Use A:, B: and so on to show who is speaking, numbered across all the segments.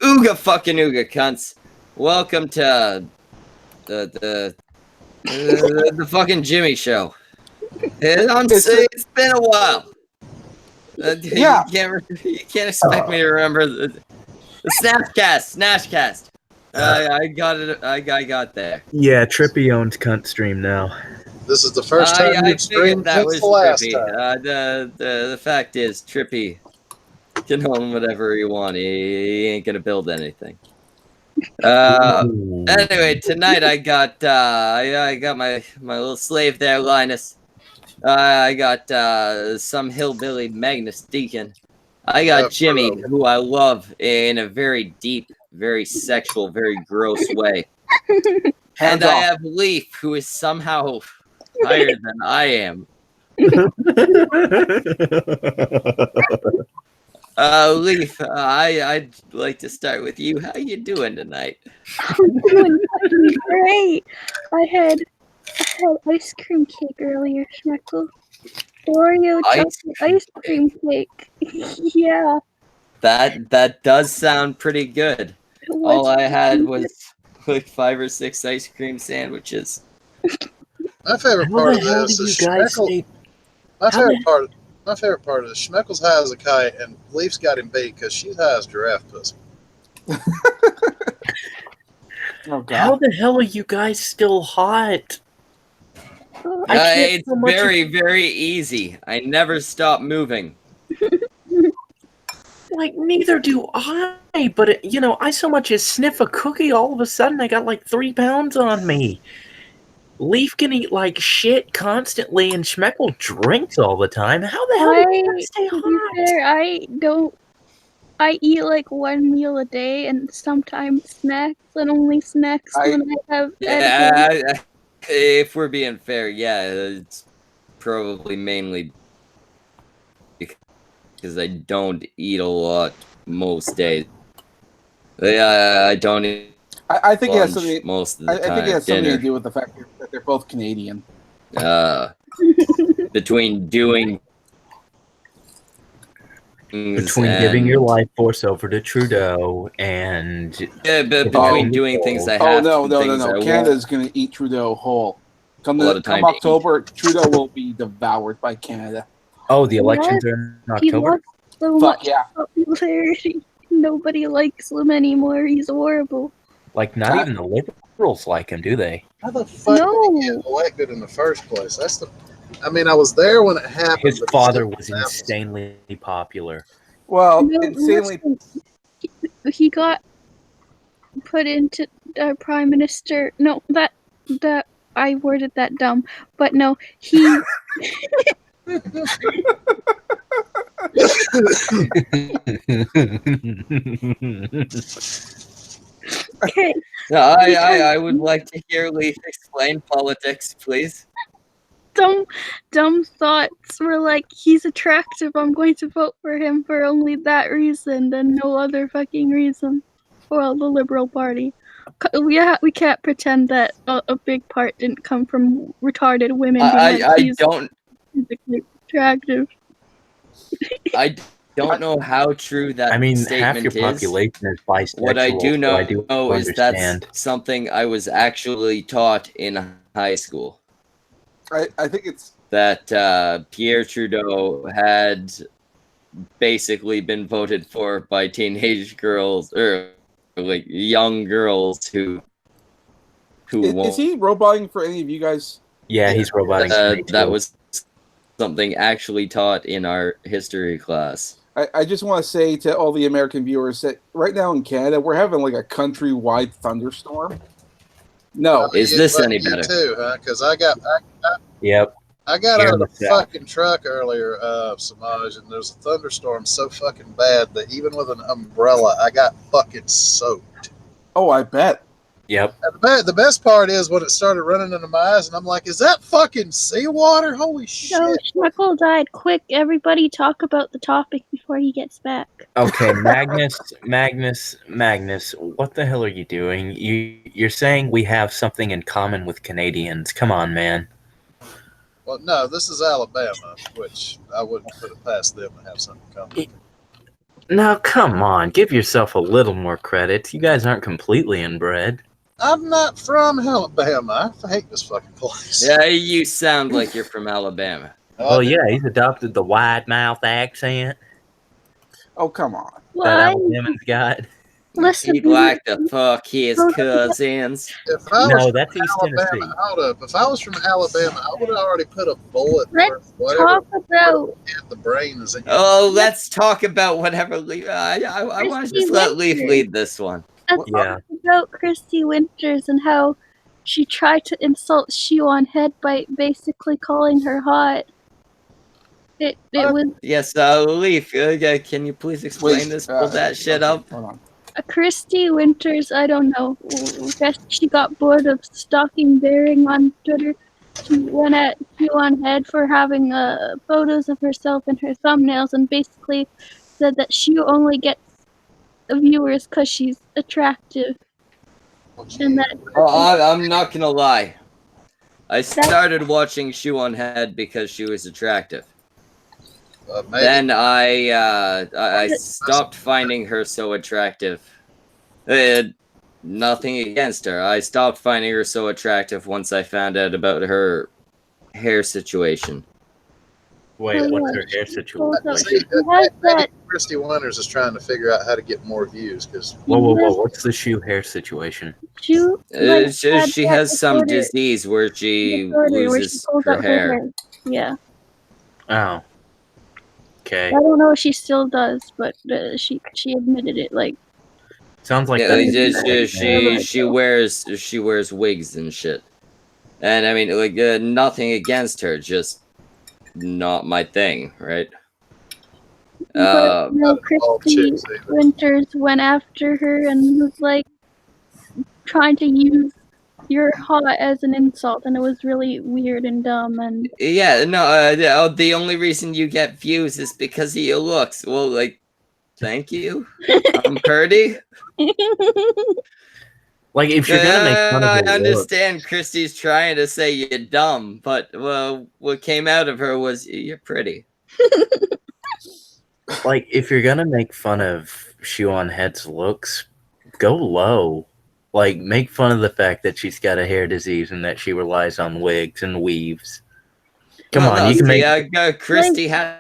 A: Ooga fucking Ooga cunts. Welcome to the fucking Jimmy show. It's been a while.
B: Yeah.
A: You can't expect me to remember the SnatchCast. I got it. I got there.
C: Yeah, Trippy owns Cunt Stream now.
D: This is the first time
A: I
D: you've streamed
A: that
D: since
A: was
D: the last
A: Trippy.
D: time.
A: The fact is, Trippy can own whatever he want. He ain't gonna build anything. Anyway, tonight I got my little slave there, Linus. I got some hillbilly Magnus Deacon. I got Jimmy, who I love in a very deep, very sexual, very gross way. And I have Leaf, who is somehow higher than I am. Leaf, I'd like to start with you. How you doing tonight?
E: I'm doing fucking great. I had ice cream cake earlier, Schmeckle. Oreo chocolate ice cream cake. Yeah.
A: That does sound pretty good. All I had was like 5 or 6 ice cream sandwiches.
D: My favorite part of this is Schmeckle. My favorite part of this, Schmeckle's high as a kite, and Leaf's got him beat because she's high as giraffe pussy.
C: Oh, God. How the hell are you guys still hot?
A: It's very, very easy. I never stop moving.
C: Like, neither do I, but, I so much as sniff a cookie, all of a sudden I got like 3 pounds on me. Leaf can eat like shit constantly, and Schmeckle drinks all the time. How the hell do you stay hot?
E: I eat like 1 meal a day, and sometimes snacks, and only snacks when I have edibles.
A: If we're being fair, yeah, it's probably mainly because I don't eat a lot most days. I don't eat.
B: I think it has something.
A: Most of the time.
B: I think it has something to do with the fact that they're both Canadian.
A: Between doing.
C: Giving your life force over to Trudeau and
A: but between doing things I have.
B: No. Canada's going to eat Trudeau whole. Come October, Trudeau will be devoured by Canada.
C: Oh, the elections are in October.
E: Fuck yeah! Popularity. Nobody likes him anymore. He's horrible.
C: Like, not even the liberals like him, do they?
D: How the fuck did he get elected in the first place? I was there when it happened.
C: His father was insanely popular.
B: Well, insanely.
E: He got put into prime minister. No, that I worded that dumb. But no, he. Okay.
A: I would like to hear Leaf explain politics, please.
E: Dumb thoughts were like, he's attractive, I'm going to vote for him for only that reason and no other fucking reason. Well, the Liberal Party. We can't pretend that a big part didn't come from retarded women.
A: I don't.
E: Physically attractive.
A: I don't know how true that statement
C: half your population is bisexual.
A: What I do know is that's something I was actually taught in high school.
B: I think it's
A: that Pierre Trudeau had basically been voted for by teenage girls or like young girls who
B: is he roboting for any of you guys?
C: Yeah, he's roboting.
A: That was something actually taught in our history class.
B: I just want to say to all the American viewers that right now in Canada we're having like a countrywide thunderstorm. No,
A: is this any better?
D: Too, huh? Because I got out of the fucking truck earlier, Semaj, and there's a thunderstorm so fucking bad that even with an umbrella, I got fucking soaked.
B: Oh, I bet.
C: Yep.
D: And the best part is when it started running into my eyes, and I'm like, is that fucking seawater? Holy shit.
E: No, Schmeckle died. Quick, everybody talk about the topic before he gets back.
C: Okay, Magnus, what the hell are you doing? You're saying we have something in common with Canadians. Come on, man.
D: Well, no, this is Alabama, which I wouldn't put it past them to have something in common.
C: Now, come on. Give yourself a little more credit. You guys aren't completely inbred.
D: I'm not from Alabama. I hate this fucking place.
A: Yeah, you sound like you're from Alabama.
C: Oh, yeah, he's adopted the wide mouth accent
B: Oh, come on.
C: that
E: Why?
C: Alabamans got.
E: Listen,
A: He'd like to fuck his cousins.
D: If I
C: No,
D: was
C: that's
D: from
C: East
D: Alabama,
C: Tennessee.
D: hold up. If I was from Alabama, I would have already put a bullet
E: Let's
D: or whatever
E: talk about
D: hit the brain is in your
A: Oh, let's talk about whatever. I want to just let Leaf
E: Winters.
A: lead this one.
E: Let's
C: Yeah.
E: talk about Christy Winters and how she tried to insult Shion Head by basically calling her hot. It was
A: Yes, Leaf, can you please explain this? Pull that shit
B: okay,
A: up.
B: Hold on.
E: Christy Winters. I don't know. I guess she got bored of stalking Bearing on Twitter. She went at Shion Head for having photos of herself in her thumbnails and basically said that she only gets viewers because she's attractive. And that
A: I'm not gonna lie. I started watching Shoe on Head because she was attractive. Then I stopped finding her so attractive. Nothing against her. I stopped finding her so attractive once I found out about her hair situation.
C: Wait, what's her hair situation?
D: Maybe Christy Winters is trying to figure out how to get more views because.
C: Whoa! What's the shoe hair situation?
A: She has some disease where she loses her hair.
E: Yeah.
C: Oh. Okay.
E: I don't know if she still does, but she admitted it. Like.
C: Sounds like
A: she wears wigs and shit. And I mean, like nothing against her, just not my thing, right?
E: Christy Winters went after her and was like trying to use "you're hot" as an insult, and it was really weird and dumb. And
A: yeah, no, the only reason you get views is because of your looks. Well, like, thank you. I'm pretty.
C: Like, if you're gonna make fun of
A: I
C: her
A: understand Christy's trying to say you're dumb, but well, what came out of her was you're pretty.
C: Like, if you're gonna make fun of Shion Head's looks, go low. Like, make fun of the fact that she's got a hair disease and that she relies on wigs and weaves. Come on, you can make.
A: Christy has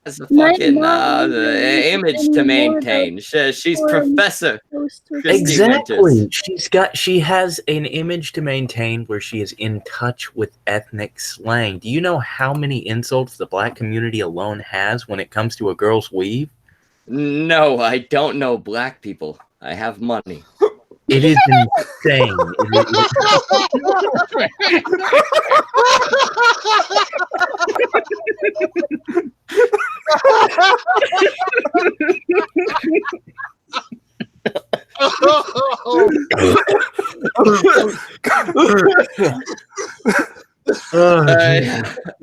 A: a fucking image to maintain. She's Professor Christy
C: Exactly.
A: Winters.
C: She has an image to maintain where she is in touch with ethnic slang. Do you know how many insults the black community alone has when it comes to a girl's weave?
A: No, I don't know black people. I have money.
C: It is insane.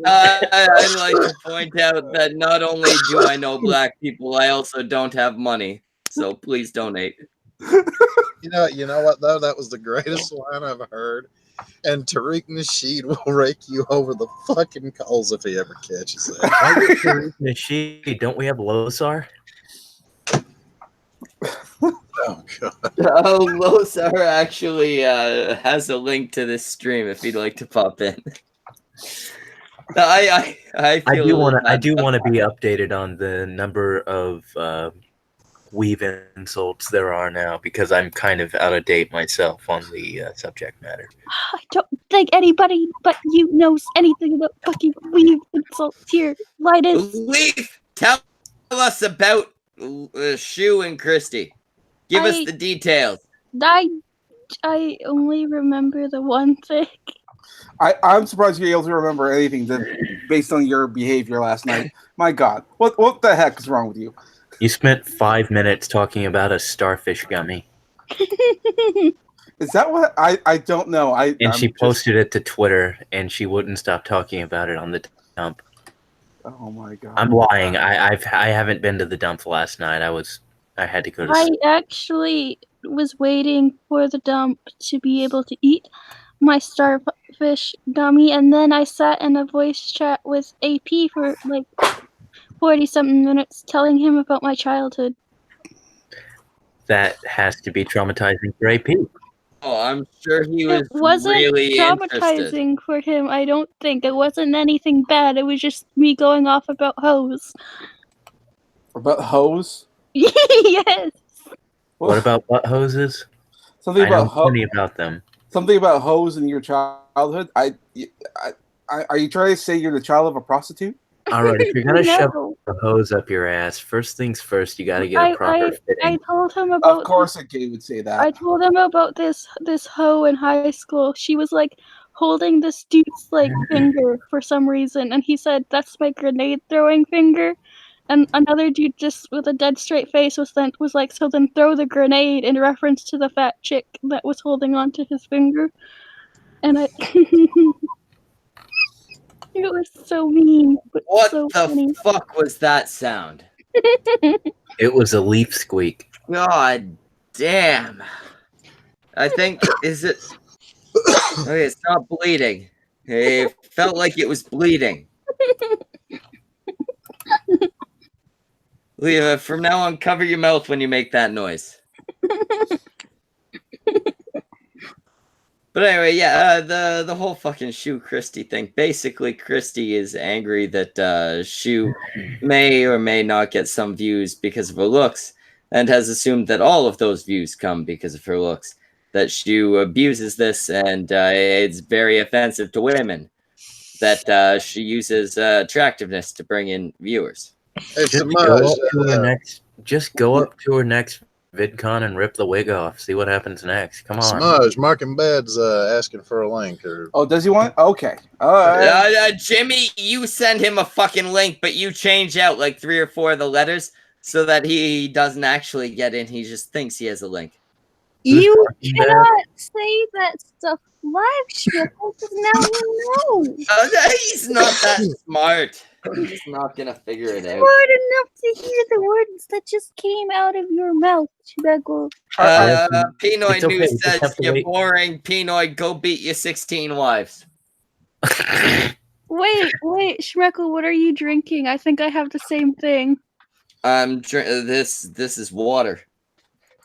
A: I'd like to point out that not only do I know black people, I also don't have money. So please donate.
D: You know what though? That was the greatest line I've heard. And Tariq Nasheed will rake you over the fucking coals if he ever catches it.
C: Tariq Nasheed, don't we have Losar?
D: Oh god.
A: Oh, Losar actually has a link to this stream if you'd like to pop in. I do want
C: to be updated on the number of weave insults there are now because I'm kind of out of date myself on the subject matter.
E: I don't think anybody but you knows anything about fucking weave insults here. Linus.
A: Leaf, tell us about Shu and Christy. Give us the details.
E: I only remember the one thing.
B: I'm surprised you're able to remember anything based on your behavior last night. My God, what the heck is wrong with you?
C: You spent 5 minutes talking about a starfish gummy.
B: Is that what I don't know?
C: She posted it to Twitter, and she wouldn't stop talking about it on the dump.
B: Oh my god!
C: I'm lying. I haven't been to the dump last night. I had to go to sleep.
E: I actually was waiting for the dump to be able to eat my starfish gummy, and then I sat in a voice chat with AP for like 40-something minutes telling him about my childhood.
C: That has to be traumatizing for AP.
A: Oh, I'm sure he was
E: It wasn't
A: really interested.
E: traumatizing for him, I don't think. It wasn't anything bad. It was just me going off about hoes.
B: About hose?
E: Yes.
C: What about butt hoses?
B: Something
C: I know
B: about
C: plenty about them.
B: Something about hoes in your childhood? Are you trying to say you're the child of a prostitute?
C: Alright, if you're gonna shove
E: No.
C: a hose up your ass, first things first, you gotta get a proper fitting.
E: I told him about.
B: Of course, a gay would say that.
E: I told him about this hoe in high school. She was like holding this dude's like finger for some reason, and he said, "That's my grenade throwing finger." And another dude just with a dead straight face was like, "So then throw the grenade," in reference to the fat chick that was holding on to his finger. And I, it was so mean, but
A: What
E: so
A: the
E: funny.
A: fuck was that sound?
C: It was a leaf squeak.
A: God damn. I think, is it... Okay, it's not bleeding. It felt like it was bleeding. Leah, from now on, cover your mouth when you make that noise. But anyway, yeah, the whole fucking Shu Christie thing. Basically, Christie is angry that Shu may or may not get some views because of her looks, and has assumed that all of those views come because of her looks. That Shu abuses this, and it's very offensive to women. That she uses attractiveness to bring in viewers.
D: Hey,
C: Just go up to her next VidCon and rip the wig off. See what happens next. Come on.
D: Semaj, Marking Bad's asking for a link. Or...
B: Oh, does he want? Okay. All right.
A: Jimmy, you send him a fucking link, but you change out like 3 or 4 of the letters so that he doesn't actually get in. He just thinks he has a link.
E: You cannot say that stuff live, Schmickle, because now you know.
A: He's not that smart. He's not gonna figure it out.
E: Smart enough to hear the words that just came out of your mouth, Schmeckle.
A: Pinoy
C: It's okay,
A: News
C: you just
A: says
C: have to
A: you're
C: wait.
A: boring. Pinoy, go beat your 16 wives.
E: Wait, Schmeckle, what are you drinking? I think I have the same thing.
A: This is water.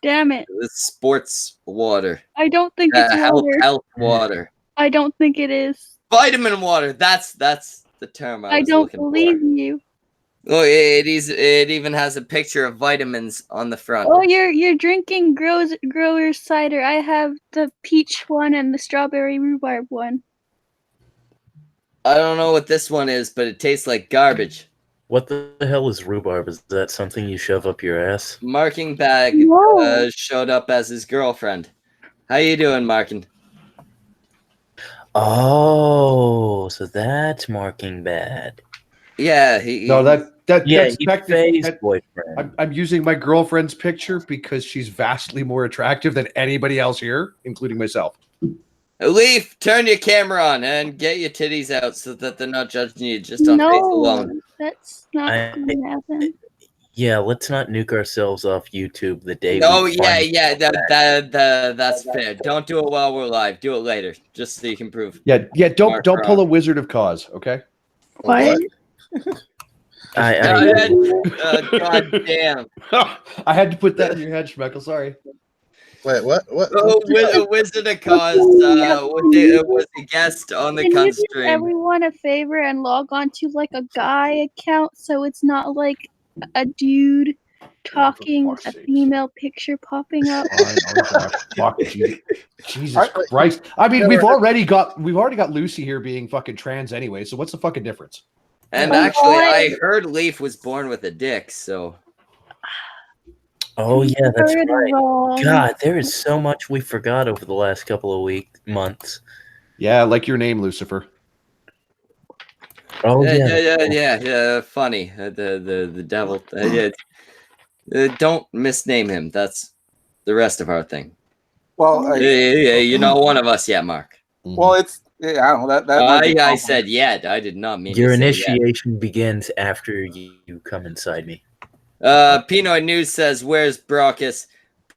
E: Damn it.
A: It's sports water.
E: I don't think it's water.
A: Health water.
E: I don't think it is.
A: Vitamin water. That's the term I was
E: don't
A: looking
E: believe
A: for.
E: you.
A: Oh, it even has a picture of vitamins on the front.
E: Oh, you're drinking Grower's cider. I have the peach one and the strawberry rhubarb one.
A: I don't know what this one is, but it tastes like garbage.
C: What the hell is rhubarb? Is that something you shove up your ass?
A: Marking Bag showed up as his girlfriend. How you doing, Marking?
C: Oh, so that's Marking Bad.
A: Yeah,
F: that's
C: he's
F: technically
C: Faye's boyfriend.
F: I'm using my girlfriend's picture because she's vastly more attractive than anybody else here, including myself.
A: Leaf, turn your camera on and get your titties out so that they're not judging you just on face alone.
E: That's not going to happen.
C: Yeah, let's not nuke ourselves off YouTube the day.
A: Oh yeah, that's fair. Don't do it while we're live. Do it later, just so you can prove.
F: Yeah. Don't pull a Wizard of Cause, okay?
E: What?
A: God damn!
F: I had to put that in your head, Schmeckle. Sorry.
D: Wait, what?
A: Wizard of Cause was a guest on the
E: Can you do
A: stream.
E: everyone a favor and log on to like a guy account so it's not like a dude talking with a female picture popping up?
F: Jesus Christ! I mean, we've already got Lucy here being fucking trans anyway. So what's the fucking difference?
A: And actually, I heard Leaf was born with a dick, so.
C: Oh yeah, that's right.
E: Wrong.
C: God, there is so much we forgot over the last couple of months.
F: Yeah, like your name, Lucifer.
C: Oh
A: yeah. Funny, the devil. Don't misname him. That's the rest of our thing.
B: Well,
A: you're not one of us yet, Mark.
B: Well, it's I don't know that.
A: I said yet. I did not mean
C: your
A: to say
C: initiation begins after you come inside me.
A: Pinoy News says, "Where's Brockus?"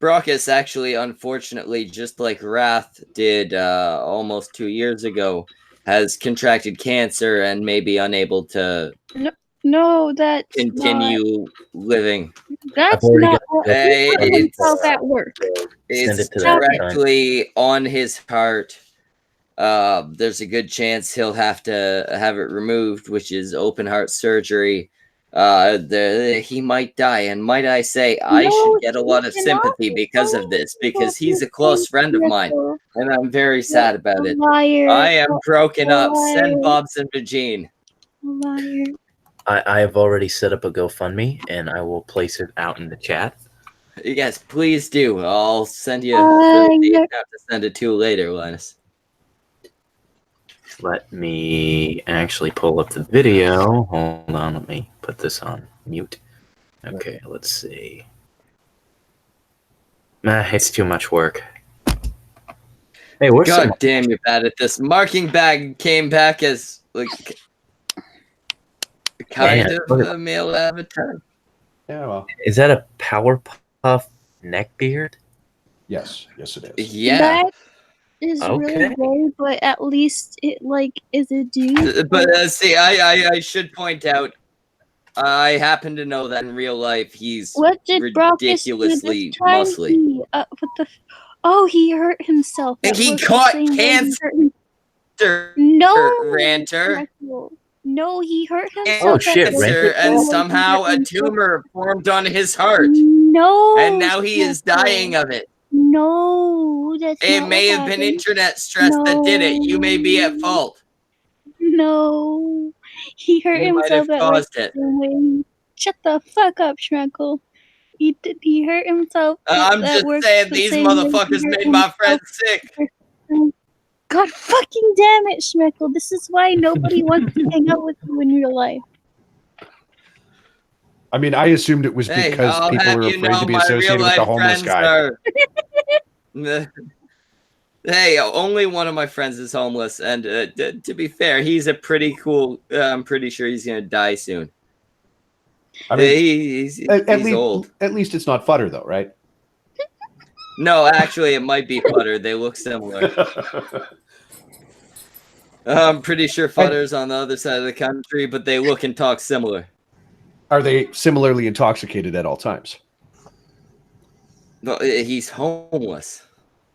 A: Brockus actually, unfortunately, just like Wrath did almost 2 years ago, has contracted cancer and may be unable to
E: No, that's
A: continue living.
E: That's
C: already
E: not
C: got
E: what
C: the-
E: he hurt himself
A: it's-
E: at work.
C: Send
A: It's
C: it to that
A: directly on his heart. There's a good chance he'll have to have it removed, which is open heart surgery. He might die, and might I say, I should get a lot of sympathy because of this, because he's a close friend of mine, and I'm very sad about it.
E: Liar.
A: I am broken up.
E: Liar.
A: Send Bob's and Virgin.
E: Liar.
C: I have already set up a GoFundMe, and I will place it out in the chat.
A: Yes, please do. I'll send you
E: Liar.
A: the account to send it to later, Linus.
C: Let me actually pull up the video. Hold on, let me put this on mute. Okay, let's see. It's too much work. Hey, where's
A: God damn, you're bad at this. Marking bag came back as like kind of a male avatar.
F: Yeah, well.
C: Is that a Powerpuff neckbeard?
F: Yes, yes, it is.
A: Yeah.
E: That is
C: Okay.
E: really gay, but at least it is a dude.
A: But see, I should point out, I happen to know that in real life he's
E: What did Brockus do
A: ridiculously
E: this time?
A: muscly.
E: He, oh, he hurt himself.
A: And
E: at
A: he
E: work the
A: caught
E: same way he
A: cancer.
E: hurt No,
A: Ranter.
E: No, he hurt himself.
C: Oh, shit,
E: at work
A: Cancer,
E: the
A: and
E: same way he
A: somehow
E: hurt
A: a
E: himself.
A: tumor formed on his heart.
E: No.
A: And now he is
E: Sneckle.
A: dying of it.
E: No, that's
A: It
E: not
A: may
E: what
A: have been
E: happened.
A: internet stress that did it. You may be at fault.
E: No, he hurt
A: You might
E: himself
A: have
E: at work
A: caused
E: the
A: it.
E: same way. Shut the fuck up, Schmeckle. He hurt himself
A: I'm
E: at
A: just
E: work
A: saying
E: the
A: these
E: same way he
A: motherfuckers
E: hurt
A: made my friend
E: himself.
A: sick.
E: God fucking damn it, Schmeckle. This is why nobody wants to hang out with you in real life.
F: I mean, I assumed it was
A: Hey,
F: because
A: I'll
F: people
A: have
F: were
A: you
F: afraid
A: know
F: to be
A: my
F: associated with the
A: real-life
F: homeless
A: friends
F: guy.
A: are- Hey, only one of my friends is homeless, and to be fair, he's a pretty cool. I'm pretty sure he's gonna die soon.
F: I mean,
A: he's old.
F: At least it's not Futter, though, right?
A: No, actually, it might be Futter. They look similar. I'm pretty sure Futter's on the other side of the country, but they look and talk similar.
F: Are they similarly intoxicated at all times?
A: No, he's homeless.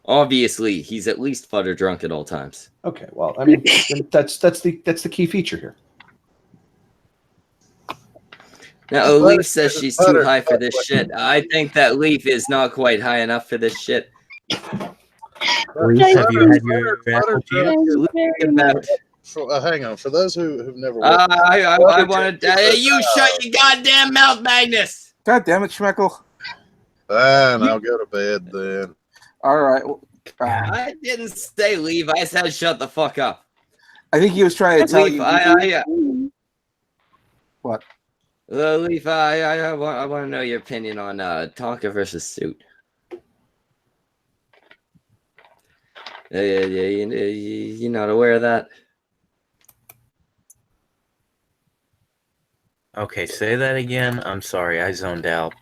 A: Obviously, he's at least Futter drunk at all times.
F: Okay, well, I mean, that's the key feature here.
A: Now, Leaf says she's too high for this shit. I think that Leaf is not quite high enough for this shit.
C: Leaf, have you had your apple juice?
D: Hang on, for those who've never.
A: I want to. You shut your goddamn mouth, Magnus.
B: God damn it, Schmeckle.
D: Fine, I'll go to bed then.
B: All right.
A: I didn't say leave. I said shut the fuck up.
B: I think he was trying to tell
A: Leaf,
B: you. What?
A: Leaf, I want to know your opinion on Tonka versus Suit. You're not aware of that?
C: Okay, say that again. I'm sorry, I zoned out.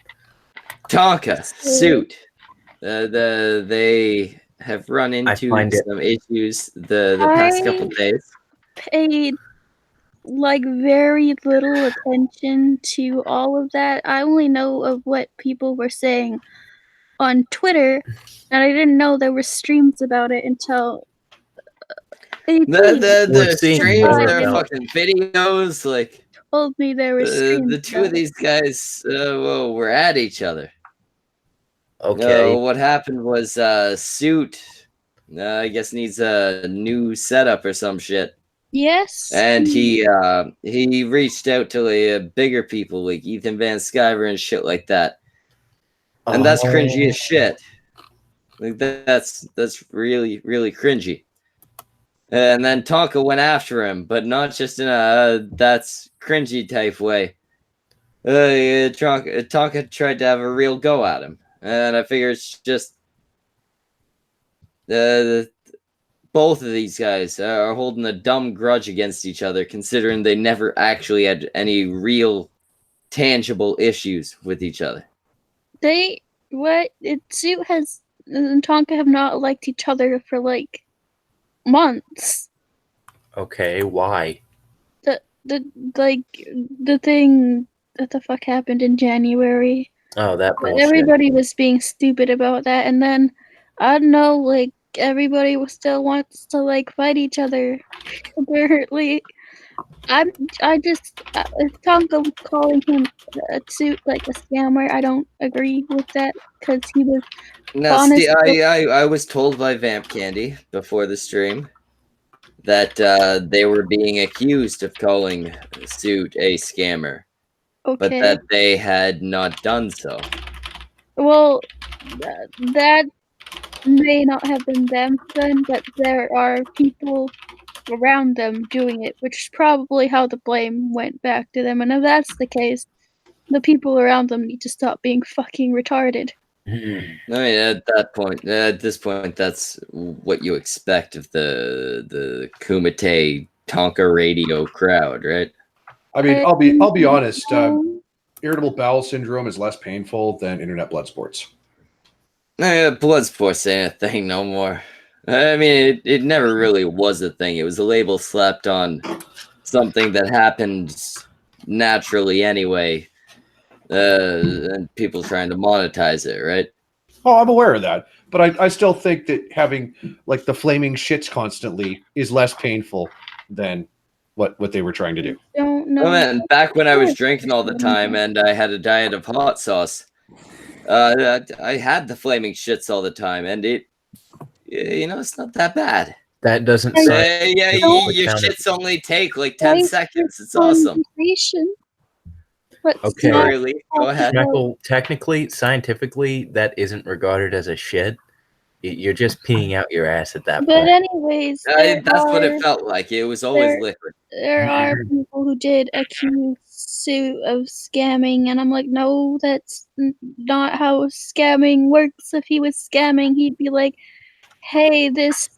A: Tonka Suit. They have run into some issues the past couple days.
E: Paid very little attention to all of that. I only know of what people were saying on Twitter, and I didn't know there were streams about it until
A: the streams, their fucking videos, like
E: told me there were streams.
A: The two of these guys were at each other.
C: Okay.
A: What happened was Suit, I guess, needs a new setup or some shit.
E: Yes.
A: And he reached out to bigger people like Ethan Van Sciver and shit like that. And that's cringy as shit. Like that's really, really cringy. And then Tonka went after him, but not just in a that's cringy type way. Tonka tried to have a real go at him. And I figure it's just both of these guys are holding a dumb grudge against each other, considering they never actually had any real, tangible issues with each other.
E: Suit has and Tonka have not liked each other for months.
C: Okay, why?
E: the thing that the fuck happened in January.
C: Oh, that bullshit.
E: Everybody was being stupid about that, and then I don't know, like everybody still wants to like fight each other. Apparently, I just Tonka was calling him a suit like a scammer. I don't agree with that because he was
A: Now,
E: honest.
A: see, I was told by Vamp Candy before the stream that they were being accused of calling Suit a scammer, but
E: Okay.
A: that they had not done so.
E: Well, that may not have been them then, but there are people around them doing it, which is probably how the blame went back to them. And if that's the case, the people around them need to stop being fucking retarded.
A: I mean, at this point, that's what you expect of the Kumite Tonka radio crowd, right?
F: I mean, I'll be honest. Irritable bowel syndrome is less painful than internet blood sports.
A: Blood sports ain't a thing no more. I mean, it never really was a thing. It was a label slapped on something that happened naturally anyway, and people trying to monetize it, right?
F: Oh, I'm aware of that, but I still think that having like the flaming shits constantly is less painful than what they were trying to do.
E: Don't know.
A: Oh man, back when I was drinking all the time and I had a diet of hot sauce, I had the flaming shits all the time, and it's not that bad.
C: That doesn't
A: yeah, your shits only take like 10 seconds. It's awesome.
C: Okay.
A: Sorry, go ahead.
C: Technically, scientifically, that isn't regarded as a shit. You're just peeing out your ass at that point.
E: But anyways,
A: that's what it felt like. It was always liquid.
E: There are people who did accuse Sue of scamming, and I'm like, no, that's not how scamming works. If he was scamming, he'd be like, hey, this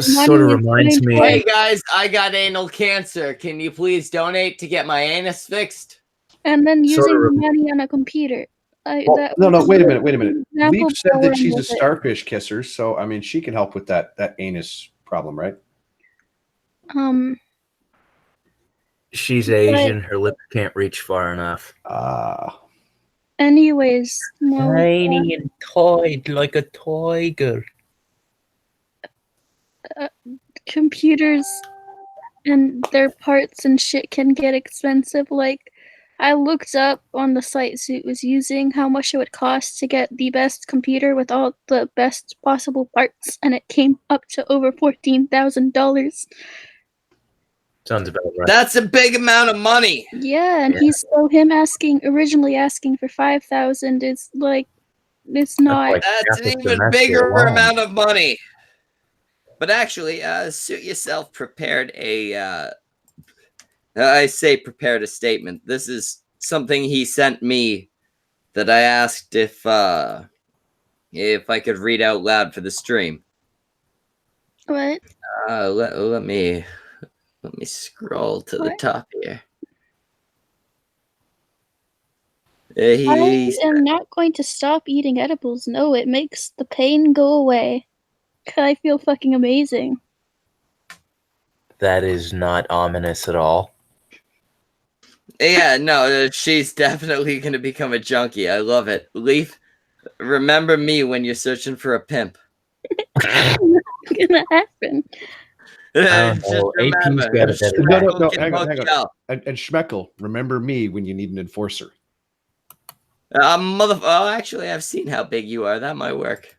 C: sort of reminds me.
A: Hey guys, I got anal cancer. Can you please donate to get my anus fixed?
E: And then using the money on a computer.
F: No, wait a minute. Leaf said that she's a starfish kisser, so I mean, she can help with that anus problem, right?
C: She's Asian. Her lips can't reach far enough.
E: Anyways, no.
C: Tiny and toyed like a tiger.
E: Computers and their parts and shit can get expensive. Like, I looked up on the site Suit was using how much it would cost to get the best computer with all the best possible parts, and it came up to over $14,000.
C: Sounds about right.
A: That's a big amount of money.
E: Yeah, and him originally asking for $5,000 is like, it's not.
A: That's an even bigger amount of money. But actually, Suit yourself prepared prepared a statement. This is something he sent me that I asked if I could read out loud for the stream.
E: What?
A: Let me scroll to the top here.
E: I am not going to stop eating edibles. No, it makes the pain go away. I feel fucking amazing.
C: That is not ominous at all.
A: Yeah, no, she's definitely going to become a junkie. I love it. Leaf, remember me when you're searching for a pimp.
E: It's gonna happen.
F: Hang on. And Schmeckle, remember me when you need an enforcer.
A: Actually, I've seen how big you are. That might work.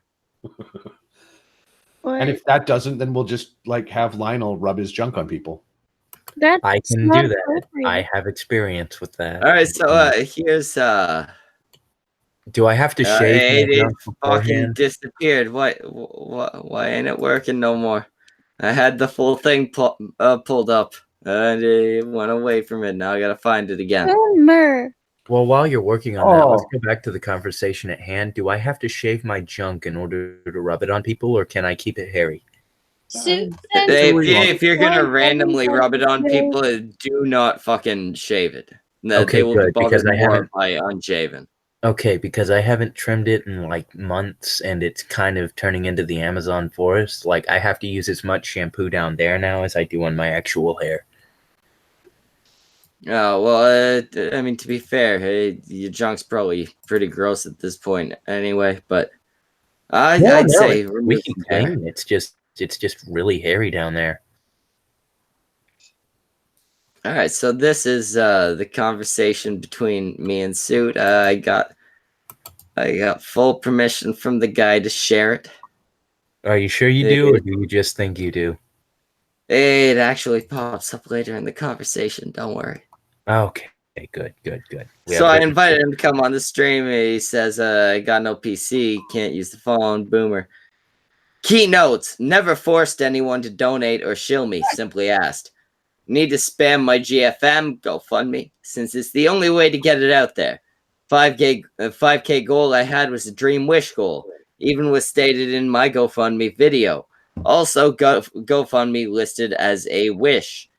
F: And if that doesn't, then we'll just like have Lionel rub his junk on people.
C: I can do that. I have experience with that.
A: All right, so here's
C: Do I have to shave?
A: It fucking disappeared. Why ain't it working no more? I had the full thing pulled up, and it went away from it. Now I gotta find it again.
C: Well, while you're working on that, let's go back to the conversation at hand. Do I have to shave my junk in order to rub it on people, or can I keep it hairy?
A: If you're gonna randomly rub it on people, do not fucking shave it.
C: Okay,
A: they will
C: good,
A: be
C: because
A: bothered
C: I
A: more
C: haven't-
A: by unshaven.
C: Okay, because I haven't trimmed it in like months, and it's kind of turning into the Amazon forest. Like, I have to use as much shampoo down there now as I do on my actual hair.
A: Oh, well, I mean, to be fair, hey, your junk's probably pretty gross at this point anyway, but I'd say
C: we
A: remove
C: can
A: some hair.
C: clean. It's just really hairy down there.
A: All right, so this is the conversation between me and Suit. I got full permission from the guy to share it.
C: Are you sure you do, or do you just think you do?
A: It actually pops up later in the conversation. Don't worry.
C: Okay, good.
A: So I invited him to come on the stream. He says, I got no PC, can't use the phone, boomer. Keynotes, never forced anyone to donate or shill me, simply asked. Need to spam my GFM, GoFundMe, since it's the only way to get it out there. 5K goal I had was a dream wish goal, even was stated in my GoFundMe video. Also, GoFundMe listed as a wish.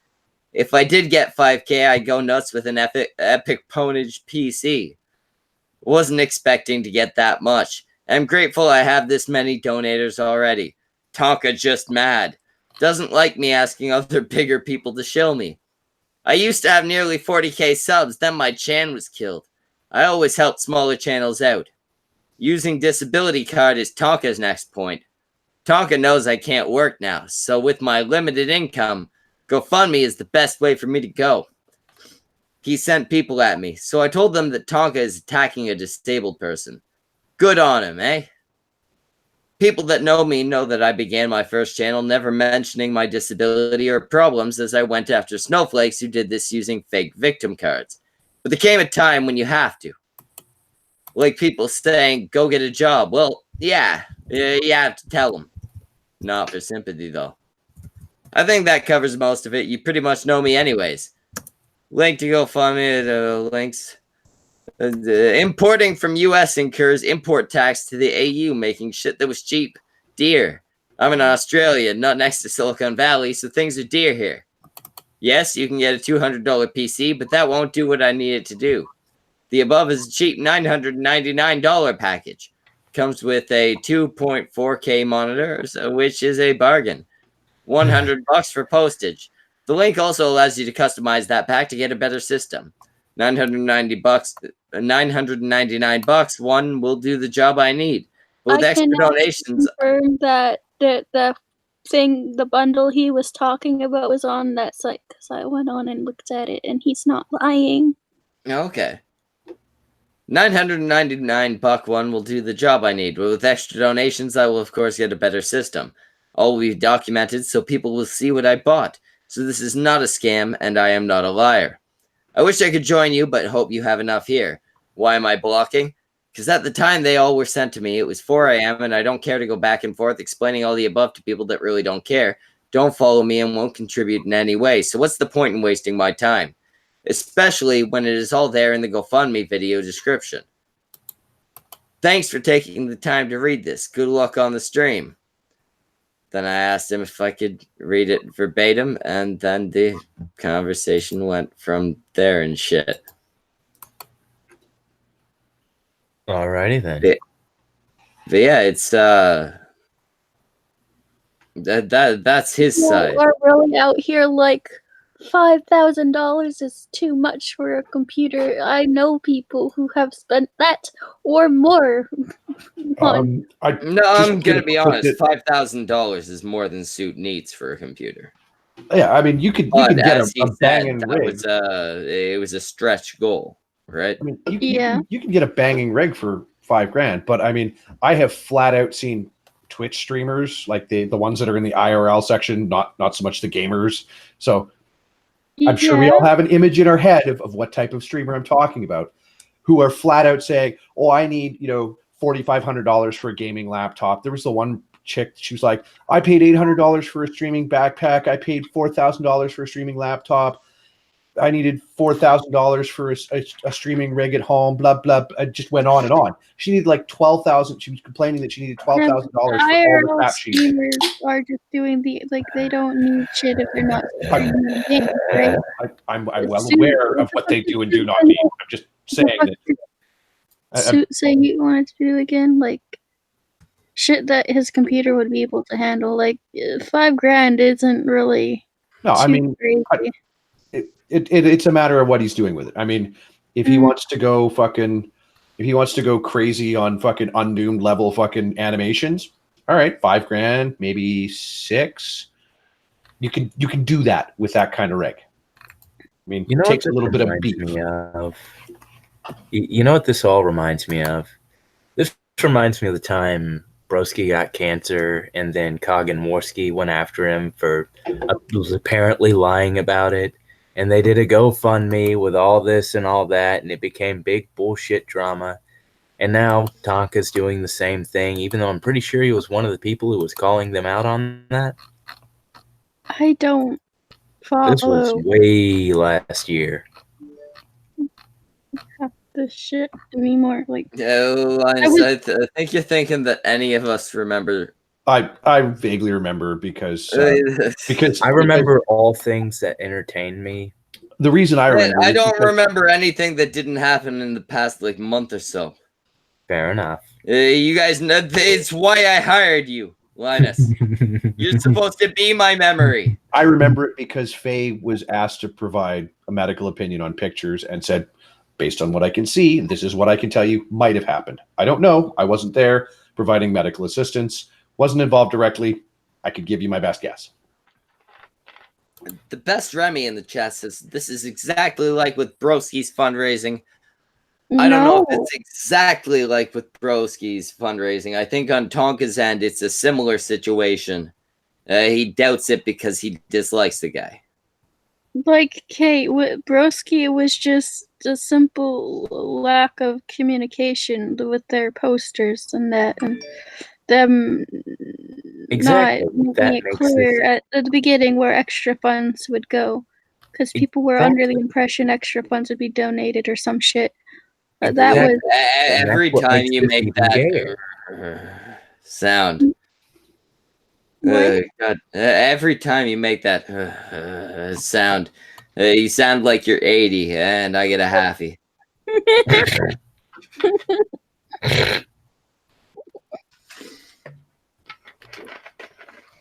A: If I did get 5K, I'd go nuts with an epic ponage PC. Wasn't expecting to get that much. I'm grateful I have this many donators already. Tonka just mad. Doesn't like me asking other bigger people to shill me. I used to have nearly 40k subs, then my chan was killed. I always help smaller channels out. Using disability card is Tonka's next point. Tonka knows I can't work now, so with my limited income, GoFundMe is the best way for me to go. He sent people at me, so I told them that Tonka is attacking a disabled person. Good on him, eh? People that know me know that I began my first channel never mentioning my disability or problems, as I went after snowflakes who did this using fake victim cards. But there came a time when you have to. Like people saying, go get a job. Well, yeah, you have to tell them. Not for sympathy, though. I think that covers most of it. You pretty much know me anyways. Link to GoFundMe, links. Importing from US incurs import tax to the AU, making shit that was cheap dear. I'm in Australia, not next to Silicon Valley, so things are dear here. Yes, you can get a $200 PC, but that won't do what I need it to do. The above is a cheap $999 package. Comes with a 2.4K monitor, which is a bargain. $100 for postage. The link also allows you to customize that pack to get a better system. $999. One will do the job I need. But with extra donations,
E: confirm that the thing, the bundle he was talking about was on that site, because I went on and looked at it, and he's not lying.
A: Okay. $999 one will do the job I need, but with extra donations, I will of course get a better system. All will be documented so people will see what I bought. So this is not a scam, and I am not a liar. I wish I could join you, but hope you have enough here. Why am I blocking? Because at the time they all were sent to me, it was 4 a.m., and I don't care to go back and forth explaining all the above to people that really don't care, don't follow me, and won't contribute in any way. So what's the point in wasting my time? Especially when it is all there in the GoFundMe video description. Thanks for taking the time to read this. Good luck on the stream. Then I asked him if I could read it verbatim, and then the conversation went from there and shit.
C: Alrighty then.
A: But yeah, it's that's his side.
E: We're really out here like $5,000 is too much for a computer. I know people who have spent that or more.
A: I'm gonna be honest. $5,000 is more than Suit needs for a computer.
F: Yeah, I mean, you could get a banging rig.
A: It was a stretch goal, right?
F: I mean, you can get a banging rig for $5,000, but I mean, I have flat out seen Twitch streamers, like the ones that are in the IRL section, not so much the gamers. So I'm sure we all have an image in our head of what type of streamer I'm talking about, who are flat out saying, "Oh, I need $4,500 for a gaming laptop." There was the one chick, she was like, "I paid $800 for a streaming backpack. I paid $4,000 for a streaming laptop. I needed $4,000 for a streaming rig at home." Blah blah. It just went on and on. She needed like $12,000. She was complaining that she needed $12,000 for all the crap she needed.
E: Streamers are just doing they don't need shit if they're not streaming the game, right?
F: I'm well aware of what they do and do not need. I'm just saying that.
E: Say you wanted to do again, like shit that his computer would be able to handle. Like $5,000 isn't really.
F: No, I mean,
E: crazy.
F: it's a matter of what he's doing with it. I mean, if he wants to go crazy on fucking Undoomed level fucking animations, all right, $5,000, maybe 6. You can do that with that kind of rig. I mean,
C: You know
F: it takes
C: what
F: a little bit of beef.
C: You know what this all reminds me of? This reminds me of the time Broski got cancer, and then Cog and Warski went after him for was apparently lying about it, and they did a GoFundMe with all this and all that, and it became big bullshit drama. And now Tonka's doing the same thing, even though I'm pretty sure he was one of the people who was calling them out on that.
E: I don't follow
C: This was way last year.
E: this shit anymore. Like,
A: Linus, I think you're thinking that any of us remember.
F: I vaguely remember because
C: I remember all things that entertained me.
F: The reason I remember,
A: I don't remember anything that didn't happen in the past like month or so.
C: Fair enough.
A: You guys know it's why I hired you, Linus. You're supposed to be my memory.
F: I remember it because Faye was asked to provide a medical opinion on pictures and said, based on what I can see, this is what I can tell you might have happened. I don't know. I wasn't there providing medical assistance. Wasn't involved directly. I could give you my best guess.
A: The best Remy in the chat says this is exactly like with Broski's fundraising. I don't know if it's exactly like with Broski's fundraising. I think on Tonka's end, it's a similar situation. He doubts it because he dislikes the guy.
E: Like, Kate, with Broski, it was just a simple lack of communication with their posters and that, and them not making it clear at the beginning where extra funds would go, because people were under the impression extra funds would be donated or some shit. That was
A: every time you make that sound. God, every time you make that sound, you sound like you're 80, and I get a halfie.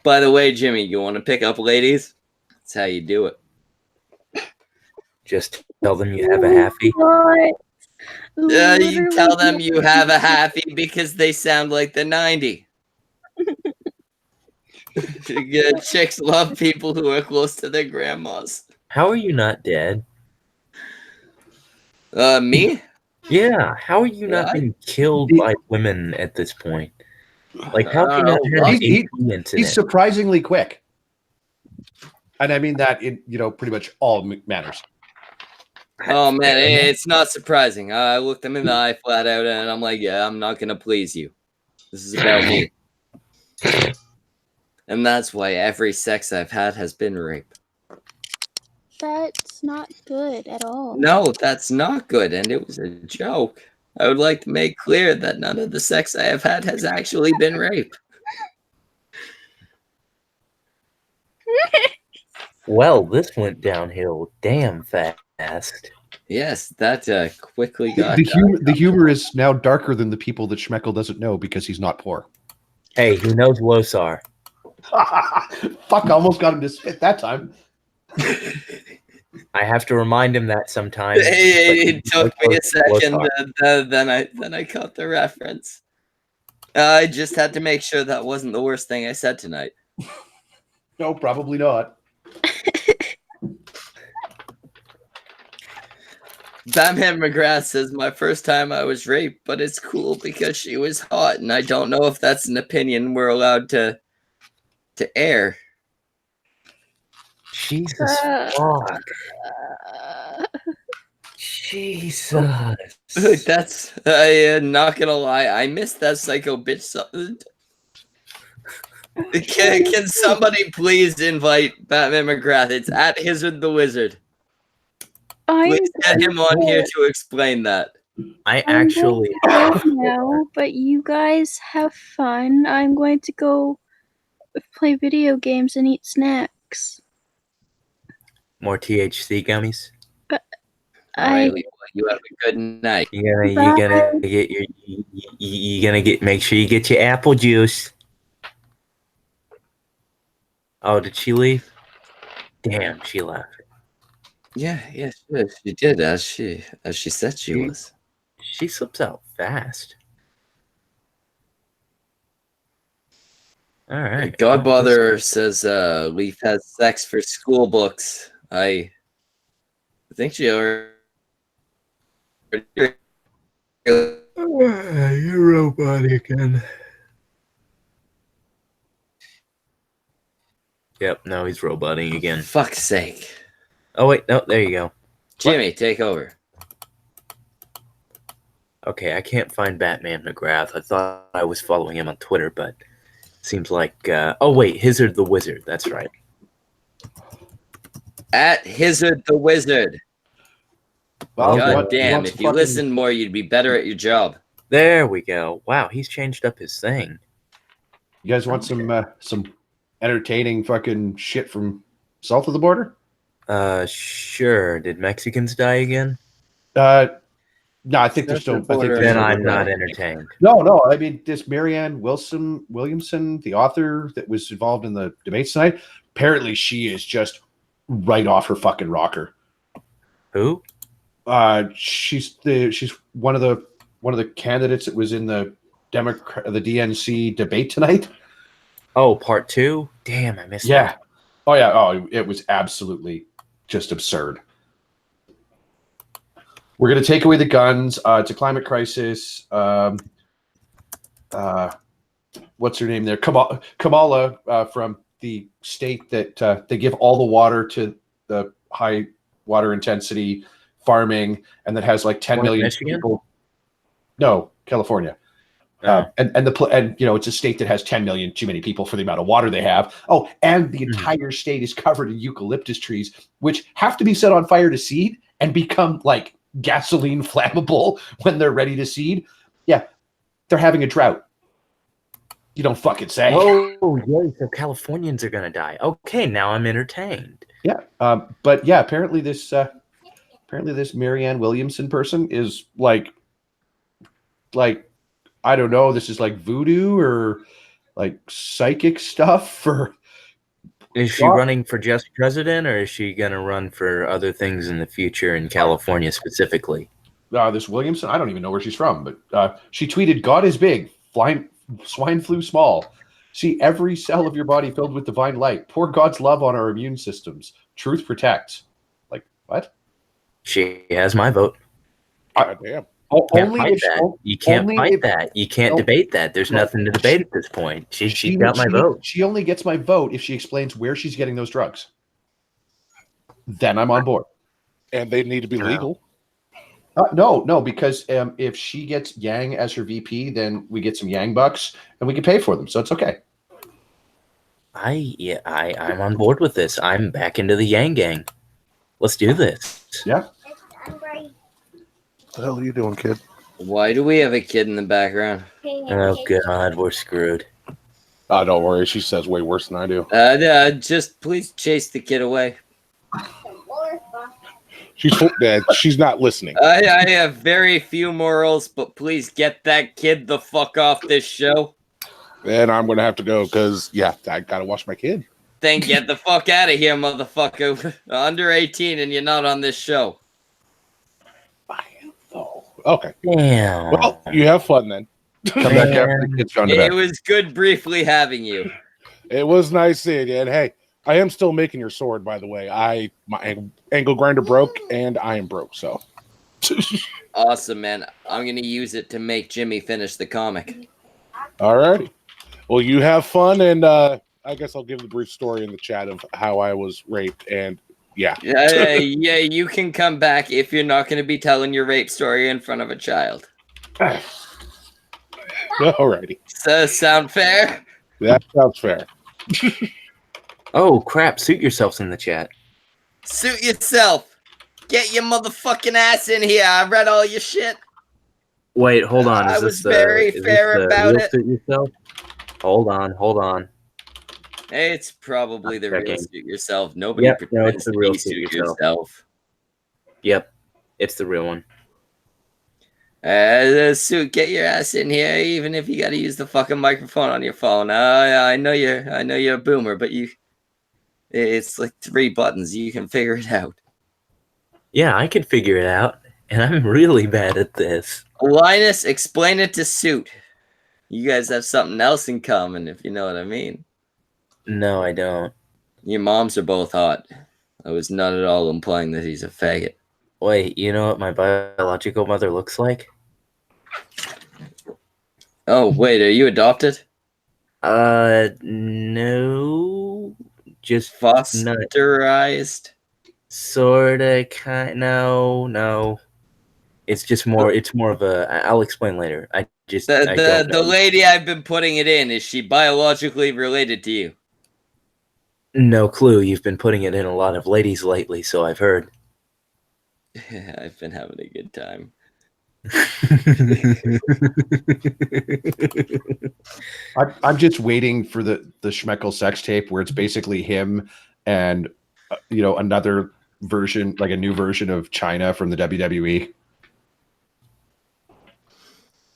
A: By the way, Jimmy, you want to pick up ladies? That's how you do it.
C: Just tell them you have a halfie.
A: You tell them you have a halfie because they sound like the 90. Chicks love people who are close to their grandmas.
C: How are you not dead?
A: Me?
C: Yeah. How are you not being killed by women at this point? Like, how can you not
F: he's surprisingly quick. And I mean that in, pretty much all manners.
A: Oh, man, it's not surprising. I looked him in the eye flat out, and I'm like, yeah, I'm not going to please you. This is about me. And that's why every sex I've had has been rape.
E: That's not good at all.
A: No, that's not good, and it was a joke. I would like to make clear that none of the sex I have had has actually been rape.
C: Well, this went downhill damn fast.
A: Yes, that quickly got
F: the humor is now darker than the people that Schmeckel doesn't know because he's not poor.
C: Hey, he knows Losar.
F: Fuck, I almost got him to spit that time.
C: I have to remind him that sometimes.
A: It took me a second, then I caught the reference. I just had to make sure that wasn't the worst thing I said tonight.
F: No, probably not.
A: Batman McGrath says, my first time I was raped, but it's cool because she was hot, and I don't know if that's an opinion we're allowed to air.
C: Jesus fuck. Jesus.
A: That's, I'm not gonna lie, I missed that psycho bitch. Can somebody please invite Batman McGrath? It's at Hizzard the Wizard. Please get him on here to explain that.
C: I actually
E: now, but you guys have fun. I'm going to go play video games and eat snacks.
C: More THC gummies.
A: You have a good night.
C: You're gonna make sure you get your apple juice. Oh, did she leave? Damn, she left.
A: Yeah, she did as she said she was.
C: She slips out fast. All right.
A: Godmother says Leaf has sex for school books. I think she already.
C: You're robotic again. Yep, no, he's roboting again.
A: Fuck's sake.
C: Oh, wait, no, there you go.
A: Jimmy, take over.
C: Okay, I can't find Batman McGrath. I thought I was following him on Twitter, but seems like... oh, wait, Hizzard the Wizard. That's right.
A: At Hizzard the Wizard.
F: Well,
A: God damn, if you listened more, you'd be better at your job.
C: There we go. Wow, he's changed up his thing.
F: You guys want some entertaining fucking shit from south of the border?
C: Sure. Did Mexicans die again?
F: No, I think they're still.
C: Then I'm not entertained.
F: No. I mean, this Marianne Williamson, the author that was involved in the debates tonight, apparently she is just right off her fucking rocker.
C: Who?
F: She's one of the candidates that was in the DNC debate tonight.
C: Oh, part 2? Damn, I missed that.
F: Oh yeah. Oh, it was absolutely just absurd. We're going to take away the guns. It's a climate crisis. What's her name there? Kamala from the state that they give all the water to the high water intensity farming, and that has like 10 million people. No, California. And it's a state that has 10 million too many people for the amount of water they have. Oh, and the entire state is covered in eucalyptus trees, which have to be set on fire to seed and become like gasoline flammable when they're ready to seed. Yeah, they're having a drought. You don't fucking say.
C: Oh, yeah, so Californians are gonna die. Okay, now I'm entertained.
F: Yeah, but yeah, apparently this Marianne Williamson person is like I don't know. This is like voodoo or like psychic stuff. Or
C: is she running for just president, or is she gonna run for other things in the future in California specifically?
F: This Williamson, I don't even know where she's from, but she tweeted, "God is big, swine flu small. See every cell of your body filled with divine light. Pour God's love on our immune systems. Truth protects." Like what?
C: She has my vote.
F: Damn.
C: You can't fight that. You can't debate that. There's nothing to debate at this point. She's got my vote.
F: She only gets my vote if she explains where she's getting those drugs. Then I'm on board.
G: And they need to be legal.
F: No, because if she gets Yang as her VP, then we get some Yang bucks and we can pay for them. So it's okay.
C: I'm on board with this. I'm back into the Yang gang. Let's do this.
F: Yeah.
G: What the hell are you doing, kid?
A: Why do we have a kid in the background?
C: Oh God, we're screwed.
G: Oh, don't worry. She says way worse than I do.
A: Just please chase the kid away.
G: She's not listening.
A: I have very few morals, but please get that kid the fuck off this show.
G: And I'm going to have to go because, I got to watch my kid.
A: Then get the fuck out of here, motherfucker. Under 18 and you're not on this show.
G: Okay.
C: Damn.
G: Well, you have fun then.
F: Come back after the kids gone to bed.
A: It was good briefly having you.
G: It was nice seeing you. And hey, I am still making your sword, by the way. My angle grinder broke, and I am broke, so.
A: Awesome, man. I'm going to use it to make Jimmy finish the comic.
G: All righty. Well, you have fun, and I guess I'll give the brief story in the chat of how I was raped, and yeah,
A: you can come back if you're not going to be telling your rape story in front of a child.
G: Alrighty.
A: Sound fair?
G: That sounds fair.
C: Oh, crap. Suit yourselves in the chat.
A: Suit yourself. Get your motherfucking ass in here. I read all your shit.
C: Wait, hold on.
A: I was very fair about it.
C: Suit yourself? Hold on.
A: Hey, it's probably the real suit yourself. Nobody pretends to be suit yourself.
C: Yep, it's the real one.
A: Suit, get your ass in here, even if you got to use the fucking microphone on your phone. I know you're a boomer, but it's like 3 buttons. You can figure it out.
C: Yeah, I can figure it out, and I'm really bad at this.
A: Linus, explain it to Suit. You guys have something else in common, if you know what I mean.
C: No, I don't.
A: Your moms are both hot. I was not at all implying that he's a faggot.
C: Wait, you know what my biological mother looks like?
A: Oh, wait, are you adopted?
C: No. Just
A: fosterized?
C: Sorta, no. It's just more. It's more of a. I'll explain later. I don't know.
A: The lady I've been putting it in, is she biologically related to you?
C: No clue. You've been putting it in a lot of ladies lately, so I've heard.
A: I've been having a good time.
F: I'm just waiting for the Schmeckel sex tape where it's basically him and another version, like a new version of China from the WWE.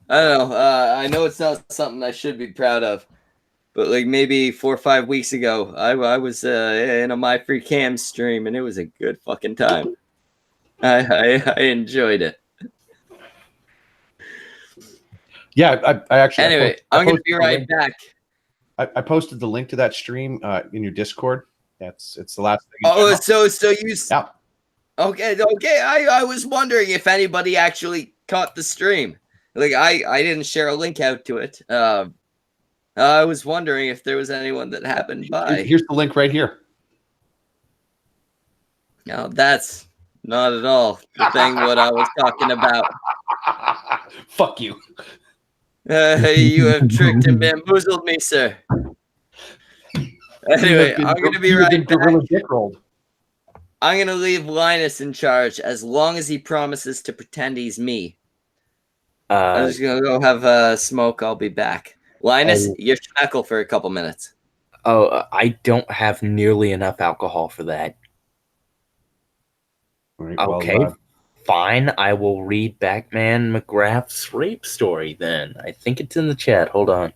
A: I don't know. I know it's not something I should be proud of, but like maybe 4 or 5 weeks ago, I was in a My Free Cam stream, and it was a good fucking time. I enjoyed it.
F: Yeah, I actually.
A: Anyway, I'm gonna be right back.
F: I posted the link to that stream in your Discord. It's the last thing.
A: Oh, so you. Yeah. Okay. I was wondering if anybody actually caught the stream. Like I didn't share a link out to it. I was wondering if there was anyone that happened by.
F: Here's the link right here.
A: No, that's not at all the thing what I was talking about.
F: Fuck you.
A: You have tricked and bamboozled me, sir. Anyway, I'm going to be right back. I'm going to leave Linus in charge as long as he promises to pretend he's me. I'm just going to go have a smoke. I'll be back. Linus, you're Schmeckle for a couple minutes.
C: Oh, I don't have nearly enough alcohol for that.
F: Right,
C: okay, fine. I will read Batman McGrath's rape story then. I think it's in the chat. Hold on.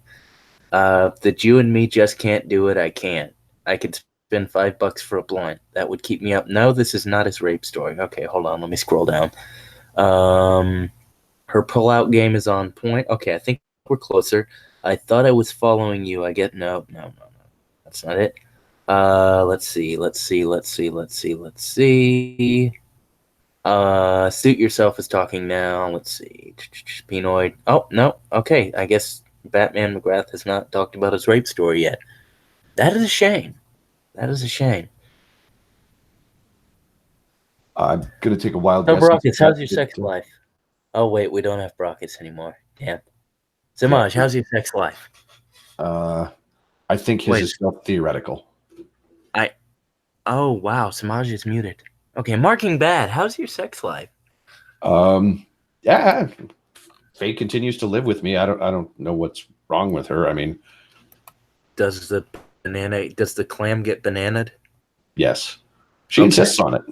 C: That you and me just can't do it. I can't. I could spend $5 for a blunt. That would keep me up. No, this is not his rape story. Okay, hold on. Let me scroll down. Her pull-out game is on point. Okay, I think we're closer. I thought I was following you. I get no. That's not it. Let's see. Suit yourself is talking now. Let's see. Penoid. Oh, no. Okay. I guess Batman McGrath has not talked about his rape story yet. That is a shame.
F: I'm going to take a wild
C: guess.
F: So,
C: Brockets, how's your sex life? Oh, wait. We don't have Brockets anymore. Damn. Semaj, how's your sex life?
F: I think his is still theoretical.
C: Oh, wow. Semaj is muted. Okay, marking bad. How's your sex life?
F: Yeah, Faye continues to live with me. I don't know what's wrong with her. I mean,
C: does the clam get bananaed?
F: Yes, she insists on it.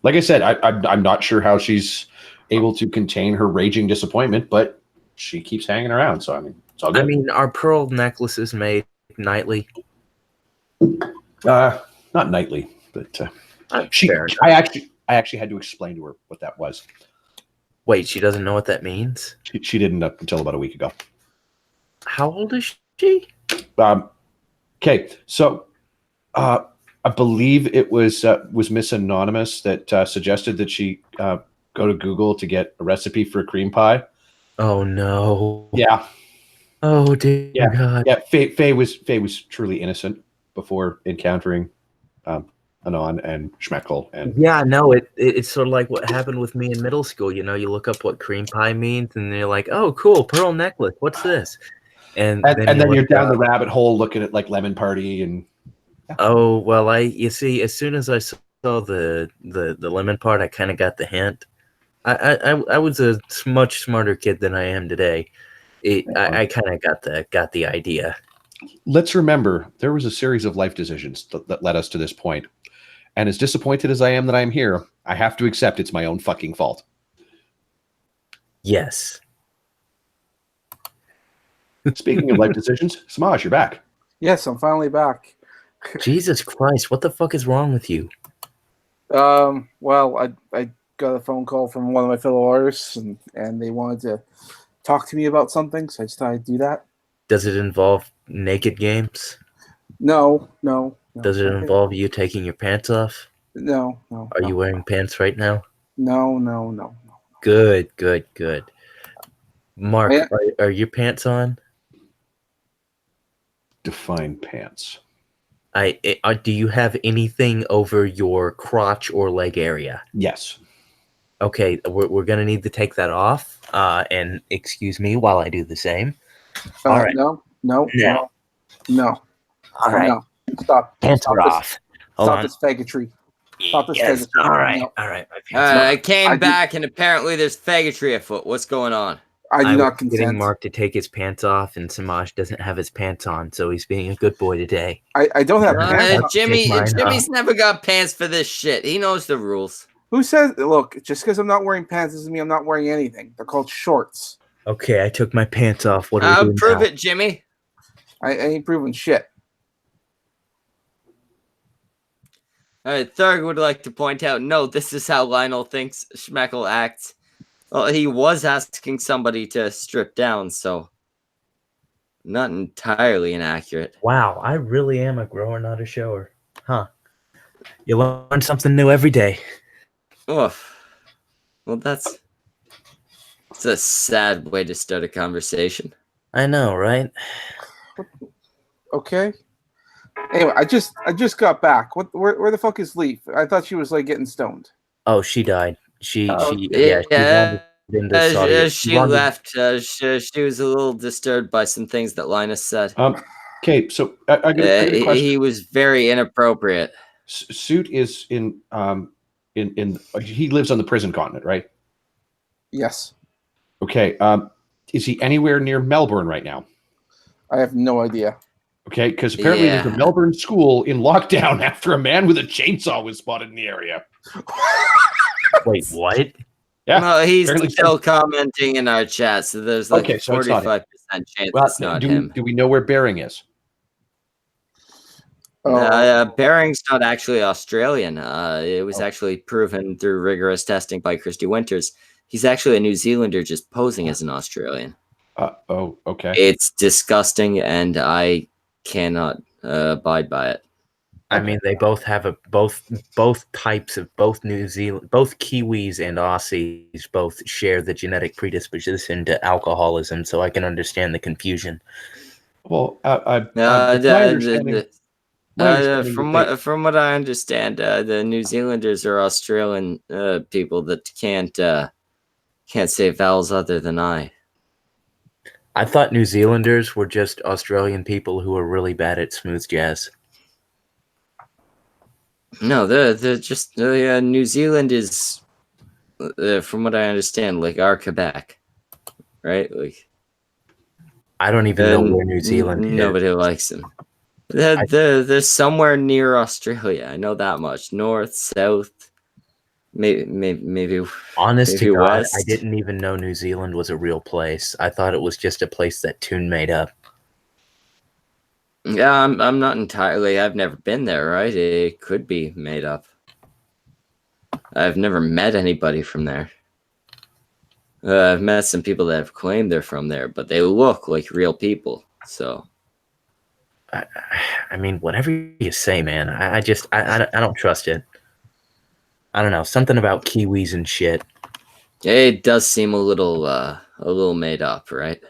F: Like I said, I'm not sure how she's able to contain her raging disappointment, but she keeps hanging around. So I mean, it's all good.
C: I mean, are pearl necklaces made nightly?
F: Not nightly, but. I actually had to explain to her what that was.
C: Wait, she doesn't know what that means?
F: She didn't until about a week ago.
C: How old is she?
F: Okay, so I believe it was Miss Anonymous that suggested that she go to Google to get a recipe for a cream pie.
C: Oh no!
F: Yeah.
C: Oh dear God!
F: Yeah, Faye was truly innocent before encountering Anon and Schmeckle. And
C: yeah, no, it's sort of like what happened with me in middle school. You know, you look up what cream pie means, and you're like, "Oh, cool, pearl necklace. What's this?" And
F: then you're down the rabbit hole looking at like Lemon Party and.
C: Yeah. Oh well, you see, as soon as I saw the lemon part, I kind of got the hint. I was a much smarter kid than I am today. I kind of got the idea.
F: Let's remember there was a series of life decisions that led us to this point. And as disappointed as I am that I'm here, I have to accept it's my own fucking fault.
C: Yes.
F: Speaking of life decisions, Semaj, you're back.
B: Yes, I'm finally back.
C: Jesus Christ, what the fuck is wrong with you?
B: Well, I got a phone call from one of my fellow artists, and they wanted to talk to me about something, so I just thought I'd do that.
C: Does it involve naked games?
B: No.
C: Does it involve you taking your pants off?
B: No.
C: Are you wearing pants right now?
B: No.
C: Good. Mark,
B: Yeah.
C: are your pants on?
F: Define pants.
C: Do you have anything over your crotch or leg area?
F: Yes.
C: Okay, we're gonna need to take that off. And excuse me while I do the same. All right.
B: No.
C: No.
B: All
C: right.
B: No. Stop.
C: Pants
B: Stop
C: are
B: this.
C: off. Hold
B: Stop
C: on.
B: this faggotry. Stop this
C: Yes.
B: faggotry.
C: All right.
B: No.
C: All right. My pants are
A: I
C: off.
A: came back and apparently there's faggotry afoot. What's going on?
B: I do
C: was
B: not
C: getting
B: consent.
C: Mark to take his pants off, and Semaj doesn't have his pants on, so he's being a good boy today.
B: I don't have pants on.
A: Jimmy's never got pants for this shit. He knows the rules.
B: Who says? Look, just because I'm not wearing pants doesn't mean I'm not wearing anything. They're called shorts.
C: Okay, I took my pants off. What do we do
A: Prove
C: now?
A: it, Jimmy.
B: I ain't proving shit.
A: All right, Thurg would like to point out, no, this is how Lionel thinks Schmeckle acts. Well, he was asking somebody to strip down, so not entirely inaccurate.
C: Wow, I really am a grower, not a shower. Huh. You learn something new every day.
A: Oof. Well, it's a sad way to start a conversation.
C: I know, right?
B: Okay. Anyway, I just got back. Where the fuck is Leaf? I thought she was like getting stoned.
C: Oh, she died. She wandered into
A: she left. She was a little disturbed by some things that Linus said.
F: Okay, so I got a question.
A: He was very inappropriate.
F: Suit is in he lives on the prison continent, right?
B: Yes.
F: Okay. Is he anywhere near Melbourne right now?
B: I have no idea.
F: Okay, because apparently there's a Melbourne school in lockdown after a man with a chainsaw was spotted in the area.
C: Wait, what?
F: Yeah.
A: No, he's still commenting in our chat, so there's like a 45% chance it's not him.
F: Do we know where Bering is?
A: Bering's not actually Australian. It was actually proven through rigorous testing by Christy Winters. He's actually a New Zealander just posing as an Australian.
F: Okay.
A: It's disgusting, and I cannot abide by it.
C: I mean, they both have both types of both Kiwis and Aussies both share the genetic predisposition to alcoholism, so I can understand the confusion.
F: Well,
A: from what I understand, the New Zealanders are Australian people that can't say vowels other than I.
C: I thought New Zealanders were just Australian people who are really bad at smooth jazz.
A: No, they're just New Zealand is, from what I understand, like our Quebec, right? Like,
C: I don't even know where New Zealand is.
A: Nobody likes them. They're somewhere near Australia. I know that much. North, south, maybe.
C: Honest
A: maybe
C: to God,
A: west.
C: I didn't even know New Zealand was a real place. I thought it was just a place that Toon made up.
A: Yeah, I'm not entirely. I've never been there, right? It could be made up. I've never met anybody from there. I've met some people that have claimed they're from there, but they look like real people. So,
C: I mean, whatever you say, man. I don't trust it. I don't know, something about Kiwis and shit.
A: It does seem a little made up, right?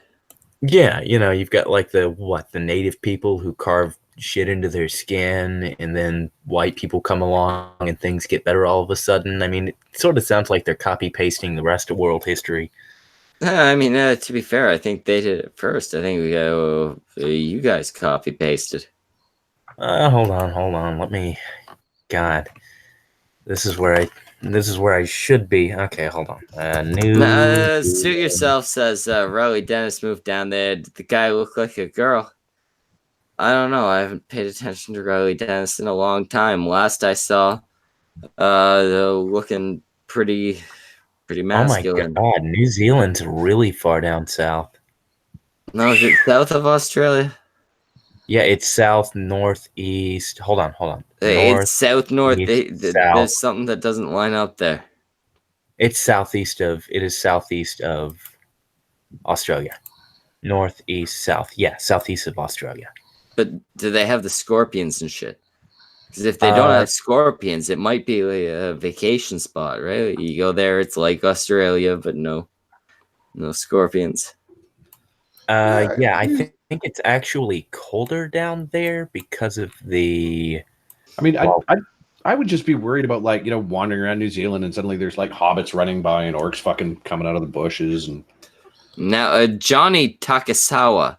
C: Yeah, you've got like the native people who carve shit into their skin, and then white people come along and things get better all of a sudden. I mean, it sort of sounds like they're copy pasting the rest of world history.
A: I mean, to be fair, I think they did it first. I think you guys copy pasted.
C: Hold on. Let me. God, this is where I should be. Okay, hold on.
A: Suit Yourself says Riley Dennis moved down there. Did the guy look like a girl? I don't know. I haven't paid attention to Riley Dennis in a long time. Last I saw, looking pretty masculine.
C: Oh my God, New Zealand's really far down south.
A: No, is it south of Australia?
C: Yeah, it's south, northeast. Hold on.
A: It's south, north.
C: south.
A: There's something that doesn't line up there.
C: It is southeast of Australia. Northeast, south. Yeah, southeast of Australia.
A: But do they have the scorpions and shit? Because if they don't have scorpions, it might be like a vacation spot, right? You go there, it's like Australia, but no scorpions.
C: Yeah, I think it's actually colder down there because of the.
F: I mean, I would just be worried about wandering around New Zealand and suddenly there's like hobbits running by and orcs fucking coming out of the bushes and.
A: Now, Johnny Takasawa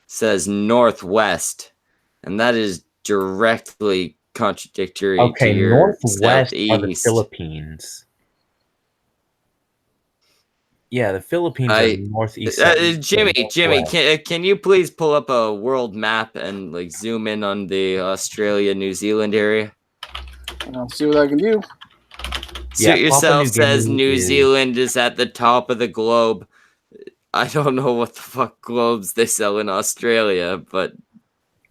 A: says northwest, and that is directly contradictory to your
C: northwest
A: southeast.
C: are the Philippines. Yeah, the Philippines are northeast.
A: Jimmy, can you please pull up a world map and like zoom in on the Australia, New Zealand area?
B: I'll see what I can do.
A: Suit Yourself says New Zealand is at the top of the globe. I don't know what the fuck globes they sell in Australia, but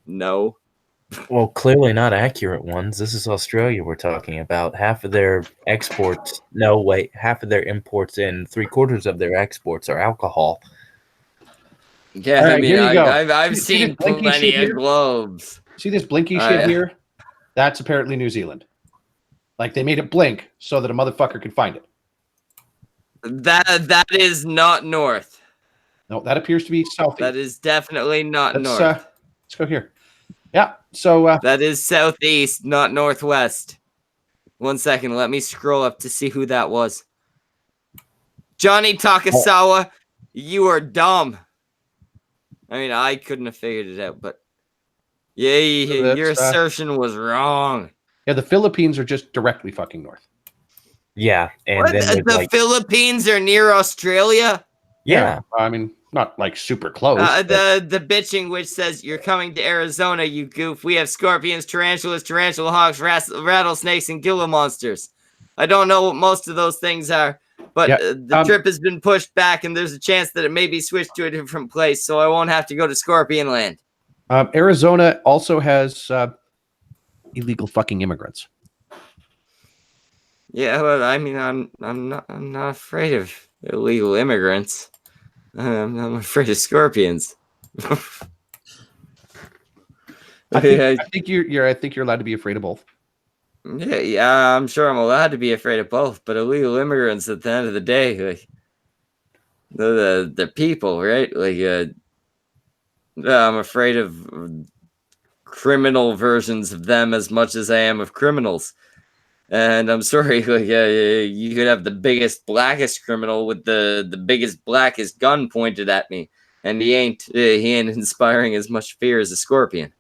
A: no.
C: Well, clearly not accurate ones. This is Australia we're talking about. Half of their exports, half of their imports and 3/4 of their exports are alcohol.
A: Yeah,
F: right,
A: I mean, I've seen plenty of globes.
F: See this blinky shit here? That's apparently New Zealand. Like they made it blink so that a motherfucker could find it.
A: That is not north.
F: No, that appears to be southeast.
A: That is definitely not north.
F: Let's go here. Yeah, so
A: that is southeast, not northwest. 1 second, let me scroll up to see who that was. Johnny Takasawa, you are dumb. I mean, I couldn't have figured it out, but yeah, your assertion was wrong.
F: Yeah, the Philippines are just directly fucking north.
C: Yeah, and then
A: the Philippines are near Australia.
C: Yeah,
F: I mean, not like super close.
A: The bitching witch says, "You're coming to Arizona, you goof. We have scorpions, tarantulas, tarantula hawks, rattlesnakes, and Gila monsters. I don't know what most of those things are, but the trip has been pushed back, and there's a chance that it may be switched to a different place, so I won't have to go to Scorpion Land."
F: Arizona also has illegal fucking immigrants.
A: Yeah, well, I mean, I'm not afraid of illegal immigrants. I'm afraid of scorpions.
F: I think you're allowed to be afraid of both.
A: Yeah, I'm sure I'm allowed to be afraid of both, but illegal immigrants at the end of the day, like the people, right? Like I'm afraid of criminal versions of them as much as I am of criminals. And I'm sorry, like you could have the biggest, blackest criminal with the biggest, blackest gun pointed at me, and he ain't inspiring as much fear as a scorpion.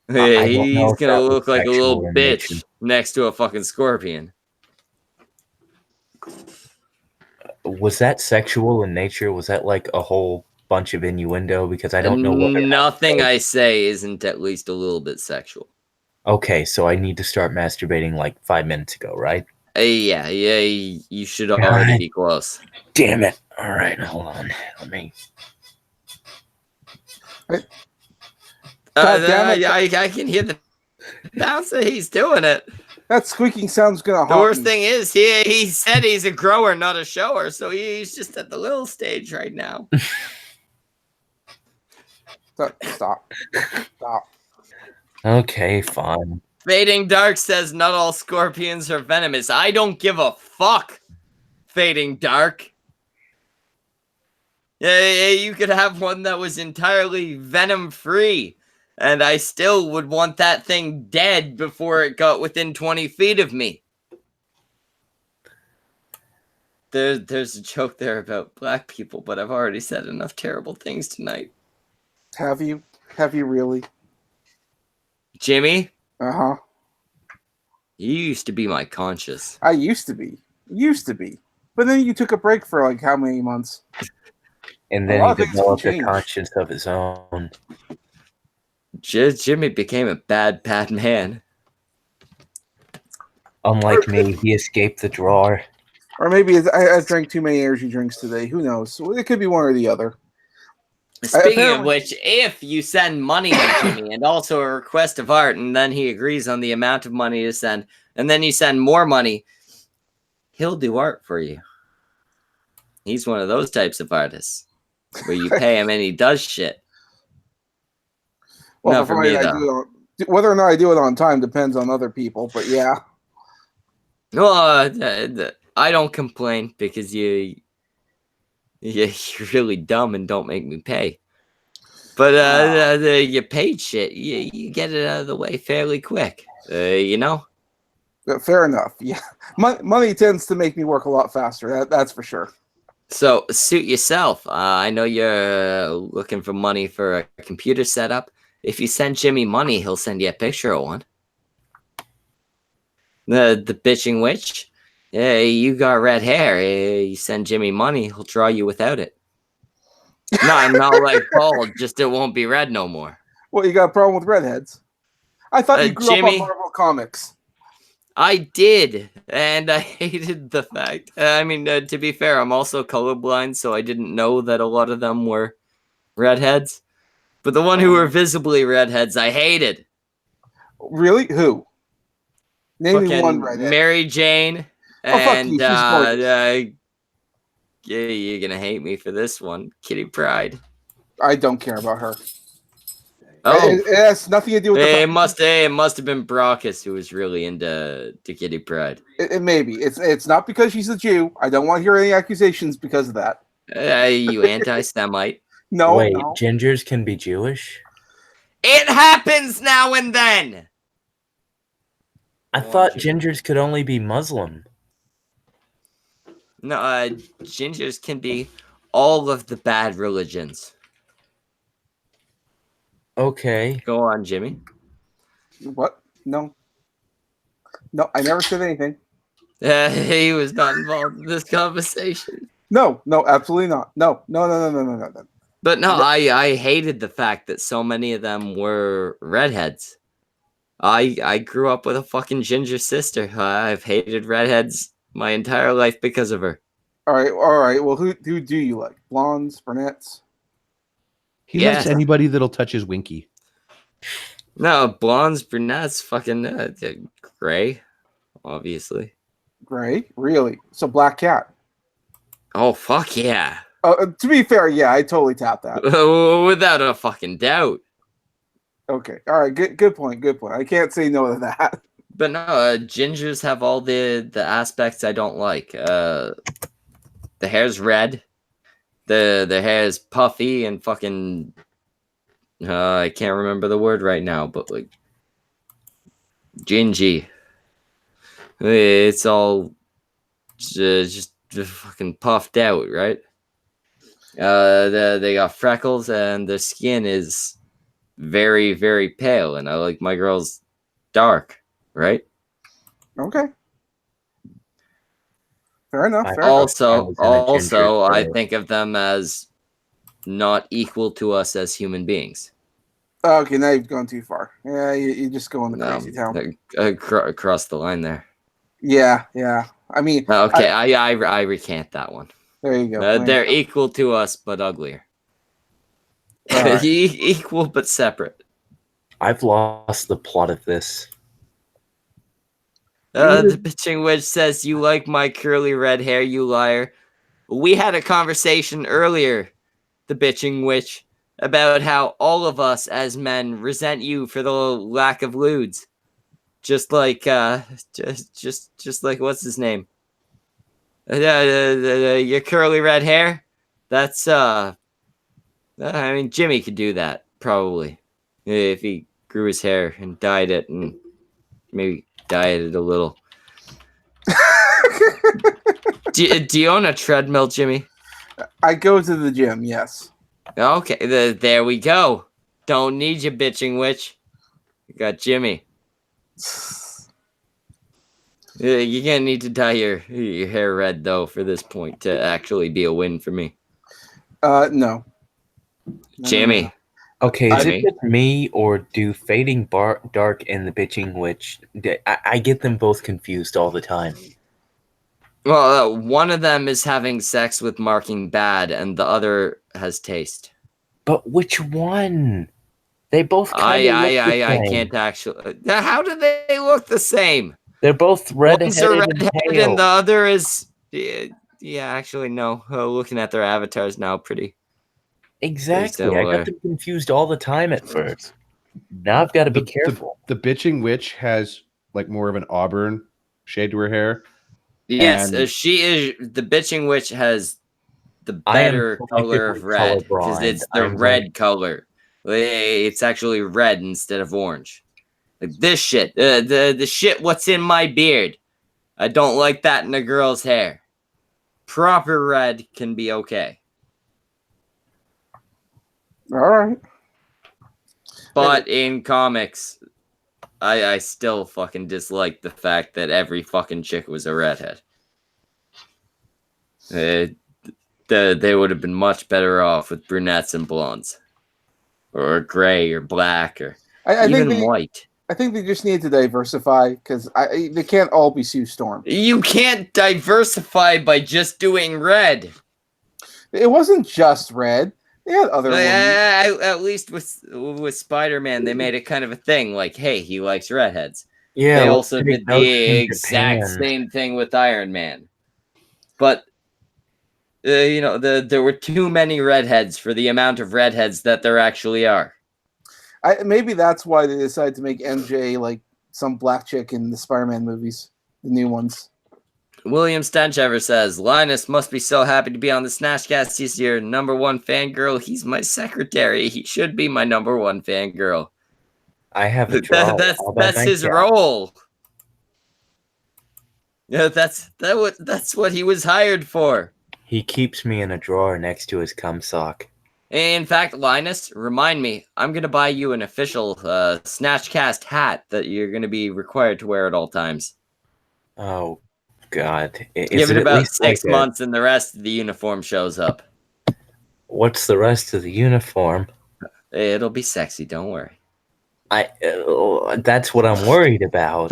A: He's gonna look like a little bitch next to a fucking scorpion.
C: Was that sexual in nature? Was that like a whole bunch of innuendo? Because I don't know what.
A: Nothing I say isn't at least a little bit sexual.
C: Okay, so I need to start masturbating like 5 minutes ago, right?
A: Yeah, you should already be close.
C: Damn it. All right, hold on. Let me...
A: I can hear the bouncer. He's doing it.
B: That squeaking sound's gonna haunt
A: The worst
B: me.
A: thing is, he said he's a grower, not a shower, so he's just at the little stage right now.
B: Stop.
C: Okay, fine.
A: Fading Dark says not all scorpions are venomous. I don't give a fuck, Fading Dark. Yeah, you could have one that was entirely venom-free, and I still would want that thing dead before it got within 20 feet of me. There's a joke there about black people, but I've already said enough terrible things tonight.
B: Have you? Have you really?
A: Jimmy?
B: Uh-huh.
A: You used to be my conscience.
B: I used to be. But then you took a break for like how many months?
C: And then he developed a conscience of his own.
A: Jimmy became a bad man.
C: Unlike me, he escaped the drawer.
B: Or maybe I drank too many energy drinks today. Who knows? It could be one or the other.
A: Speaking of which, if you send money to Jimmy and also a request of art, and then he agrees on the amount of money to send, and then you send more money, he'll do art for you. He's one of those types of artists where you pay him and he does shit.
B: Well,
A: Not for me, though.
B: Whether or not I do it on time depends on other people, but yeah.
A: Well, I don't complain because you're really dumb and don't make me pay. But you paid shit. You get it out of the way fairly quick. You know?
B: Fair enough. Yeah. Money tends to make me work a lot faster. That's for sure.
A: So, suit yourself. I know you're looking for money for a computer setup. If you send Jimmy money, he'll send you a picture of one. The bitching witch. Yeah, you got red hair. You send Jimmy money, he'll draw you without it. No, not like bald, just it won't be red no more.
B: Well, you got a problem with redheads? I thought you grew
A: Jimmy,
B: up on Marvel Comics.
A: I did, and I hated the fact. I mean, to be fair, I'm also colorblind, so I didn't know that a lot of them were redheads. But the one who were visibly redheads, I hated.
B: Really? Who? Name me one redhead.
A: Mary Jane.
B: Oh, fuck you. She's gorgeous.
A: Yeah, you're gonna hate me for this one. Kitty Pryde.
B: I don't care about her.
A: Oh,
B: it has nothing to do with
A: it must have been Brockus who was really into Kitty Pryde.
B: It may be. It's not because she's a Jew. I don't want to hear any accusations because of that.
A: You anti-Semite.
B: No.
C: Wait,
B: no.
C: gingers can be Jewish?
A: It happens now and then.
C: I thought gingers could only be Muslim.
A: No, gingers can be all of the bad religions.
C: Okay.
A: Go on, Jimmy.
B: What? No. No, I never said anything.
A: He was not involved in this conversation.
B: No, absolutely not. No.
A: But no, I hated the fact that so many of them were redheads. I grew up with a fucking ginger sister. I've hated redheads my entire life because of her.
B: All right. Well, who do you like? Blondes, brunettes?
F: He likes anybody that'll touch his winky.
A: No, blondes, brunettes, fucking gray, obviously.
B: Gray? Really? So Black Cat?
A: Oh, fuck yeah.
B: To be fair, yeah, I totally tapped that.
A: Without a fucking doubt.
B: Okay. All right. Good point. I can't say no to that.
A: But no, gingers have all the aspects I don't like. The hair's red. The hair is puffy and fucking... I can't remember the word right now, but like... Gingy. It's all just fucking puffed out, right? They got freckles and their skin is very, very pale, and I like my girls dark, right?
B: Okay. Fair enough.
A: Also, I think of them as not equal to us as human beings.
B: Okay, now you've gone too far. Yeah, you just go in the crazy town.
A: Across the line there.
B: Yeah. I mean,
A: okay, I recant that one.
B: There you go.
A: They're equal to us, but uglier.
B: Right.
A: Equal but separate.
C: I've lost the plot of this.
A: The bitching witch says, "You like my curly red hair, you liar." We had a conversation earlier, the bitching witch, about how all of us as men resent you for the lack of lewds. Just like, just like, what's his name? Your curly red hair? That's, I mean, Jimmy could do that, probably. If he grew his hair and dyed it and maybe dyed it a little. Do you own a treadmill, Jimmy?
B: I go to the gym, yes.
A: Okay, there we go. Don't need you, bitching witch. You got Jimmy. You're gonna need to dye your hair red, though, for this point to actually be a win for me.
B: No.
A: Jimmy.
B: No.
C: Okay, is it just me, or do Fading Dark and the Bitching Witch, I get them both confused all the time.
A: Well, one of them is having sex with marking bad, and the other has taste.
C: But which one? They both kind of look the
A: I
C: same.
A: can't actually. How do they look the same?
C: They're both redheaded
A: One's a redhead
C: and pale.
A: and the other is. Yeah, actually, no. Looking at their avatars now, pretty.
C: Exactly. I got them confused all the time at first. Now I've got to be careful.
F: The bitching witch has like more of an auburn shade to her hair.
A: Yes, she is. The bitching witch has the better color of red because it's the red color. It's actually red instead of orange. Like this shit, the shit what's in my beard. I don't like that in a girl's hair. Proper red can be okay.
B: All right.
A: But in comics, I still fucking dislike the fact that every fucking chick was a redhead. They would have been much better off with brunettes and blondes. Or gray or black or even white.
B: I think they just need to diversify because they can't all be Sue Storm.
A: You can't diversify by just doing red.
B: It wasn't just red. They had other ones.
A: At least with Spider-Man, they made it kind of a thing. Like, hey, he likes redheads.
C: Yeah.
A: They also did the exact same thing with Iron Man. But, there were too many redheads for the amount of redheads that there actually are.
B: Maybe that's why they decided to make MJ like some black chick in the Spider-Man movies, the new ones.
A: William Stenchever says, Linus must be so happy to be on the SnatchCast. He's your number one fangirl. He's my secretary. He should be my number one fangirl.
C: I have a draw.
A: That's his role. Yeah, that's what he was hired for.
C: He keeps me in a drawer next to his cum sock.
A: In fact, Linus, remind me, I'm going to buy you an official SnatchCast hat that you're going to be required to wear at all times.
C: Oh, God.
A: Give it about 6 months and the rest of the uniform shows up.
C: What's the rest of the uniform?
A: It'll be sexy, don't worry.
C: That's what I'm worried about.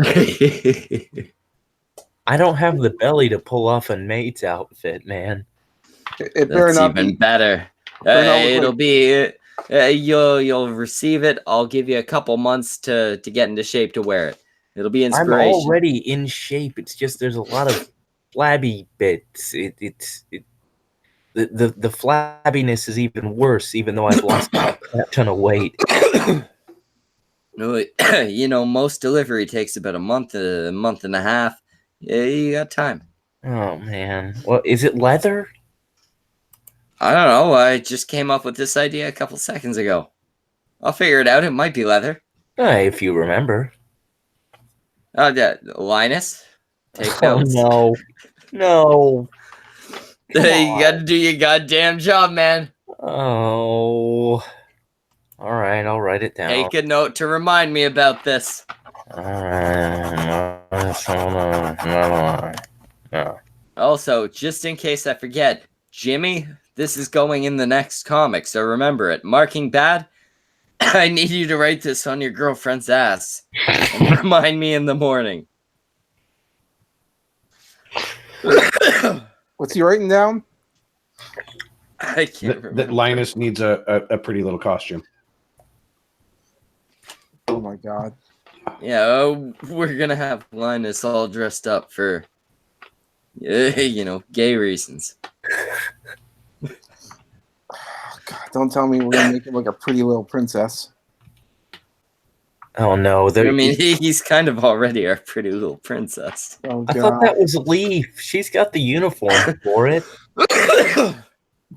C: I don't have the belly to pull off a maid's outfit, man.
B: It better
A: That's
B: not
A: even
B: be
A: better. It'll be you'll receive it. I'll give you a couple months to get into shape to wear it. It'll be inspiration.
C: I'm already in shape. It's just there's a lot of flabby bits. The flabbiness is even worse, even though I've lost a ton of weight.
A: No, most delivery takes about a month and a half. Yeah, you got time.
C: Oh man, well, is it leather?
A: I don't know. I just came up with this idea a couple seconds ago. I'll figure it out. It might be leather.
C: If you remember.
A: Linus, take notes.
C: Oh, no.
A: Hey, you gotta do your goddamn job, man.
C: Oh. All right, I'll write it down.
A: Take a note to remind me about this. Also, just in case I forget, Jimmy, this is going in the next comic, so remember it. Marking bad, I need you to write this on your girlfriend's ass. And remind me in the morning.
B: What's he writing down?
A: I can't remember.
F: That Linus needs a pretty little costume.
B: Oh my God.
A: Yeah, we're gonna have Linus all dressed up for, gay reasons.
B: God, don't tell me we're gonna make him like a pretty little princess.
C: Oh no!
A: I mean, he's kind of already our pretty little princess.
B: Oh,
C: I thought that was Leaf. She's got the uniform for it.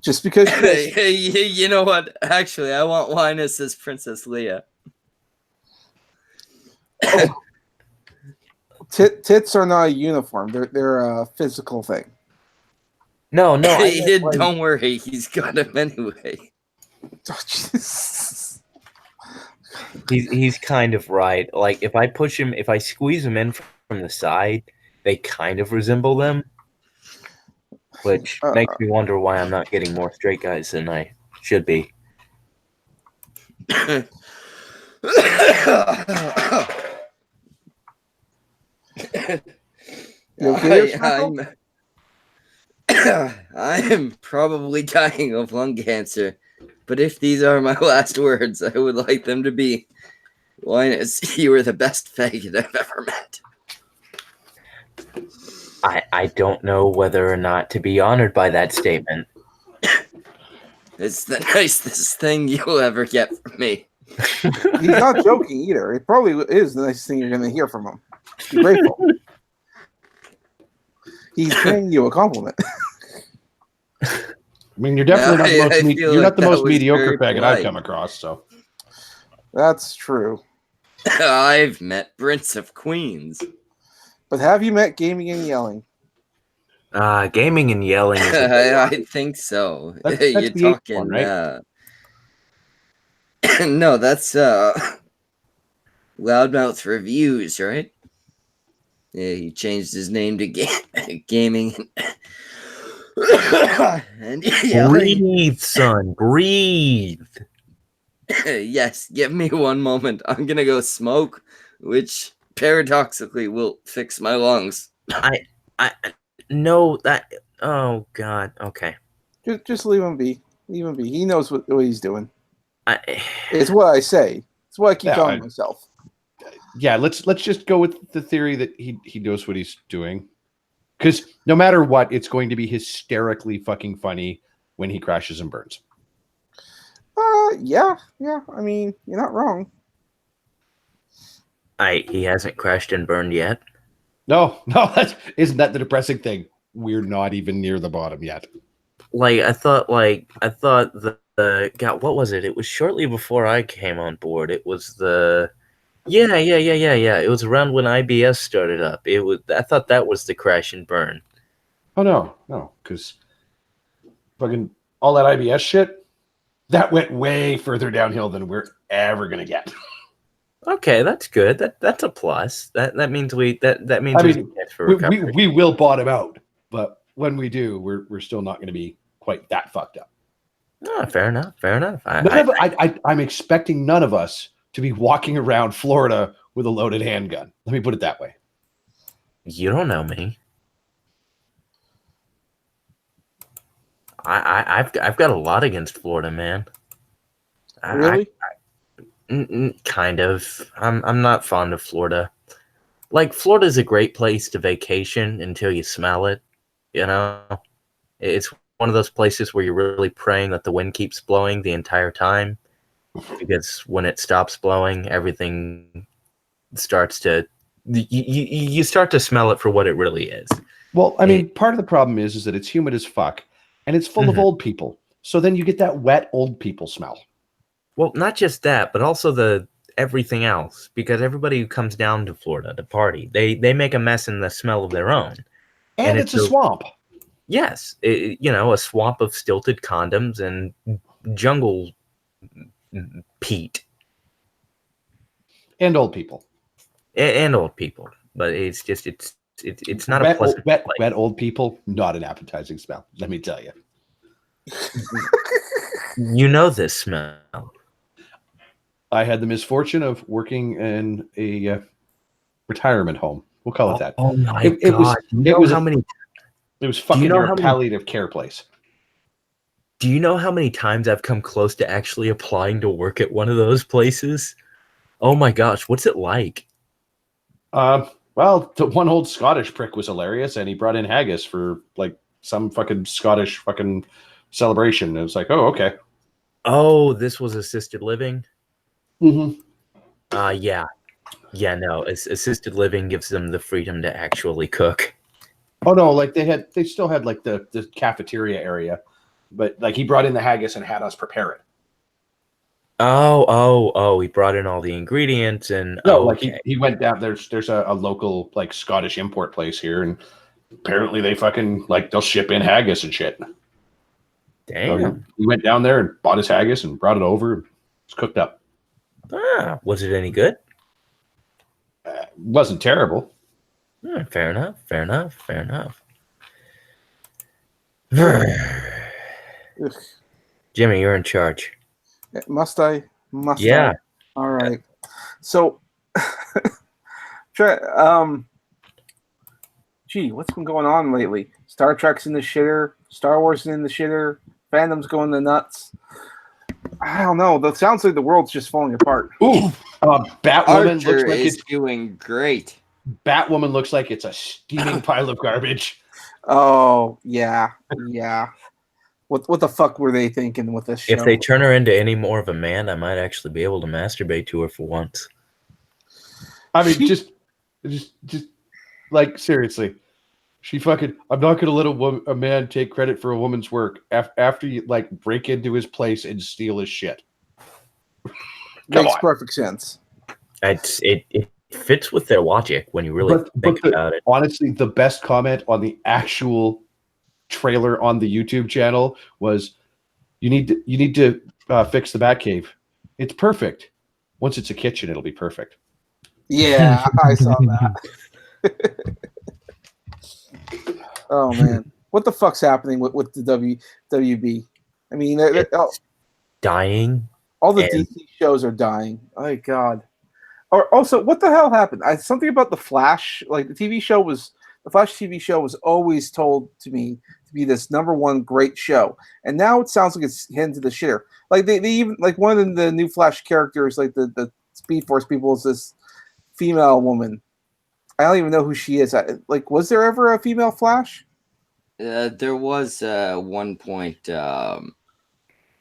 B: Just because.
A: You know what? Actually, I want Linus as Princess Leia.
B: Oh. Tits are not a uniform. They're a physical thing.
C: No.
A: Don't worry. He's got him anyway.
B: Oh, Jesus.
C: He's kind of right. Like if I squeeze him in from the side, they kind of resemble them, which makes me wonder why I'm not getting more straight guys than I should be. I
A: am probably dying of lung cancer, but if these are my last words, I would like them to be, Linus, you were the best faggot I've ever met.
C: I don't know whether or not to be honored by that statement.
A: It's the nicest thing you'll ever get from me.
B: He's not joking either. It probably is the nicest thing you're going to hear from him. Be grateful. He's paying you a compliment.
F: I mean, you're definitely not the most mediocre faggot I've come across. So
B: that's true.
A: I've met Prince of Queens.
B: But have you met Gaming and Yelling?
C: Gaming and Yelling.
A: I think so.
F: That's
A: You're
F: the
A: talking,
F: one, right?
A: No, that's Loudmouth Reviews, right? Yeah, he changed his name to Gaming and Yelling.
C: Breathe, son, breathe.
A: Yes, give me one moment. I'm gonna go smoke, which paradoxically will fix my lungs.
C: I no that. Oh God. Okay.
B: Just leave him be. Leave him be. He knows what he's doing.
C: It's
B: what I say. It's what I keep telling myself.
F: Yeah, let's just go with the theory that he knows what he's doing. Because no matter what, it's going to be hysterically fucking funny when he crashes and burns.
B: Yeah. I mean, you're not wrong.
C: He hasn't crashed and burned yet.
F: No, isn't that the depressing thing? We're not even near the bottom yet.
C: I thought the God, what was it? It was shortly before I came on board. It was yeah. It was around when IBS started up. I thought that was the crash and burn.
F: Oh no, because fucking all that IBS shit, that went way further downhill than we're ever gonna get.
C: Okay, that's good. That's a plus. That means we
F: will bottom out, but when we do, we're still not going to be quite that fucked up.
C: Oh, fair enough.
F: I'm expecting none of us to be walking around Florida with a loaded handgun. Let me put it that way.
C: You don't know me. I've got a lot against Florida, man.
B: Really?
C: Kind of. I'm not fond of Florida. Florida's a great place to vacation until you smell it. You know, it's one of those places where you're really praying that the wind keeps blowing the entire time, because when it stops blowing, everything starts to you start to smell it for what it really is.
F: Well, I mean, part of the problem is that it's humid as fuck, and it's full of old people. So then you get that wet old people smell.
C: Well, not just that, but also everything else, because everybody who comes down to Florida to party, they make a mess in the smell of their own.
F: And it's a swamp.
C: Yes, a swamp of stilted condoms and jungle peat.
F: And old people.
C: And old people. But it's just, it's not a pleasant place.
F: Wet old people, not an appetizing smell, let me tell you.
C: You know this smell.
F: I had the misfortune of working in a retirement home. We'll call it that.
C: Oh my God. It
F: was fucking a palliative care place.
C: Do you know how many times I've come close to actually applying to work at one of those places? Oh my gosh, what's it like?
F: Well, the one old Scottish prick was hilarious, and he brought in haggis for some fucking Scottish fucking celebration. It was like, oh, okay.
C: Oh, this was assisted living?
F: Mm-hmm.
C: Yeah. Yeah, no. Assisted living gives them the freedom to actually cook.
F: Oh no, they still had the cafeteria area, but he brought in the haggis and had us prepare it.
C: Oh, he brought in all the ingredients and
F: he went down. There's a local Scottish import place here, and apparently they fucking they'll ship in haggis and shit.
C: Damn.
F: So he went down there and bought his haggis and brought it over. It's cooked up.
C: Was it any good?
F: Wasn't terrible.
C: Fair enough. Jimmy, you're in charge.
B: Must I?
C: Yeah.
B: All right. So, what's been going on lately? Star Trek's in the shitter. Star Wars is in the shitter. Fandom's going the nuts. I don't know. That sounds like the world's just falling apart.
F: Ooh, Batwoman
A: Archer
F: looks like
A: is
F: it's
A: doing great.
F: Batwoman looks like it's a steaming pile of garbage.
B: Oh yeah. What the fuck were they thinking with this show?
C: If they turn her into any more of a man, I might actually be able to masturbate to her for once.
F: I mean, just like seriously, she fucking. I'm not gonna let a man take credit for a woman's work after you like break into his place and steal his shit.
B: Makes perfect sense.
C: It fits with their logic when you really think about it.
F: Honestly, the best comment on the actual trailer on the YouTube channel was, "You need to fix the Batcave. It's perfect. Once it's a kitchen, it'll be perfect."
B: Yeah, I saw that. Oh man, what the fuck's happening with the WB? I mean,
C: dying.
B: All the DC shows are dying. Oh my god. Or also, what the hell happened? Something about the Flash. Like the Flash TV show was always told to me to be this #1 great show, and now it sounds like it's heading to the shitter. Like they even like one of the new Flash characters, like the Speed Force people, is this female woman. I don't even know who she is. Like, was there ever a female Flash?
A: There was one point.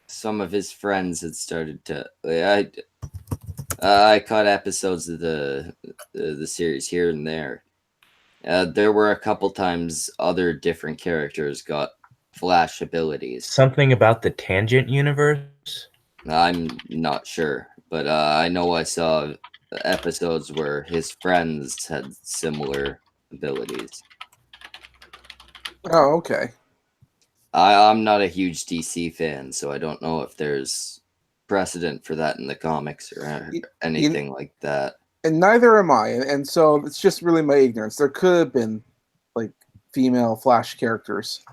A: Some of his friends had started to. I caught episodes of the series here and there. There were a couple times other different characters got Flash abilities.
C: Something about the Tangent universe?
A: I'm not sure, but I know I saw episodes where his friends had similar abilities.
B: Oh, okay.
A: I'm not a huge DC fan, so I don't know if there's precedent for that in the comics or anything like that.
B: And neither am I, and so it's just really my ignorance. There could have been like female Flash characters.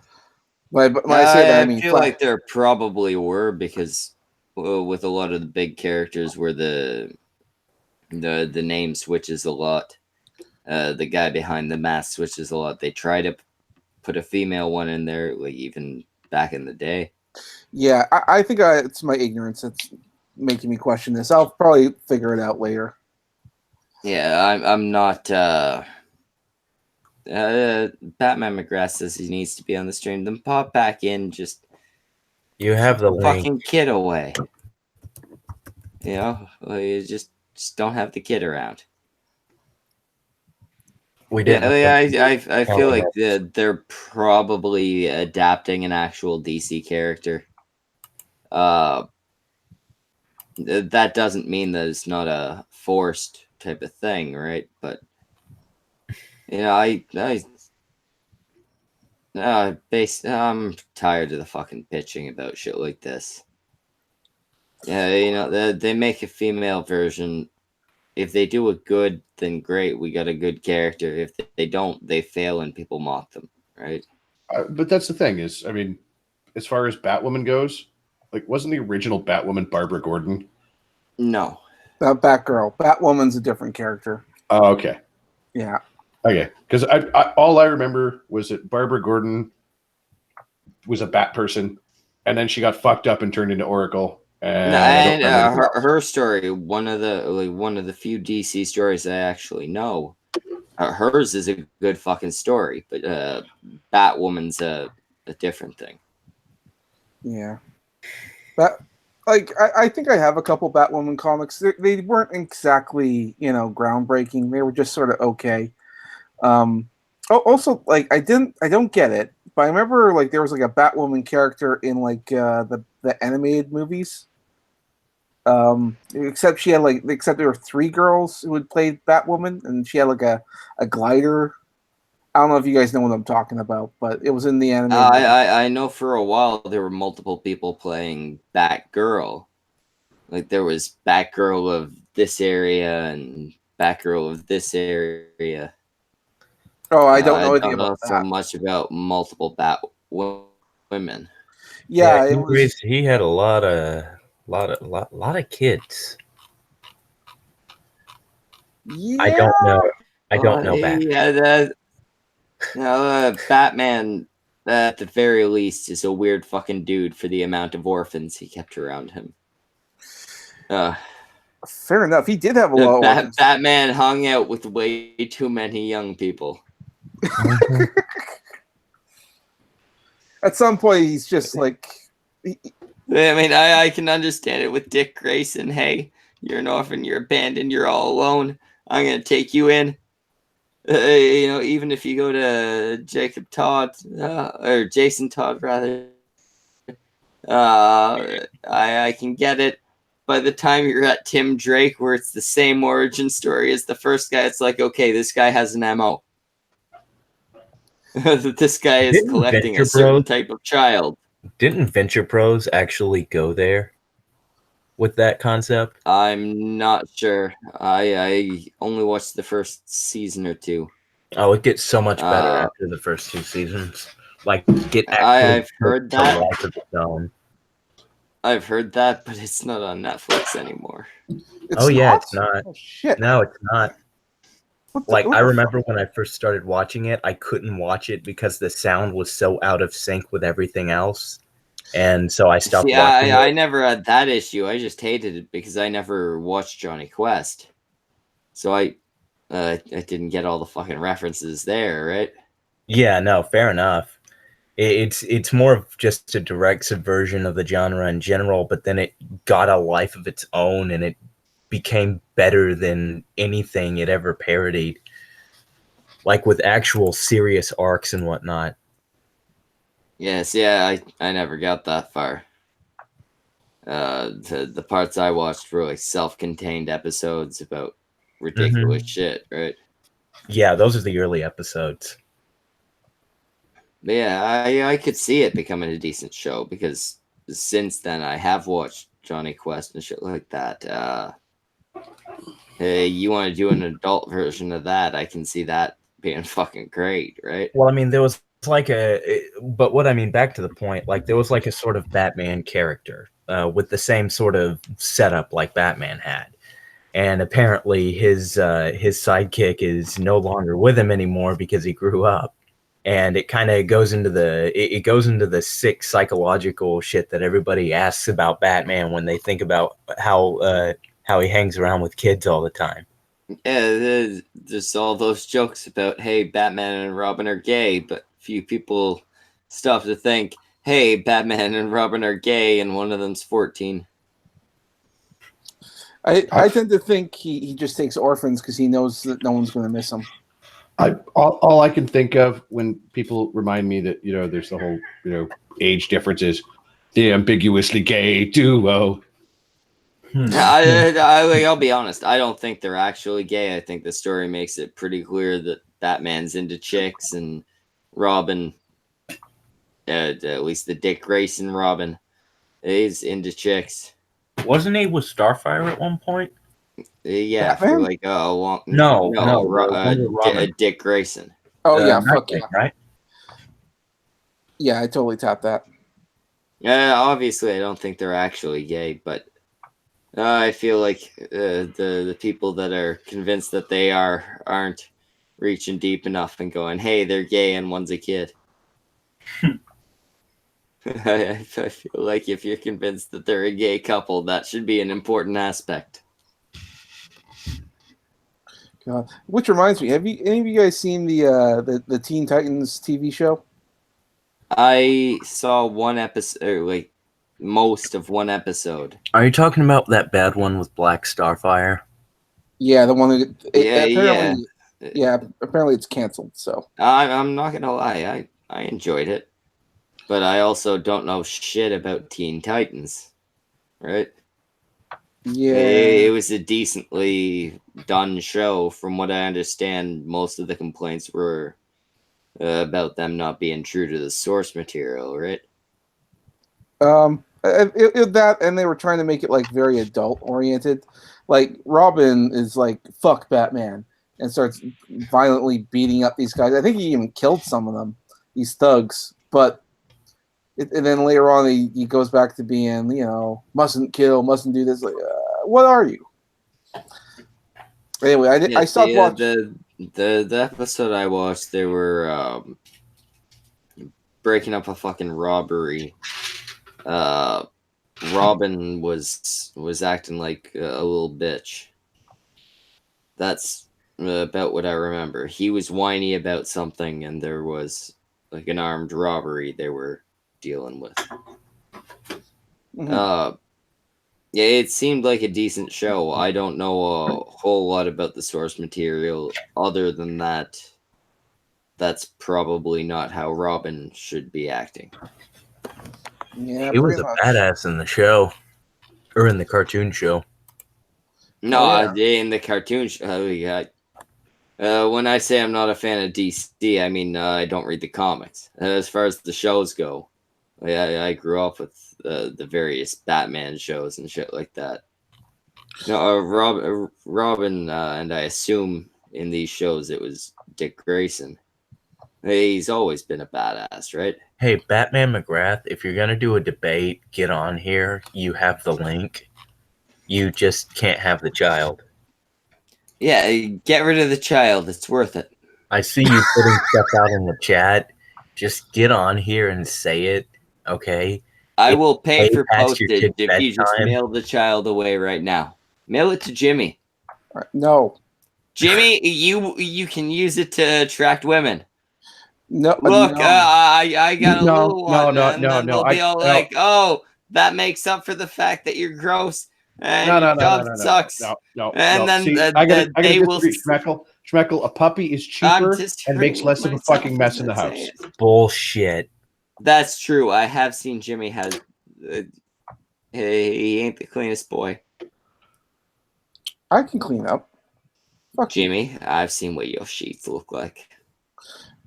B: When I say that, I mean
A: feel like there probably were, because with a lot of the big characters where the name switches a lot, the guy behind the mask switches a lot. They try to put a female one in there, like even back in the day.
B: Yeah, I think it's my ignorance that's making me question this. I'll probably figure it out later.
A: Yeah, I'm not. Batman McGrath says he needs to be on the stream. Then pop back in. Just
C: you have the
A: fucking kid away. You know, you just don't have the kid around.
C: We did.
A: Yeah, I feel like they're probably adapting an actual DC character. That doesn't mean that it's not a forced type of thing, right? But you know, I'm tired of the fucking pitching about shit like this. Yeah, you know, they make a female version. If they do it good, then great. We got a good character. If they don't, they fail and people mock them, right?
F: But that's the thing is, I mean, as far as Batwoman goes, like, wasn't the original Batwoman Barbara Gordon?
A: No.
B: Batgirl. Batwoman's a different character.
F: Oh, okay.
B: Yeah.
F: Okay, because I all I remember was that Barbara Gordon was a bat person, and then she got fucked up and turned into Oracle. And
A: her story, one of the few DC stories I actually know. Hers is a good fucking story, but Batwoman's a different thing.
B: Yeah. I think I have a couple Batwoman comics. They weren't exactly, groundbreaking. They were just sort of okay. Also, like I don't get it, but I remember like there was like a Batwoman character in like the animated movies. Except there were 3 girls who had played Batwoman, and she had like a glider. I don't know if you guys know what I'm talking about, but it was in the anime.
A: I know for a while there were multiple people playing Batgirl. Like there was Batgirl of this area and Batgirl of this area.
B: Oh, I don't know anything
A: about
B: about that.
A: So much about multiple Batwomen.
B: Yeah,
C: he had a lot of kids.
B: Yeah.
C: I don't know. I don't know Batman.
A: Yeah, Batman, at the very least, is a weird fucking dude for the amount of orphans he kept around him.
B: Fair enough. He did have a lot of
A: Batman hung out with way too many young people.
B: At some point, he's just like.
A: I mean, I can understand it with Dick Grayson. Hey, you're an orphan, you're abandoned, you're all alone. I'm gonna take you in. You know, even if you go to Jacob Todd or Jason Todd, rather, I can get it. By the time you're at Tim Drake, where it's the same origin story as the first guy, it's like, okay, this guy has an MO. This guy is collecting a certain type of child.
C: Didn't Venture Bros actually go there with that concept?
A: I'm not sure. I only watched the first season or two.
C: Oh, it gets so much better after the first 2 seasons. Like,
A: I've heard that.
C: Life of its own.
A: I've heard that, but it's not on Netflix anymore.
C: It's not.
B: Oh, shit.
C: No, it's not. I remember when I first started watching it, I couldn't watch it because the sound was so out of sync with everything else. And so I stopped watching it.
A: I never had that issue. I just hated it because I never watched Johnny Quest. So I didn't get all the fucking references there, right?
C: Yeah, no, fair enough. It's more of just a direct subversion of the genre in general, but then it got a life of its own and it became better than anything it ever parodied. Like with actual serious arcs and whatnot.
A: Yes, yeah, I never got that far. The parts I watched were like self-contained episodes about ridiculous shit, right?
C: Yeah, those are the early episodes.
A: But yeah, I could see it becoming a decent show because since then I have watched Johnny Quest and shit like that. Hey, you want to do an adult version of that? I can see that being fucking great, right?
C: Well, I mean, there was but what I mean, back to the point, like there was like a sort of Batman character with the same sort of setup like Batman had. And apparently his sidekick is no longer with him anymore because he grew up. And it kind of goes into the sick psychological shit that everybody asks about Batman when they think about how he hangs around with kids all the time.
A: Yeah, there's all those jokes about, hey, Batman and Robin are gay, but few people stop to think, hey, Batman and Robin are gay, and one of them's 14.
B: I tend to think he just takes orphans because he knows that no one's going to miss him.
F: All I can think of when people remind me that there's the whole age differences, the ambiguously gay duo.
A: I'll be honest. I don't think they're actually gay. I think the story makes it pretty clear that Batman's into chicks and Robin, at least the Dick Grayson Robin, is into chicks.
C: Wasn't he with Starfire at one point?
A: Yeah, for like a long.
C: No,
A: Dick Grayson.
B: Oh yeah, fuck yeah,
C: right?
B: Yeah, I totally tapped that.
A: Yeah, obviously, I don't think they're actually gay, but I feel like the people that are convinced that they aren't reaching deep enough and going, "Hey, they're gay and one's a kid." I feel like if you're convinced that they're a gay couple, that should be an important aspect.
B: God. Which reminds me, have any of you guys seen the Teen Titans TV show?
A: I saw one episode, or like most of one episode.
C: Are you talking about that bad one with Black Starfire?
B: Yeah, the one that apparently it's canceled. So
A: I'm not gonna lie, I enjoyed it, but I also don't know shit about Teen Titans, right?
B: Yeah,
A: it was a decently done show. From what I understand, most of the complaints were about them not being true to the source material, right?
B: That, and they were trying to make it like very adult oriented. Like Robin is like fuck Batman and starts violently beating up these guys. I think he even killed some of them, these thugs. But and then later on, he goes back to being, mustn't kill, mustn't do this. Like, what are you? Anyway, I stopped watching.
A: The episode I watched, they were breaking up a fucking robbery. Robin was acting like a little bitch. That's about what I remember. He was whiny about something, and there was like an armed robbery they were dealing with.
B: Mhm.
A: Yeah, it seemed like a decent show. I don't know a whole lot about the source material other than that. That's probably not how Robin should be acting.
B: Yeah,
C: He was
B: pretty
C: a
B: much.
C: badass in the show, or in the cartoon show.
A: No,
B: Oh,
A: in the cartoon show, when I say I'm not a fan of DC, I mean I don't read the comics. As far as the shows go, I grew up with the various Batman shows and shit like that. No, Robin, and I assume in these shows it was Dick Grayson. He's always been a badass, right?
C: Hey, Batman McGrath, if you're going to do a debate, get on here. You have the link. You just can't have the child.
A: Yeah, get rid of the child. It's worth it.
C: I see you putting stuff out in the chat. Just get on here and say it, okay?
A: I
C: It's
A: will pay
C: way
A: for
C: past your
A: postage
C: kid's
A: if you just
C: bedtime.
A: mail the child away right now. Mail it to Jimmy.
B: no.
A: Jimmy, you can use it to attract women.
B: No.
A: Look,
B: no.
A: I got a little one,
F: no,
A: and then they'll be all like, "Oh, that makes up for the fact that you're gross and your job sucks." And then
F: See, I gotta
A: they will.
F: disagree, Schmeckle. A puppy is
A: I'm
F: cheaper and makes less of a fucking mess in the house.
C: Bullshit.
A: That's true. I have seen Jimmy has. He ain't the cleanest boy.
B: I can clean up. Fuck
A: Jimmy, I've seen what your sheets look like.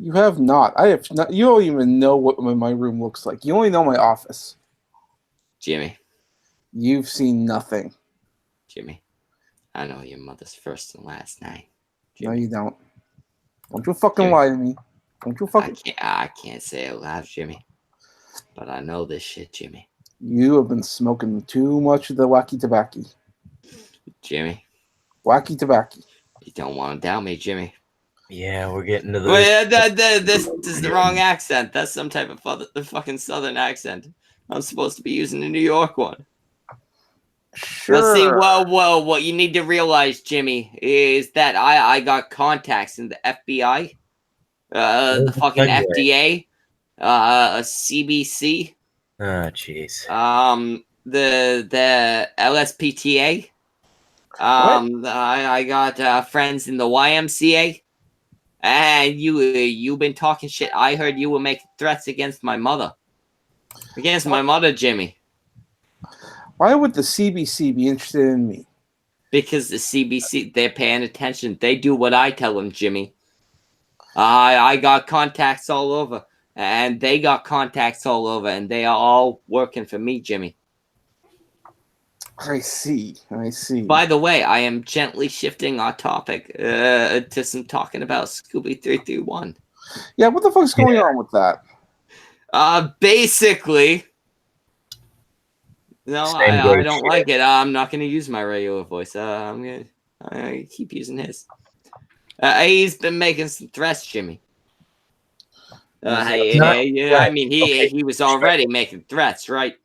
B: You have not. I have not. You don't even know what my room looks like. You only know my office.
A: Jimmy,
B: You've seen nothing.
A: Jimmy, I know your mother's first and last name.
B: No,
A: Jimmy.
B: you don't. Don't you fucking
A: Jimmy.
B: lie to me. Don't you fucking.
A: I can't say it loud, Jimmy. But I know this shit, Jimmy.
B: You have been smoking too much of the wacky tobacco.
A: Jimmy.
B: Wacky tobacco.
A: You don't want to doubt me, Jimmy.
C: Yeah, we're getting to the.
A: Wait, this is the wrong accent. That's some type of fucking southern accent. I'm supposed to be using a New York one.
B: Sure.
A: Let's see. Well, what you need to realize, Jimmy, is that I got contacts in the FBI, the fucking FDA, CBC.
C: Oh, jeez.
A: The LSPTA. I got friends in the YMCA. And you've been talking shit. I heard you were making threats against my mother. Against my mother, Jimmy.
B: Why would the CBC be interested in me?
A: Because the CBC, they're paying attention. They do what I tell them, Jimmy. I got contacts all over. And they got contacts all over. And they are all working for me, Jimmy.
B: I see.
A: By the way, I am gently shifting our topic to some talking about Scooby 331.
B: Yeah, what the fuck's going on with that?
A: Basically, no, I don't like it. I'm not going to use my regular voice. I'm gonna keep using his. He's been making some threats, Jimmy. I mean, he was already making threats, right?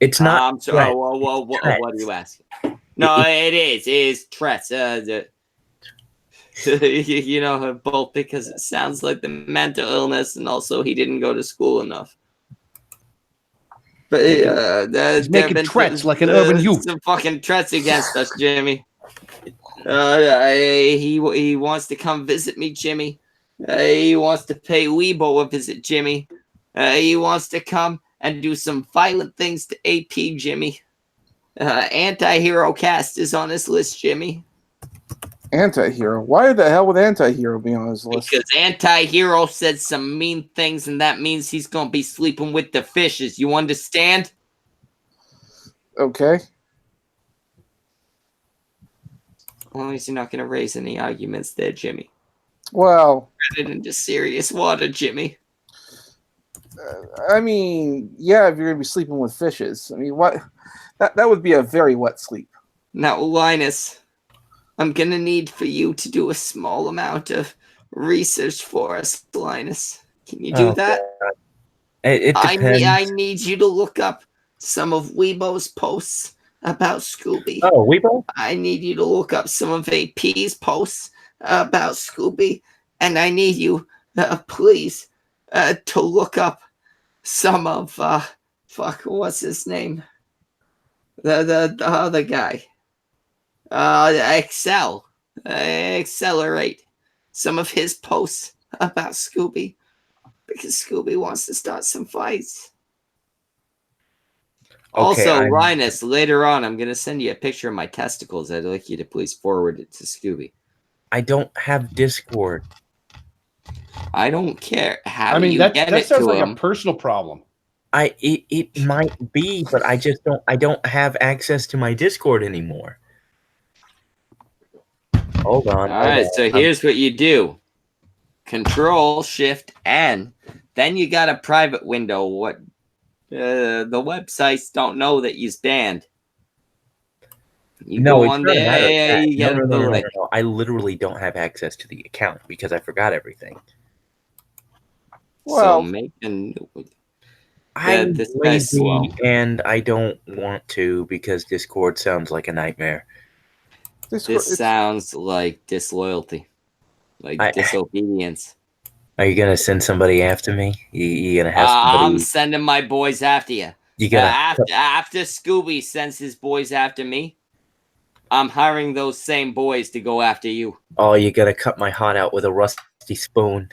C: It's not.
A: So, what are you asking? No, it is. It is threats. You know, both because it sounds like the mental illness, and also he didn't go to school enough. But
F: he's making threats like an urban youth.
A: Some fucking threats against us, Jimmy. He wants to come visit me, Jimmy. He wants to pay Weibo a visit, Jimmy. He wants to come and do some violent things to AP, Jimmy. Anti-hero cast is on his list, Jimmy.
B: Anti-hero? Why the hell would anti-hero be on his list?
A: Because anti-hero said some mean things, and that means he's gonna be sleeping with the fishes. You understand?
B: Okay.
A: Well, he's not gonna raise any arguments there, Jimmy.
B: Well,
A: Get it into serious water, Jimmy.
B: I mean, yeah, if you're gonna be sleeping with fishes, I mean, what? That would be a very wet sleep.
A: Now, Linus, I'm gonna need for you to do a small amount of research for us, Linus. Can you do that?
C: It depends.
A: I need you to look up some of Weibo's posts about Scooby.
C: Oh, Weibo?
A: I need you to look up some of AP's posts about Scooby, and I need you, please, to look up some of what's his name? The other guy. Accelerate some of his posts about Scooby, because Scooby wants to start some fights.
C: Okay,
A: Also, Linus, later on, I'm going to send you a picture of my testicles. I'd like you to please forward it to Scooby.
C: I don't have Discord.
A: I don't care. How
F: I mean,
A: you
F: that
A: get it
F: sounds
A: to
F: like
A: him?
F: a personal problem.
C: It might be, but I don't have access to my Discord anymore. Hold on.
A: All right, so here's what you do. Control, Shift, N. Then you got a private window. What the websites don't know that he's banned. You
C: No,
A: go
C: it's
A: on
C: not a matter of
A: there,
C: that.
A: you get the link.
C: No. I literally don't have access to the account because I forgot everything.
A: So make a new.
C: I'm
A: This guy's
C: lazy
A: slow.
C: and I don't want to because Discord sounds like a nightmare.
A: This sounds like disloyalty, like disobedience.
C: Are you gonna send somebody after me? You gonna have somebody?
A: I'm sending my boys after you.
C: You gonna
A: after Scooby sends his boys after me, I'm hiring those same boys to go after you.
C: Oh, you gotta cut my heart out with a rusty spoon.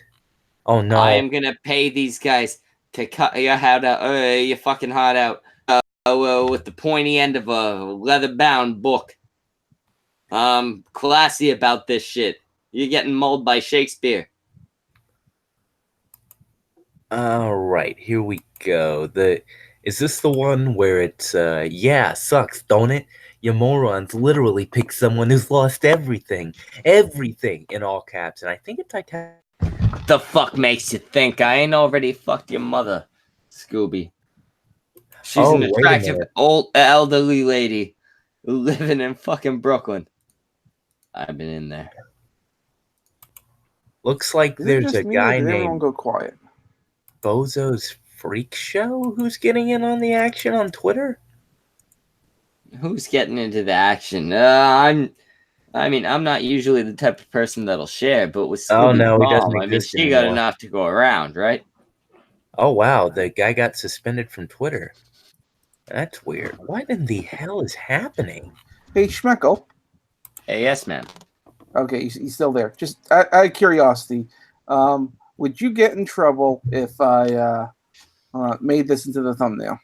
C: Oh no!
A: I am gonna pay these guys to cut your heart out, your fucking heart out, with the pointy end of a leather-bound book. Classy about this shit. You're getting mauled by Shakespeare.
C: All right, here we go. Is this the one where it's yeah, sucks, don't it? You morons literally pick someone who's lost everything in all caps, and I think it's Titanic.
A: What the fuck makes you think I ain't already fucked your mother, Scooby? She's an attractive old elderly lady living in fucking Brooklyn. I've been in there.
C: Looks like there's a guy named
B: everyone go quiet.
C: Bozo's Freak Show who's getting in on the action on Twitter.
A: Who's getting into the action? I'm not usually the type of person that'll share, but with Scooby's mom, I mean, she got enough to go around, right?
C: Oh wow, the guy got suspended from Twitter. That's weird. What in the hell is happening?
B: Hey, Schmeckle.
A: Hey, yes, ma'am.
B: Okay, he's still there. Just out of curiosity, would you get in trouble if I made this into the thumbnail?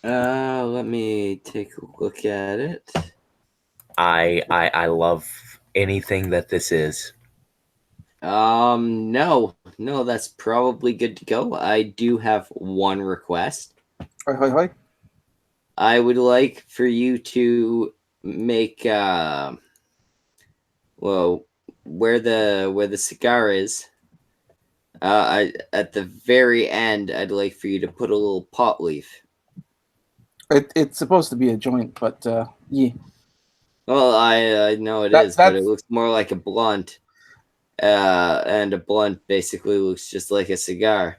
A: Let me take a look at it.
C: I love anything that this is.
A: No, that's probably good to go. I do have one request.
B: Hi.
A: I would like for you to make where the cigar is, at the very end, I'd like for you to put a little pot leaf.
B: It's supposed to be a joint, but yeah.
A: Well, I know it is, but it looks more like a blunt. And a blunt basically looks just like a cigar.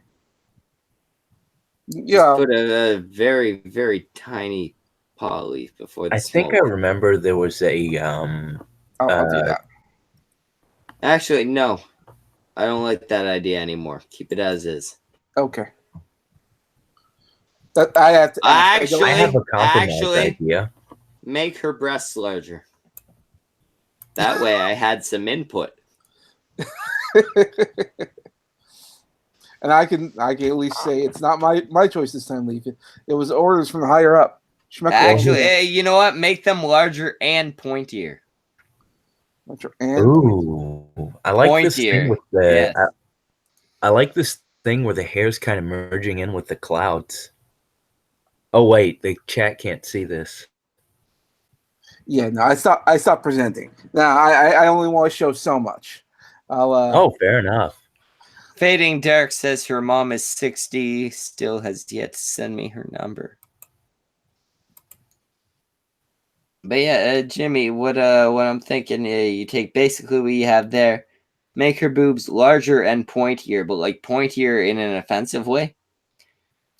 B: Yeah.
A: Just put a very, very tiny pot leaf before the
C: I think I remember there was a
B: I'll do that.
A: Actually, no. I don't like that idea anymore. Keep it as is.
B: Okay. I have to
A: actually,
C: I have a compromise idea.
A: Make her breasts larger. That way I had some input.
B: And I can at least say it's not my choice this time, Leaf. It was orders from the higher up.
A: Actually, you know what? Make them larger and pointier.
C: Ooh, I like
A: pointier.
C: This thing with the.
A: Yes.
C: I like this thing where the hair's kind of merging in with the clouds. Oh wait, the chat can't see this.
B: Yeah, no, I stopped presenting. Now I only want to show so much.
C: Oh, fair enough.
A: Fading Derek says her mom is 60, still has yet to send me her number. But yeah, Jimmy, what I'm thinking, you take basically what you have there, make her boobs larger and pointier, but like pointier in an offensive way.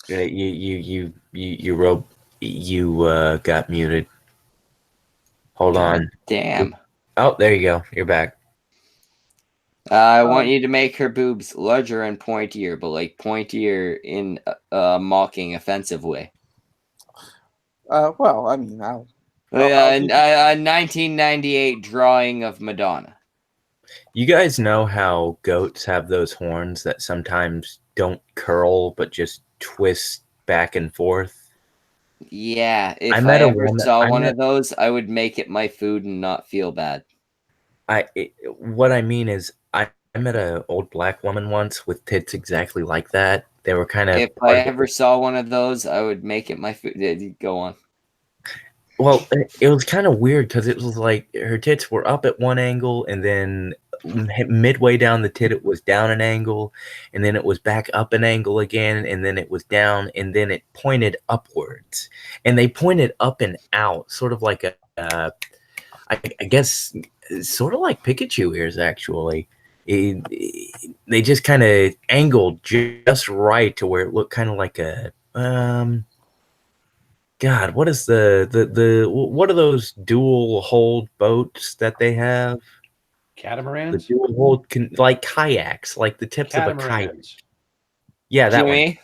C: You got muted. Hold on.
A: Damn.
C: Oh, there you go. You're back.
A: I want you to make her boobs larger and pointier, but like pointier in a mocking, offensive way.
B: Well, I mean, I'll
A: A 1998 drawing of Madonna.
C: You guys know how goats have those horns that sometimes don't curl but just twist back and forth?
A: Yeah, if I
C: met a
A: ever
C: woman-
A: saw
C: I
A: one
C: met-
A: of those, I would make it my food and not feel bad.
C: What I mean is, I met an old black woman once with tits exactly like that. They were kind of.
A: If I ever saw one of those, I would make it my food. Go on.
C: Well, it was kind of weird because it was like her tits were up at one angle, and then midway down the tit, it was down an angle, and then it was back up an angle again, and then it was down, and then it pointed upwards, and they pointed up and out, sort of like I guess, sort of like Pikachu ears, actually. They just kind of angled just right to where it looked kind of like a God, what is what are those dual hold boats that they have?
F: Catamarans?
C: The dual hold like kayaks, like the tips of a kayak. Yeah, that
A: Jimmy?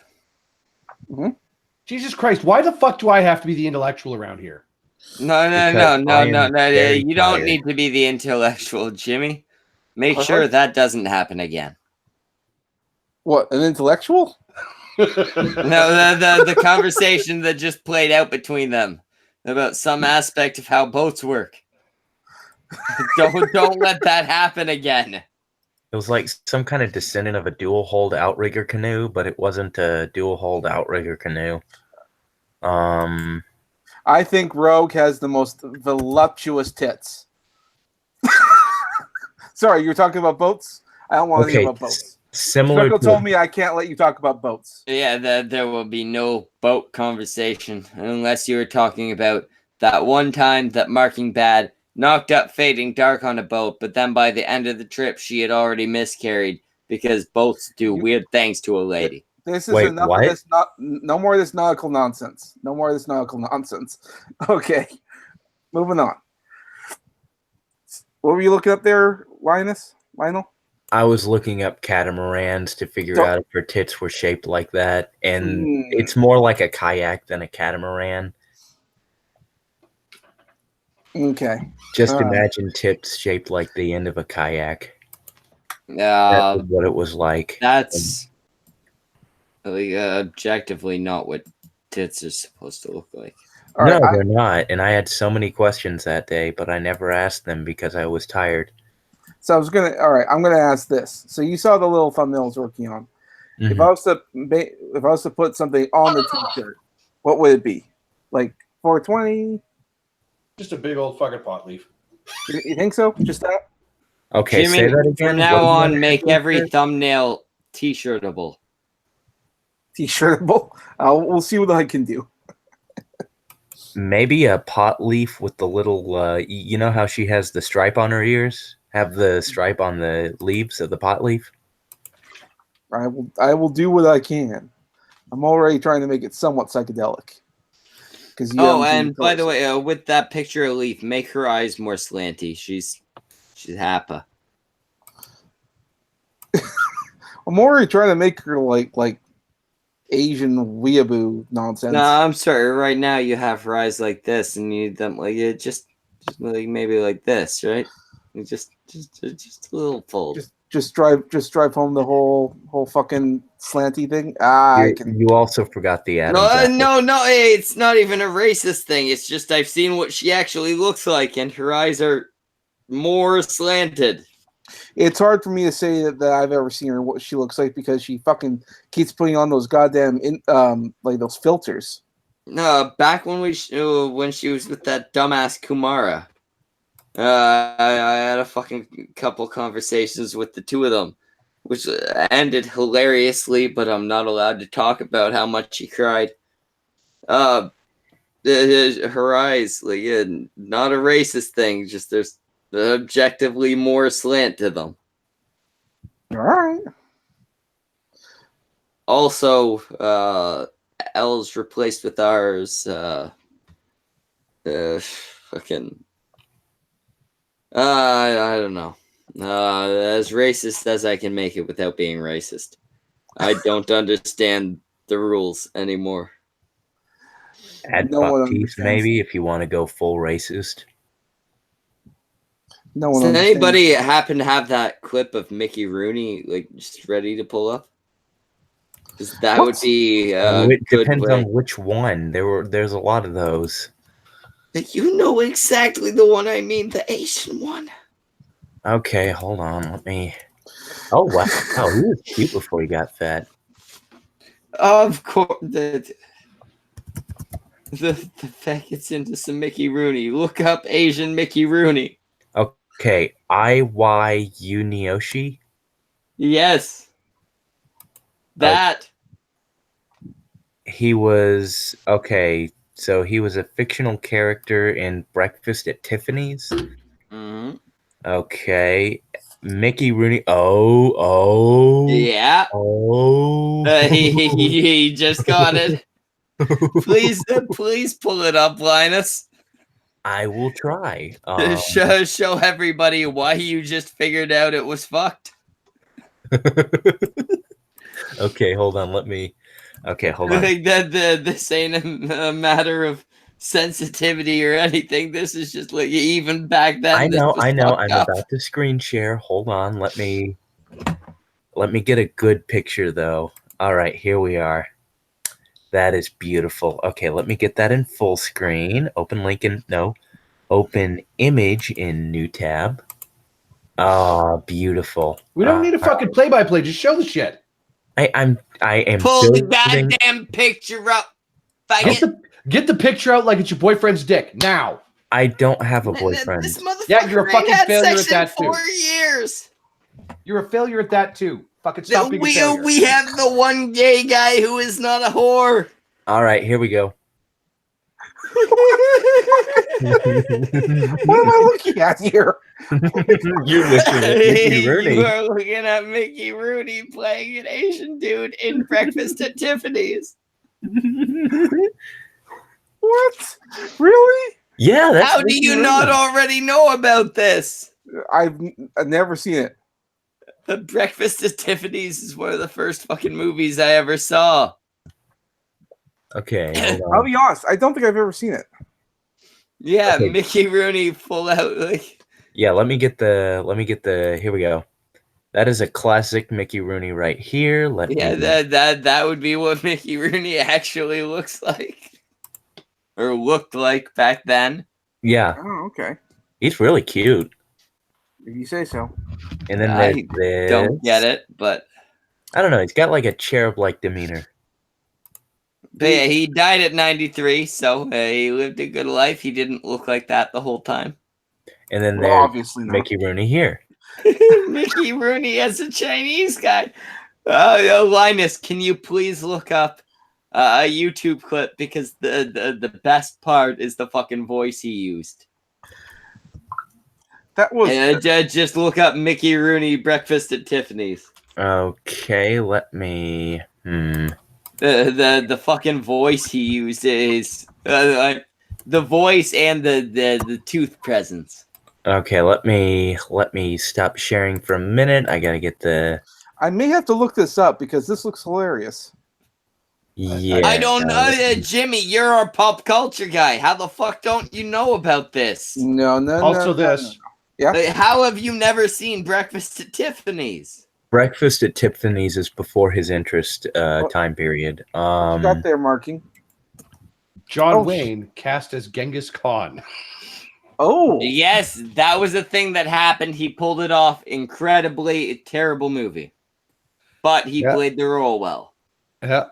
F: one. Mm-hmm. Jesus Christ, why the fuck do I have to be the intellectual around here?
A: No. You don't need to be the intellectual, Jimmy. Make sure that doesn't happen again.
B: What, an intellectual?
A: No, the conversation that just played out between them about some aspect of how boats work. Don't let that happen again.
C: It was like some kind of descendant of a dual hold outrigger canoe, but it wasn't a dual hold outrigger canoe.
B: I think Rogue has the most voluptuous tits. Sorry, you were talking about boats? I don't want to hear about boats.
C: Similar
B: Speckle told me I can't let you talk about boats.
A: Yeah, there will be no boat conversation unless you were talking about that one time that Marking Bad knocked up Fading Dark on a boat, but then by the end of the trip, she had already miscarried because boats do weird things to a lady.
B: This is enough of this. No more of this nautical nonsense. No more of this nautical nonsense. Okay, moving on. What were you looking up there, Lionel?
C: I was looking up catamarans to figure out if her tits were shaped like that, and it's more like a kayak than a catamaran.
B: Okay.
C: Just imagine tips shaped like the end of a kayak. That's what it was like.
A: That's objectively not what tits are supposed to look like.
C: No, they're not. And I had so many questions that day, but I never asked them because I was tired.
B: So I'm gonna ask this. So you saw the little thumbnail I was working on. Mm-hmm. If I was to put something on the t-shirt, what would it be? Like 420?
F: Just a big old fucking pot leaf.
B: You think so? Just that?
C: Okay,
A: Jimmy,
C: say that again.
A: From now on, make every thumbnail t-shirtable.
B: T-shirtable? We'll see what I can do.
C: Maybe a pot leaf with the little, you know how she has the stripe on her ears? Have the stripe on the leaves of the pot leaf?
B: I will do what I can. I'm already trying to make it somewhat psychedelic.
A: And by the way, with that picture of Leaf, make her eyes more slanty. She's Happa.
B: I'm already trying to make her like Asian weeaboo nonsense.
A: No, I'm sorry. Right now, you have her eyes like this, and you need them like just like maybe like this, right? Just a little fold.
B: Just drive home the whole fucking slanty thing.
C: You also forgot the Adam's apple.
A: No, it's not even a racist thing. It's just I've seen what she actually looks like, and her eyes are more slanted.
B: It's hard for me to say that I've ever seen her what she looks like because she fucking keeps putting on those goddamn like those filters.
A: No, back when she was with that dumbass Kumara. I had a fucking couple conversations with the two of them, which ended hilariously, but I'm not allowed to talk about how much she cried. Her eyes, like, not a racist thing, just there's objectively more slant to them.
B: All right.
A: Also, L's replaced with R's. Fucking. I don't know. As racist as I can make it without being racist. I don't understand the rules anymore.
C: Add
B: No one
C: fuck teeth,
B: understands.
C: maybe, if you want to go full racist.
B: No one
A: Does
B: understands.
A: anybody happen to have that clip of Mickey Rooney like just ready to pull up? 'Cause that would be
C: it
A: good
C: depends
A: way.
C: on which one. There's a lot of those.
A: You know exactly the one I mean, the Asian one.
C: Okay, hold on. Let me. Oh wow, he was cute before he got fat.
A: Of course, the fact gets into some Mickey Rooney. Look up Asian Mickey Rooney.
C: Okay, IYU Niyoshi.
A: Yes, that.
C: He was okay. So he was a fictional character in Breakfast at Tiffany's.
A: Mm-hmm.
C: Okay, Mickey Rooney. Oh.
A: Yeah.
C: Oh.
A: He just got it. Please pull it up, Linus.
C: I will try.
A: Show everybody why you just figured out it was fucked.
C: Okay, hold on. Okay, hold on.
A: Like this ain't a matter of sensitivity or anything. This is just like even back then.
C: I know. I'm
A: up.
C: about to screen share. Hold on. Let me get a good picture though. All right, here we are. That is beautiful. Okay, let me get that in full screen. Open image in new tab. Oh, beautiful.
F: We don't need a fucking play-by-play. Just show the shit.
C: I am
A: Pull the goddamn picture up.
F: Get the picture out like it's your boyfriend's dick now.
C: I don't have a boyfriend.
A: This motherfucker
F: Yeah, you're a fucking
A: ain't had
F: failure
A: sex
F: at that
A: in
F: too.
A: 4 years.
F: You're a failure at that too. Fucking stop being a failure.
A: We have the one gay guy who is not a whore.
C: All right, here we go.
B: What am I looking at here?
C: You're looking at Mickey Rooney.
A: You are looking at Mickey Rooney playing an Asian dude in Breakfast at Tiffany's.
B: What? Really?
C: Yeah, that's
A: How do you not already know about this?
B: I've never seen it.
A: Breakfast at Tiffany's is one of the first fucking movies I ever saw.
C: Okay,
B: I'll be honest. I don't think I've ever seen it.
A: Yeah,
C: Okay.
A: Mickey Rooney full out like.
C: Yeah, let me get the. Here we go. That is a classic Mickey Rooney right here.
A: That would be what Mickey Rooney actually looks like, or looked like back then.
C: Yeah.
B: Oh, okay.
C: He's really cute.
B: If you say so.
C: And then
A: I
C: there's
A: don't get it, but
C: I don't know. He's got like a cherub-like demeanor.
A: But yeah, he died at 93, so he lived a good life. He didn't look like that the whole time.
C: And then
B: Well,
C: there's
B: obviously not.
C: Mickey Rooney here.
A: Mickey Rooney as a Chinese guy. Linus, can you please look up a YouTube clip, because the best part is the fucking voice he used.
B: That was
A: just look up Mickey Rooney Breakfast at Tiffany's.
C: Okay, let me.
A: The fucking voice he used is the voice and the tooth presence.
C: Okay, let me stop sharing for a minute. I gotta get the.
B: I may have to look this up because this looks hilarious.
C: Yeah.
A: I don't know, Jimmy. You're a pop culture guy. How the fuck don't you know about this?
B: No.
F: Also, this.
B: Yeah.
A: Like, how have you never seen Breakfast at Tiffany's?
C: Breakfast at Tiffany's is before his interest time period.
B: What you got there, marking?
F: John Wayne cast as Genghis Khan.
B: Oh.
A: Yes, that was a thing that happened. He pulled it off. Incredibly terrible movie. But he played the role well.
F: Yeah.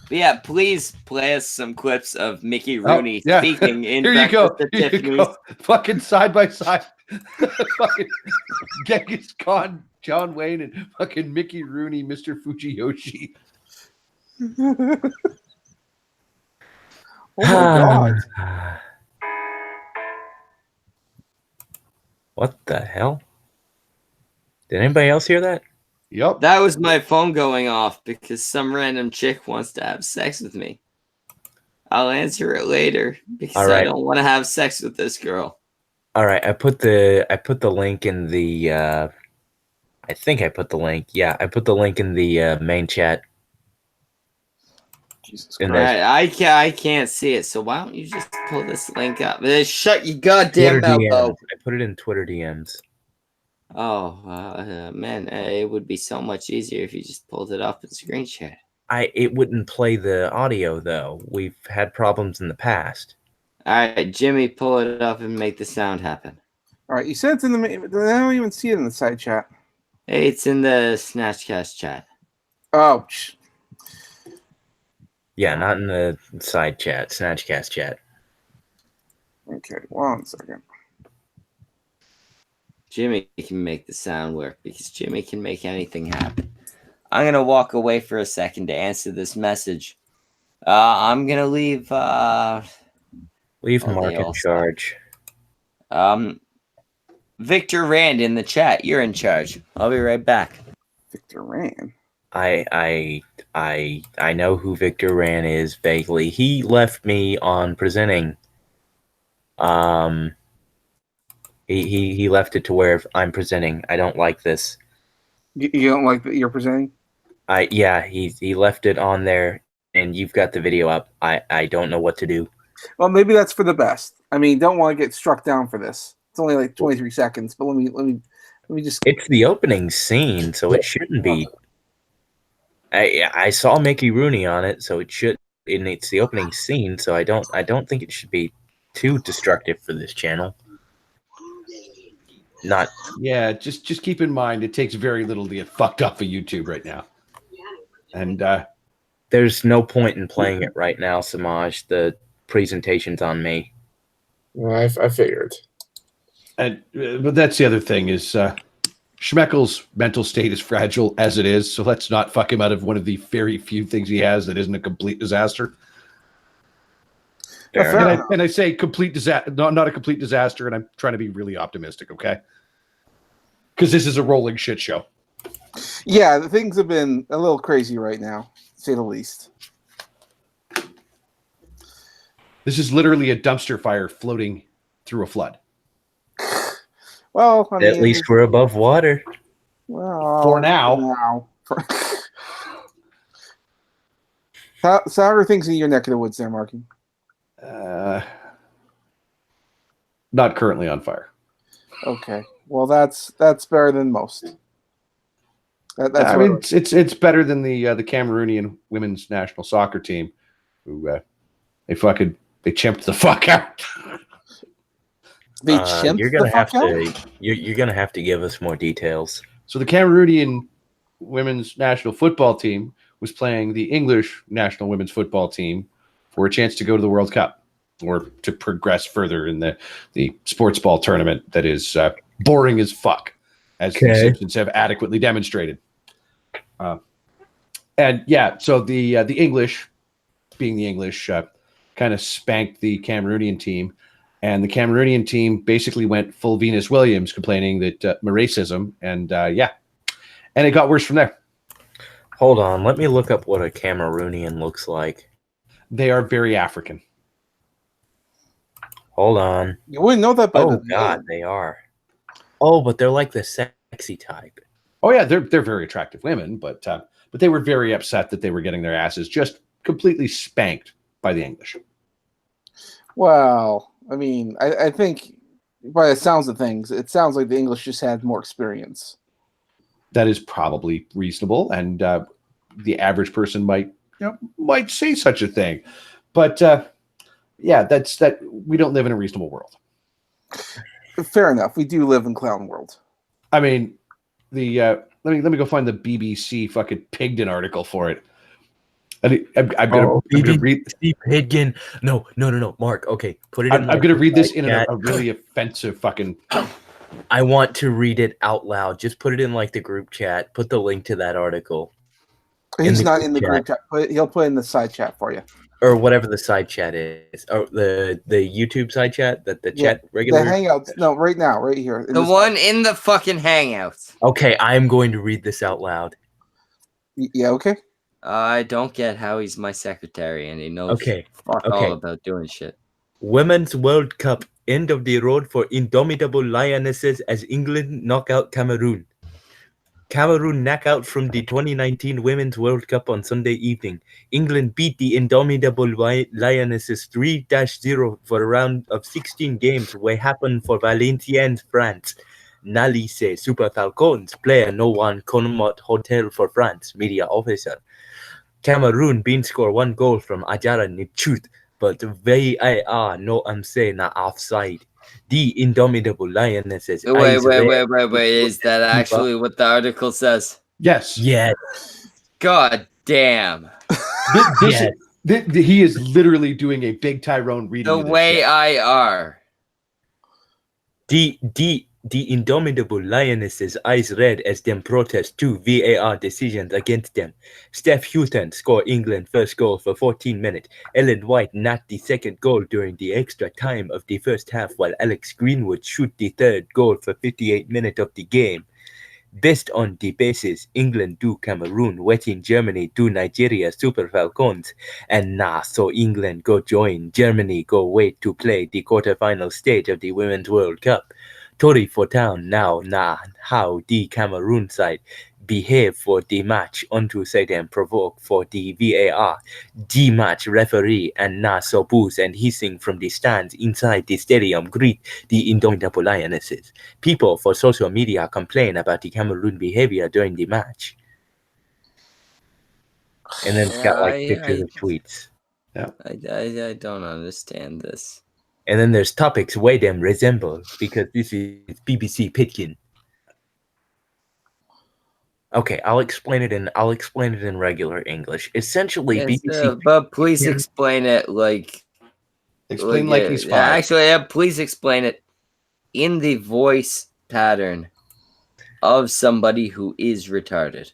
A: But yeah, please play us some clips of Mickey Rooney speaking in
F: Here you go.
A: Breakfast at
F: Here you
A: Tiffany's.
F: go. Fucking side by side. Fucking Genghis Khan, John Wayne, and fucking Mickey Rooney, Mr. Fujiyoshi.
B: Oh my god.
C: What the hell? Did anybody else hear that?
F: Yep.
A: That was my phone going off because some random chick wants to have sex with me. I'll answer it later because I don't want to have sex with this girl.
C: All right, I put the link in the I think I put the link. Yeah, I put the link in the main chat.
B: Jesus
A: All
B: Christ.
A: right, I can't see it, so why don't you just pull this link up? Shut your goddamn
C: Twitter
A: mouth.
C: DMs. I put it in Twitter DMs.
A: Oh, man, it would be so much easier if you just pulled it up in screen share.
C: It wouldn't play the audio though. We've had problems in the past.
A: All right, Jimmy, pull it up and make the sound happen.
B: All right, you said it's in the. I don't even see it in the side chat.
A: Hey, it's in the SnatchCast chat.
B: Oh.
C: Yeah, not in the side chat, SnatchCast chat.
B: Okay, 1 second.
A: Jimmy can make the sound work because Jimmy can make anything happen. I'm going to walk away for a second to answer this message. I'm going to leave...
C: leave Mark in charge.
A: Victor Rand in the chat. You're in charge. I'll be right back.
B: Victor Rand?
C: I know who Victor Rand is vaguely. He left me on presenting. He left it to where I'm presenting. I don't like this.
B: You don't like that you're presenting?
C: He left it on there, and you've got the video up. I don't know what to do.
B: Well, maybe that's for the best. I mean, don't want to get struck down for this. It's only like 23 seconds, but let me just.
C: It's the opening scene, so it shouldn't be. I saw Mickey Rooney on it, so it should. And it's the opening scene, so I don't think it should be too destructive for this channel. Not.
F: Yeah, just keep in mind it takes very little to get fucked up for YouTube right now. And
C: there's no point in playing it right now, Semaj. The presentation's on me.
H: Well, I figured.
F: And but that's the other thing is Schmeckel's mental state is fragile as it is, so let's not fuck him out of one of the very few things he has that isn't a complete disaster. And I say complete disaster, not a complete disaster, and I'm trying to be really optimistic, okay? Because this is a rolling shit show.
B: Yeah, the things have been a little crazy right now, to say the least.
F: This is literally a dumpster fire floating through a flood.
B: Well, I mean,
C: at least we're above water.
B: Well,
F: for now.
B: How are things in your neck of the woods there, Marky?
F: Not currently on fire.
B: Okay. Well, that's better than most.
F: I mean, it's better than the Cameroonian women's national soccer team, who they chimped the fuck out.
B: They chimped
C: you're gonna
B: the fuck out?
C: You're gonna have to give us more details.
F: So the Cameroonian women's national football team was playing the English national women's football team for a chance to go to the World Cup or to progress further in the sports ball tournament that is boring as fuck, as the Simpsons have adequately demonstrated. And yeah, so the English, being the English, kind of spanked the Cameroonian team, and the Cameroonian team basically went full Venus Williams, complaining that racism, and and it got worse from there.
C: Hold on, let me look up what a Cameroonian looks like.
F: They are very African.
C: Hold on.
B: You wouldn't know that by
C: the God, they are. Oh, but they're like the sexy type.
F: Oh yeah, they're very attractive women, but they were very upset that they were getting their asses just completely spanked by the English.
B: Well, I mean, I think by the sounds of things, it sounds like the English just had more experience.
F: That is probably reasonable, and the average person might say such a thing, but that's that. We don't live in a reasonable world.
B: Fair enough. We do live in clown world.
F: I mean, let me go find the BBC fucking Pigden article for it. I'm gonna read
C: Pigden. No, Mark. Okay, put it.
F: I'm gonna read this in a really offensive fucking.
C: I want to read it out loud. Just put it in like the group chat. Put the link to that article.
B: He's not in the group chat. He'll put it in the side chat for you.
C: or whatever the side chat is, or the YouTube side chat that the chat regular.
B: The Hangouts. No, right now, right here.
A: The one in the fucking Hangouts.
C: Okay, I'm going to read this out loud.
B: Yeah. Okay.
A: I don't get how he's my secretary and he knows all about doing shit.
C: Women's World Cup. End of the road for indomitable lionesses as England knock out Cameroon. Cameroon knock out from the 2019 Women's World Cup on Sunday evening. England beat the indomitable lionesses 3-0 for a round of 16 games, where happened for Valenciennes, France. Nalice Super Falcons, player no one Conmot Hotel for France, media officer. Cameroon been score 1 goal from Ajara Nichut, but VAR no say na offside. The indomitable lionesses.
A: Wait. Is that actually what the article says?
F: Yes.
C: Yes.
A: God damn.
F: He is literally doing a big Tyrone reading.
A: The way I are.
C: The indomitable lionesses' eyes red as them protest 2 VAR decisions against them. Steph Houghton scored England first goal for 14 minutes. Ellen White knocked the second goal during the extra time of the first half, while Alex Greenwood shoot the third goal for 58 minutes of the game. Based on the basis, England do Cameroon, wetting Germany do Nigeria Super Falcons, and so England go join Germany go wait to play the quarterfinal stage of the Women's World Cup. Tory for town now how the Cameroon side behave for the match onto say them provoke for the VAR. The match referee and so booze and hissing from the stands inside the stadium greet the indomitable lionesses. People for social media complain about the Cameroon behavior during the match. And then it's got like pictures of tweets.
F: Yeah.
A: I don't understand this.
C: And then there's topics where them resemble, because this is BBC Pitkin. Okay, I'll explain it in regular English. Essentially,
A: Yes,
C: BBC.
A: but please explain it like.
F: Explain like he's 5.
A: Actually, please explain it in the voice pattern of somebody who is retarded.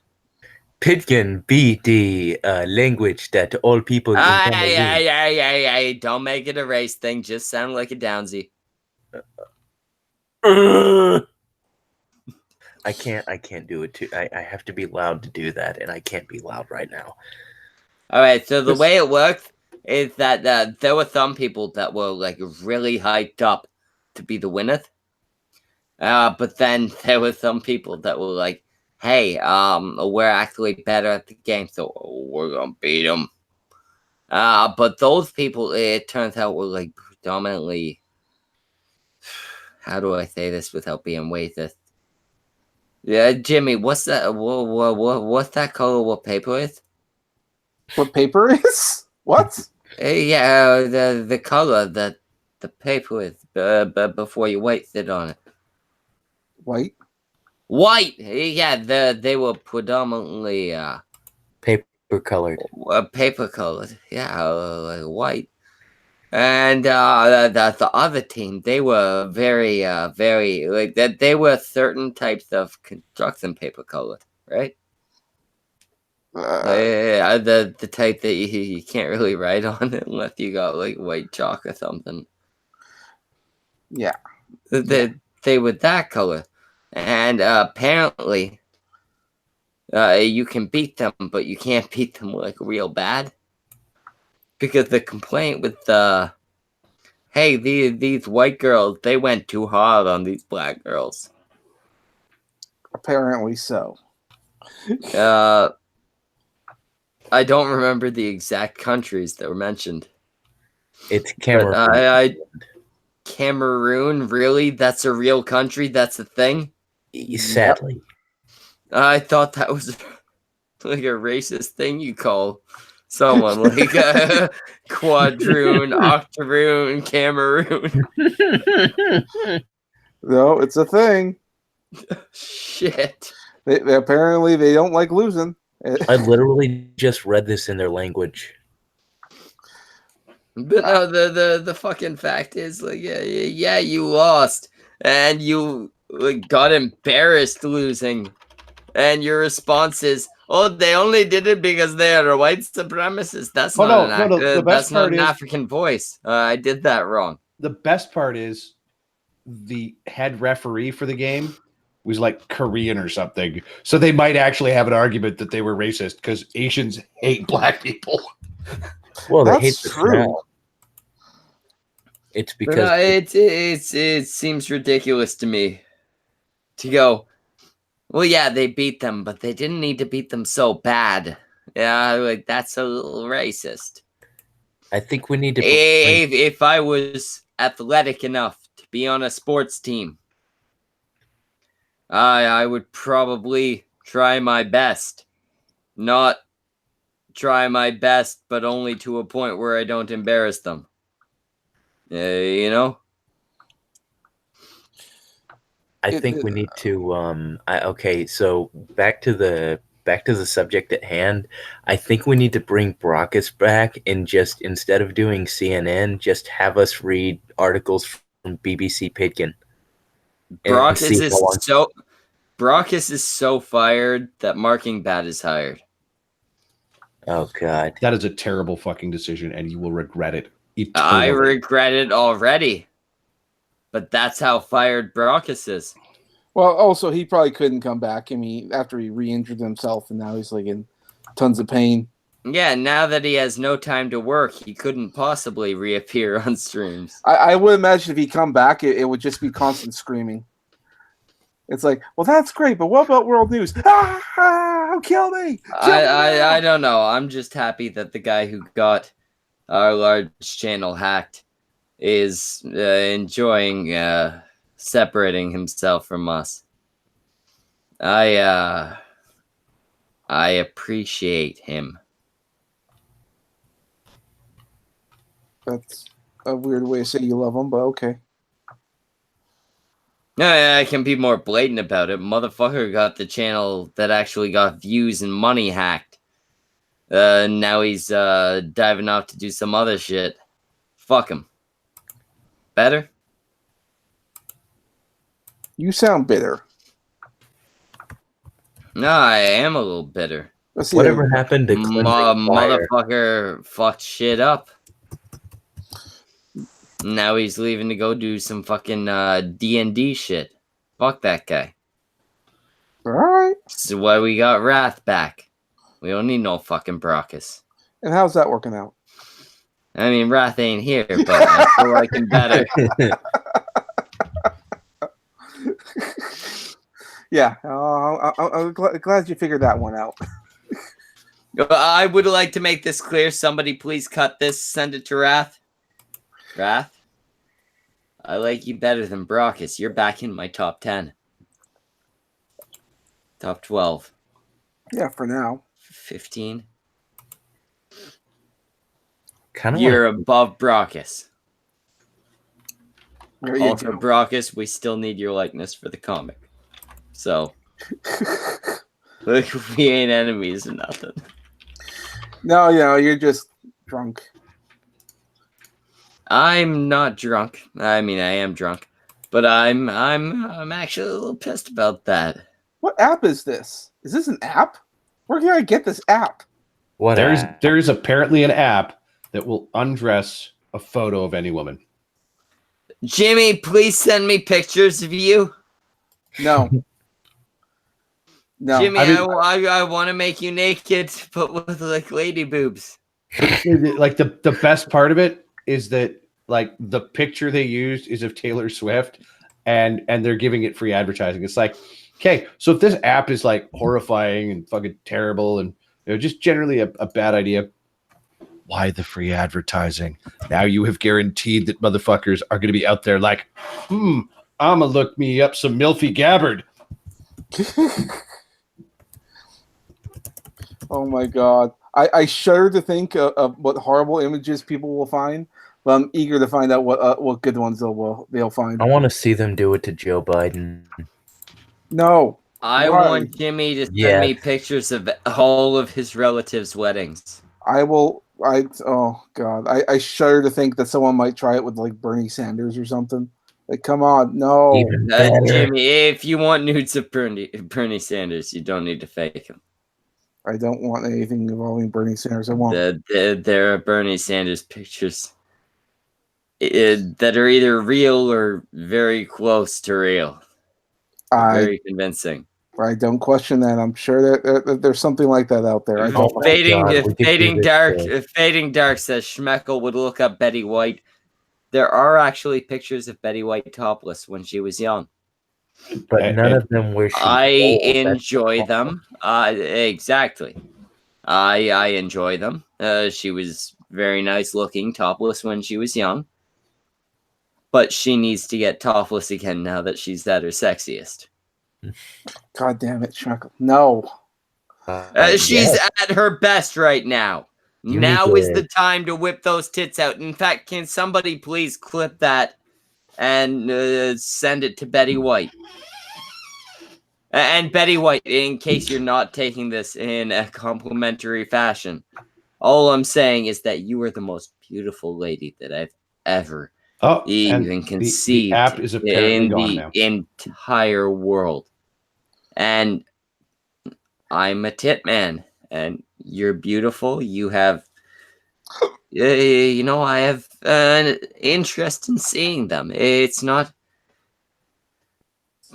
C: Pitkin be the language that all people.
A: Don't make it a race thing. Just sound like a Downsy.
C: I can't do it too. I have to be loud to do that, and I can't be loud right now.
A: All right. So the way it worked is that there were some people that were like really hyped up to be the winner. But then there were some people that were like, hey, we're actually better at the game, so we're gonna beat them. But those people, it turns out, were like predominantly. How do I say this without being racist? Yeah, Jimmy, what's that? What's that color? What paper is?
B: What paper is? What?
A: Yeah, the color that the paper is. Before you wasted on it.
B: White.
A: White. Yeah, they were predominantly
C: paper colored.
A: Paper colored. Yeah, like white. And the other team, they were very like that. They were certain types of construction paper colored, right? The type that you can't really write on it unless you got like white chalk or something.
B: Yeah.
A: They were that color, and apparently, you can beat them, but you can't beat them like real bad. Because the complaint with hey, these white girls, they went too hard on these black girls.
B: Apparently so.
A: I don't remember the exact countries that were mentioned.
C: It's Cameroon.
A: Cameroon, really? That's a real country? That's a thing?
C: Sadly.
A: I thought that was like a racist thing you call someone like Quadroon, Octoroon, Cameroon.
B: No, it's a thing.
A: Shit.
B: They apparently they don't like losing.
C: I literally just read this in their language.
A: But no, the fucking fact is like yeah, you lost and you like got embarrassed losing, and your response is, Oh, they only did it because they are a white supremacist. That's
F: Oh,
A: not
F: no, the best
A: that's not
F: part
A: an
F: is-
A: African voice. I did that wrong.
F: The best part is the head referee for the game was like Korean or something. So they might actually have an argument that they were racist because Asians hate black people.
C: Well, they
B: That's
C: hate the
B: true.
C: smell. It's because
A: It seems ridiculous to me to go, well, yeah, they beat them, but they didn't need to beat them so bad. Yeah, like that's a little racist.
C: I think we need to.
A: If I was athletic enough to be on a sports team, I would probably try my best. Not try my best, but only to a point where I don't embarrass them. You know?
C: I think we need to. Okay, so back to the subject at hand. I think we need to bring Brockus back and just, instead of doing CNN, just have us read articles from BBC Pidgin.
A: Brockus is so fired that Marking Bad is hired.
C: Oh God,
F: that is a terrible fucking decision, and you will regret it eternally.
A: I regret it already. But that's how fired Brockus is.
B: Well, also he probably couldn't come back. I mean, after he re-injured himself, and now he's like in tons of pain.
A: Yeah, now that he has no time to work, he couldn't possibly reappear on streams.
B: I would imagine if he come back, it would just be constant screaming. It's like, well, that's great, but what about world news? Kill me!
A: I don't know. I'm just happy that the guy who got our large channel hacked is enjoying separating himself from us. I appreciate him.
B: That's a weird way to say you love him, but okay.
A: No, I can be more blatant about it. Motherfucker got the channel that actually got views and money hacked. Now he's diving off to do some other shit. Fuck him. Better?
B: You sound bitter.
A: No, I am a little bitter.
C: Whatever happened to
A: motherfucker fucked shit up. Now he's leaving to go do some fucking D&D shit. Fuck that guy.
B: Alright.
A: So why we got Wrath back. We don't need no fucking Brockus.
B: And how's that working out?
A: I mean, Wrath ain't here, but I feel like him better.
B: Yeah, I'm glad you figured that one out.
A: I would like to make this clear. Somebody please cut this. Send it to Wrath. Wrath? I like you better than Brockus. You're back in my top 10. Top 12.
B: Yeah, for now.
A: 15.
C: You're
A: above Brockus.
B: Also,
A: Brockus, we still need your likeness for the comic. So, like, we ain't enemies or nothing.
B: No, you're just drunk.
A: I'm not drunk. I mean, I am drunk, but I'm actually a little pissed about that.
B: What app is this? Is this an app? Where can I get this app?
F: There's apparently an app that will undress a photo of any woman.
A: Jimmy, please send me pictures of you.
B: No. No.
A: Jimmy, I want to make you naked, but with like lady boobs.
F: Like the best part of it is that like the picture they used is of Taylor Swift, and they're giving it free advertising. It's like, okay, so if this app is like horrifying and fucking terrible and just generally a bad idea, why the free advertising? Now you have guaranteed that motherfuckers are going to be out there like, I'ma look me up some Milfy Gabbard.
B: Oh my god. I shudder to think of what horrible images people will find, but I'm eager to find out what good ones they'll find.
C: I want to see them do it to Joe Biden.
B: No.
A: I want Jimmy to send me pictures of all of his relatives' weddings.
B: Oh god. I shudder to think that someone might try it with like Bernie Sanders or something. Like, come on, no.
A: Jimmy, if you want nudes of Bernie Sanders, you don't need to fake him.
B: I don't want anything involving Bernie Sanders. I want.
A: There are Bernie Sanders pictures that are either real or very close to real. Very convincing.
B: I don't question that. I'm sure that there's something like that out there.
A: Fading Dark says Schmeckel would look up Betty White. There are actually pictures of Betty White topless when she was young.
C: But none of them were.
A: I enjoy them. Exactly. I enjoy them. She was very nice looking topless when she was young. But she needs to get topless again now that she's at her sexiest.
B: God damn it, Schmeckle. No.
A: She's at her best right now. Now is the time to whip those tits out. In fact, can somebody please clip that and send it to Betty White? And Betty White, in case you're not taking this in a complimentary fashion, all I'm saying is that you are the most beautiful lady that I've ever even conceived
F: the app is apparently
A: in
F: gone
A: the
F: now.
A: entire world. And I'm a tit man, and you're beautiful. You have, I have an interest in seeing them. It's not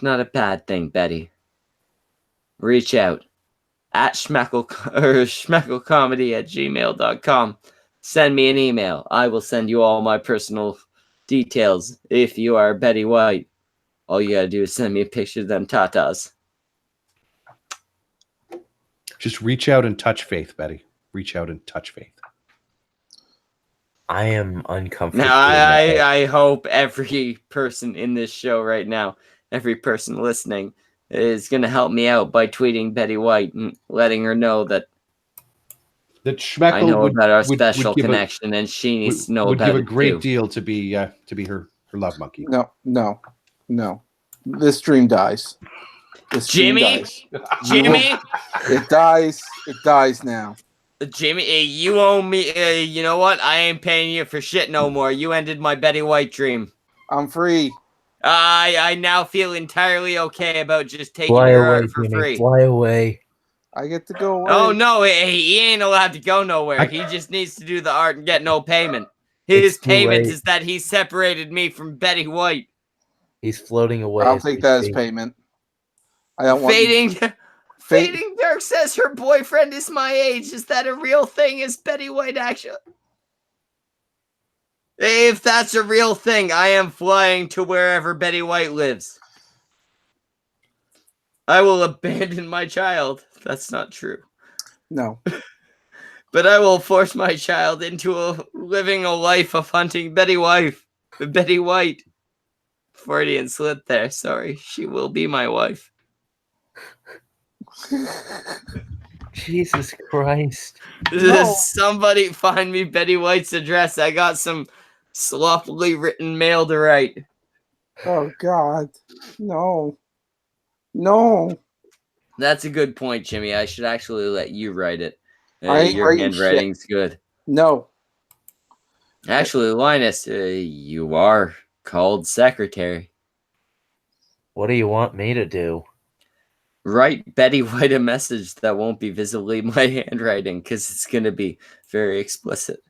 A: a bad thing, Betty. Reach out at schmeckelcomedy@gmail.com. Send me an email. I will send you all my personal details. If you are Betty White, all you gotta do is send me a picture of them tatas.
F: Just reach out and touch Faith, Betty. Reach out and touch Faith.
C: I am uncomfortable.
A: Now, I hope every person in this show right now, every person listening, is going to help me out by tweeting Betty White and letting her know that
F: Schmeckel
A: I know about our special connection, and she needs to know about it.
F: Would give a great deal to be her love monkey.
B: No. This dream dies.
A: Jimmy,
B: it dies. It dies now.
A: Jimmy, you owe me. You know what? I ain't paying you for shit no more. You ended my Betty White dream.
B: I'm free.
A: I now feel entirely okay about just taking your art for free.
C: Fly away.
B: I get to go away.
A: Oh, no, he ain't allowed to go nowhere. He just needs to do the art and get no payment. His payment is that he separated me from Betty White.
C: He's floating away.
B: I'll take that as payment. I don't want...
A: Fading Dark says her boyfriend is my age. Is that a real thing? Is Betty White actually... If that's a real thing, I am flying to wherever Betty White lives. I will abandon my child. That's not true.
B: No.
A: But I will force my child into living a life of hunting Betty White. Freudian slip there. Sorry. She will be my wife.
C: Jesus Christ.
B: No.
A: Somebody find me Betty White's address. I got some sloppily written mail to write.
B: Oh, God. No.
A: That's a good point, Jimmy. I should actually let you write it.
B: Your
A: handwriting's good.
B: No.
A: Actually, Linus, you are called secretary.
C: What do you want me to do?
A: Write Betty White a message that won't be visibly my handwriting, because it's going to be very explicit.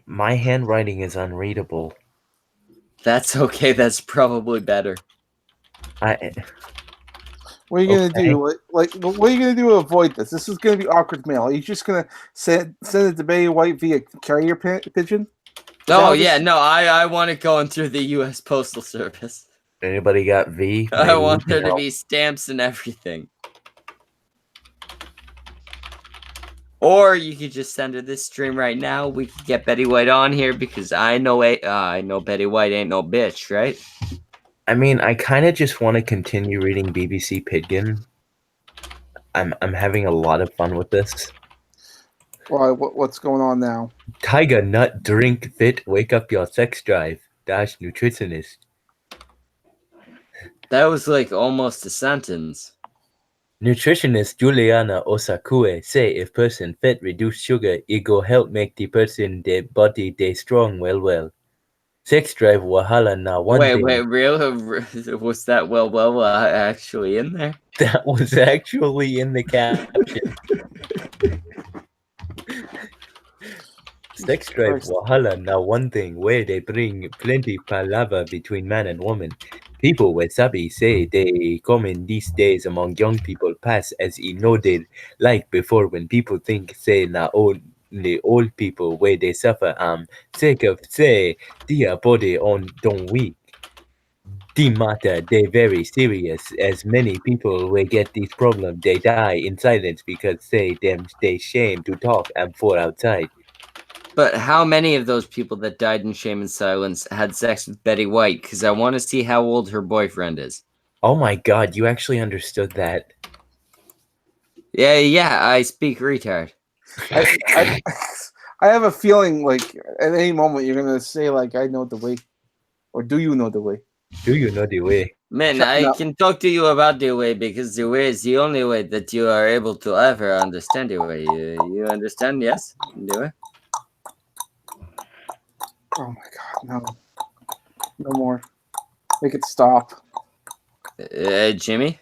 C: My handwriting is unreadable.
A: That's okay. That's probably better.
B: What are you gonna do? What are you gonna do to avoid this? This is gonna be awkward mail. Are you just gonna send it to Betty White via carrier pigeon?
A: Oh yeah, no. I want it going through the U.S. Postal Service.
C: Anybody got V?
A: I want there to be stamps and everything. Or you could just send her this stream right now. We could get Betty White on here because I know Betty White ain't no bitch, right?
C: I mean, I kind of just want to continue reading BBC Pidgin. I'm having a lot of fun with this.
B: Why? What's going on now?
C: Tiger nut drink fit wake up your sex drive - nutritionist.
A: That was like almost a sentence.
C: Nutritionist Juliana Osakue say if person fit reduce sugar, it go help make the person their body stay strong well. Sex drive Wahala now.
A: Wait, real? Was that actually in there?
C: That was actually in the caption. Sex drive Wahala now one thing where they bring plenty palava between man and woman. People with sabi say they common these days among young people pass as noted like before when people think say na only old people where they suffer sake of say their body on don't weak. The matter they very serious as many people will get this problem they die in silence because say them they shame to talk and for outside.
A: But how many of those people that died in shame and silence had sex with Betty White? Because I want to see how old her boyfriend is.
C: Oh my god, you actually understood that.
A: Yeah, I speak retard.
B: I have a feeling like at any moment you're gonna say like I know the way, or do you know the way?
C: Do you know the way?
A: Man, I can talk to you about the way because the way is the only way that you are able to ever understand the way. You understand? Yes, the way.
B: Oh my god, no more. Make it stop.
A: Jimmy?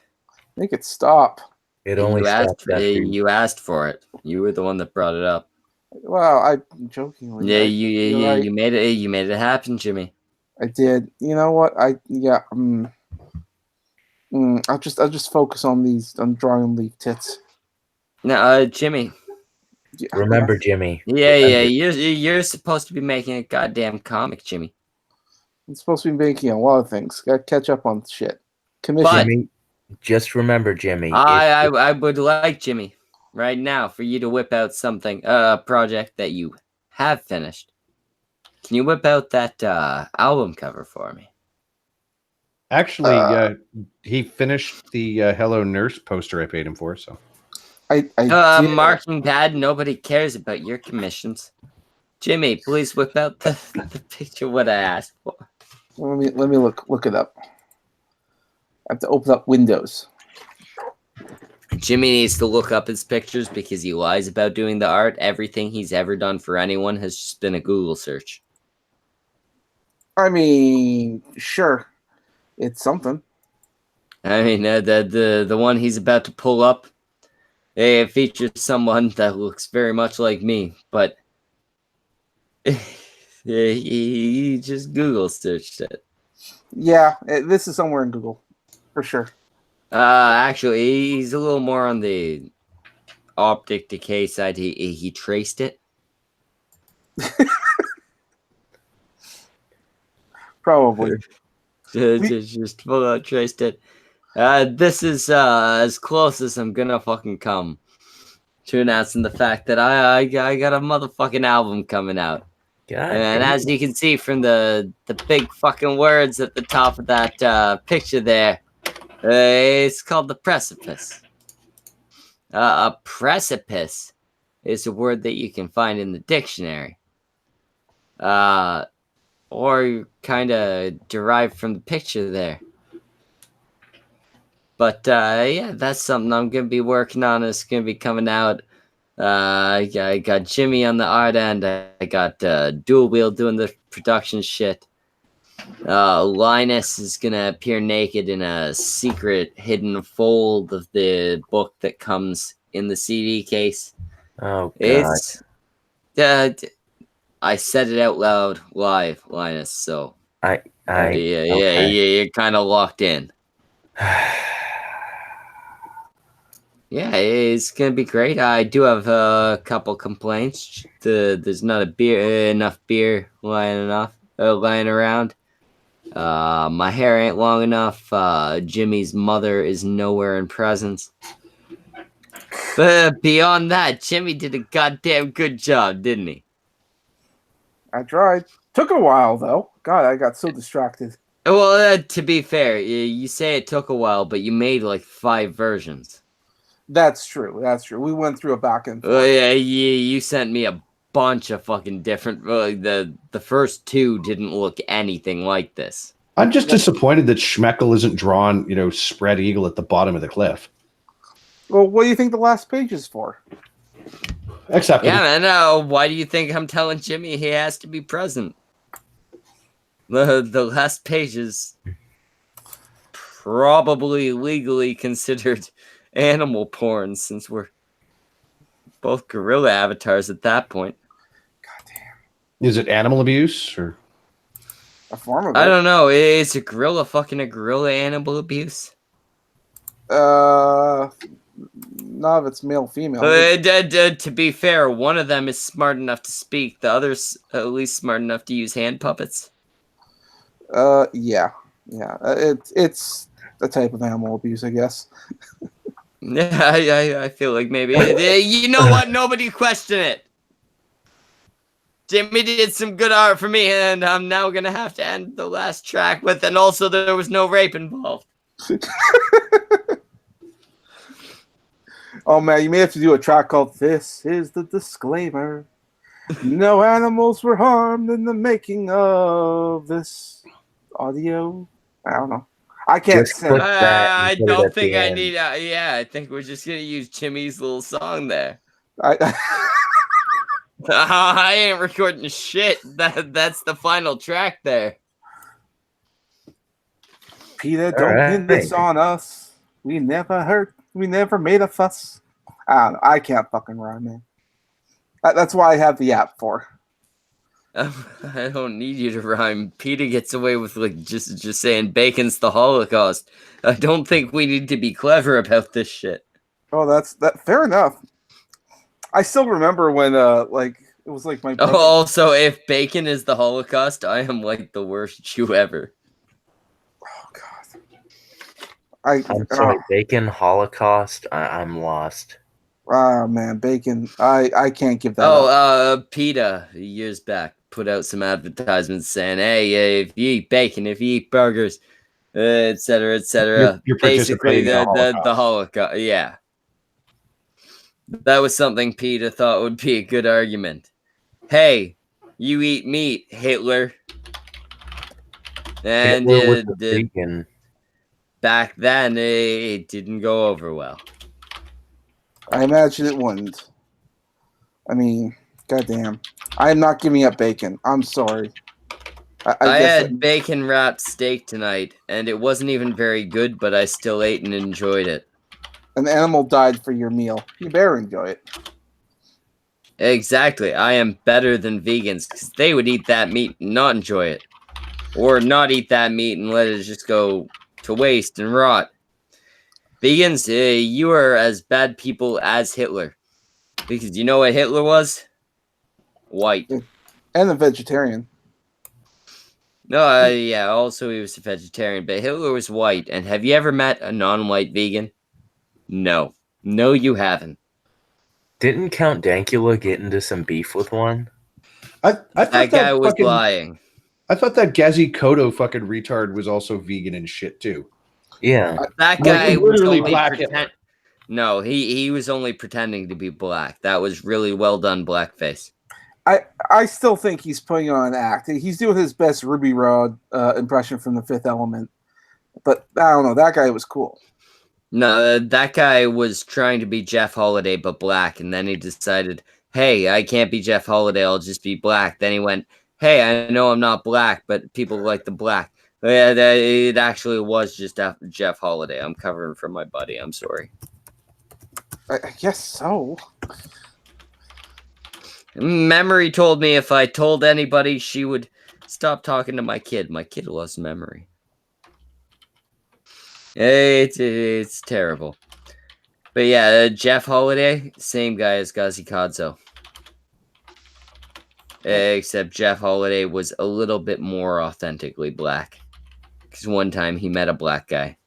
B: Make it stop.
C: It only
A: you asked for it. You were the one that brought it up.
B: Well, I'm jokingly.
A: Yeah, you made it. You made it happen, Jimmy.
B: I did. You know what? I'll just focus on drawing leaf tits.
A: No, Jimmy.
C: Remember, Jimmy.
A: Yeah, you're supposed to be making a goddamn comic, Jimmy.
B: I'm supposed to be making a lot of things. Got to catch up on shit.
C: Commission. Jimmy, just remember, Jimmy.
A: I would like, Jimmy, right now for you to whip out something, a project that you have finished. Can you whip out that album cover for me?
F: Actually, he finished the Hello Nurse poster I paid him for, so.
B: I
A: marking pad, nobody cares about your commissions. Jimmy, please whip out the picture what I asked for.
B: Let me look it up. I have to open up Windows.
A: Jimmy needs to look up his pictures because he lies about doing the art. Everything he's ever done for anyone has just been a Google search.
B: I mean, sure, it's something.
A: I mean, the one he's about to pull up, it features someone that looks very much like me, but he just Google searched it.
B: Yeah, this is somewhere in Google, for sure.
A: Actually, he's a little more on the optic decay side. He traced it.
B: Probably.
A: just full out traced it. This is as close as I'm gonna fucking come to announcing the fact that I got a motherfucking album coming out.
C: God,
A: and as you can see from the big fucking words at the top of that picture there, it's called The Precipice. A precipice is a word that you can find in the dictionary. Or kind of derived from the picture there. But yeah, that's something I'm gonna be working on. It's gonna be coming out. I got Jimmy on the art end. I got Dual Wheel doing the production shit. Linus is gonna appear naked in a secret hidden fold of the book that comes in the CD case.
C: Oh god!
A: It's I said it out loud live, Linus. So you're kind of locked in. Yeah, it's gonna be great. I do have a couple complaints. There's not enough beer lying around. My hair ain't long enough. Jimmy's mother is nowhere in presence. But beyond that, Jimmy did a goddamn good job, didn't he?
B: I tried. Took a while though. God, I got so distracted.
A: Well, to be fair, you say it took a while, but you made like 5 versions.
B: That's true. We went through a back and forth.
A: Yeah, you sent me a bunch of fucking different. The first 2 didn't look anything like this.
F: I'm just disappointed that Schmeckel isn't drawn, spread eagle at the bottom of the cliff.
B: Well, what do you think the last page is for?
F: Acceptable.
A: Yeah, man. Why do you think I'm telling Jimmy he has to be present? The last page is probably legally considered animal porn since we're both gorilla avatars at that point.
F: Is it animal abuse or
B: A form of it.
A: I don't know. Is a gorilla fucking a gorilla animal abuse?
B: None of it's male, female.
A: To be fair, one of them is smart enough to speak. The other's at least smart enough to use hand puppets.
B: Yeah. It's a type of animal abuse, I guess.
A: Yeah, I feel like maybe. You know what? Nobody question it. Jimmy did some good art for me, and I'm now gonna have to end the last track with, and also there was no rape involved.
B: Oh man, you may have to do a track called "This Is the Disclaimer." No animals were harmed in the making of this audio. I don't know. I can't
C: Just
B: sing.
C: put that
A: I
C: and put it
A: don't
C: at
A: think
C: the
A: I
C: end.
A: need. Yeah, I think we're just gonna use Jimmy's little song there. I ain't recording shit. That's the final track there.
B: Peter, don't pin this on us. We never hurt. We never made a fuss. I don't know. I can't fucking rhyme, man. That's why I have the app for.
A: I don't need you to rhyme. Peter gets away with like just saying bacon's the Holocaust. I don't think we need to be clever about this shit.
B: Oh, that's fair enough. I still remember when like it was like my brother.
A: Also, if bacon is the Holocaust, I am like the worst Jew ever.
B: Oh god.
C: I'm sorry, bacon, Holocaust. I'm lost.
B: Oh man, bacon. I can't give that up.
A: PETA years back put out some advertisements saying, "Hey, if you eat bacon, if you eat burgers, etc., etc."
F: You're
A: Basically,
F: participating in
A: the Holocaust. Yeah, that was something PETA thought would be a good argument. Hey, you eat meat, Hitler. And
C: Hitler was vegan.
A: Back then, it didn't go over well.
B: I imagine it wouldn't. I mean, goddamn. I am not giving up bacon. I'm sorry.
A: I had bacon wrapped steak tonight, and it wasn't even very good, but I still ate and enjoyed it.
B: An animal died for your meal. You better enjoy it.
A: Exactly. I am better than vegans, because they would eat that meat and not enjoy it. Or not eat that meat and let it just go to waste and rot. Vegans, you are as bad people as Hitler. Because you know what Hitler was? White.
B: And a vegetarian.
A: No, yeah, also he was a vegetarian, but Hitler was white. And have you ever met a non-white vegan? No. No, you haven't.
C: Didn't Count Dankula get into some beef with one?
F: I thought
A: that guy was lying.
F: I thought that Gazi Kodo fucking retard was also vegan and shit too.
C: Yeah.
A: That guy was
F: literally
A: only
F: black.
A: No, he was only pretending to be black. That was really well done blackface.
B: I still think he's putting on an act. He's doing his best Ruby Rod impression from The Fifth Element. But I don't know. That guy was cool.
A: No, that guy was trying to be Jeff Holiday, but black. And then he decided, hey, I can't be Jeff Holiday. I'll just be black. Then he went, hey, I know I'm not black, but people like the black. Yeah, it actually was just Jeff Holiday. I'm covering for my buddy. I'm sorry.
B: I guess so.
A: Memory told me if I told anybody, she would stop talking to my kid. My kid loves Memory. It's terrible. But yeah, Jeff Holiday, same guy as Gazi Kodzo. Except Jeff Holiday was a little bit more authentically black. Because one time he met a black guy.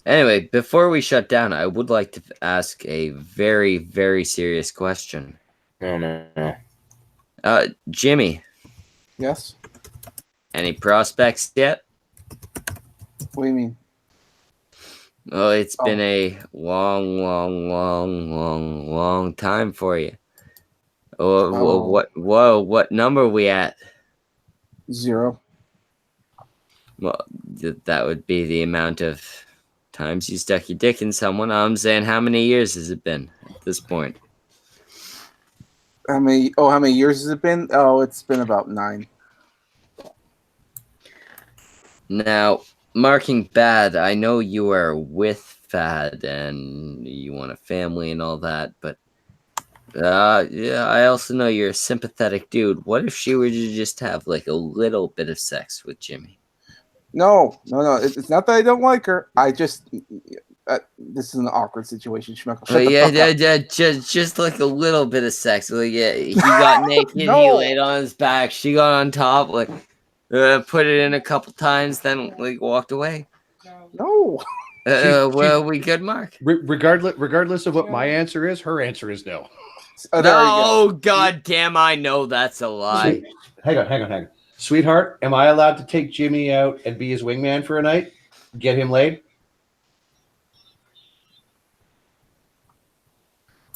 A: Anyway, before we shut down, I would like to ask a very, very serious question.
C: No.
A: Jimmy.
B: Yes?
A: Any prospects yet?
B: What do you mean?
A: Oh, it's been a long time for you. What number are we at?
B: 0.
A: Well, that would be the amount of times you stuck your dick in someone. I'm saying, how many years has it been at this point?
B: How many years has it been? Oh, it's been about 9.
A: Now, marking bad, I know you are with Fad and you want a family and all that, but yeah, I also know you're a sympathetic dude. What if she were to just have like a little bit of sex with Jimmy?
B: No. It's not that I don't like her. I just this is an awkward situation. Shut the fuck up.
A: Yeah, just like a little bit of sex. Like, yeah, he got naked, he
B: No.
A: laid on his back, she got on top, like put it in a couple times, then like walked away.
B: No.
A: Well, we good, Mark.
F: Regardless of what my answer is, her answer is no.
A: Oh, god damn, I know that's a lie.
F: Hang on. Sweetheart, am I allowed to take Jimmy out and be his wingman for a night? Get him laid?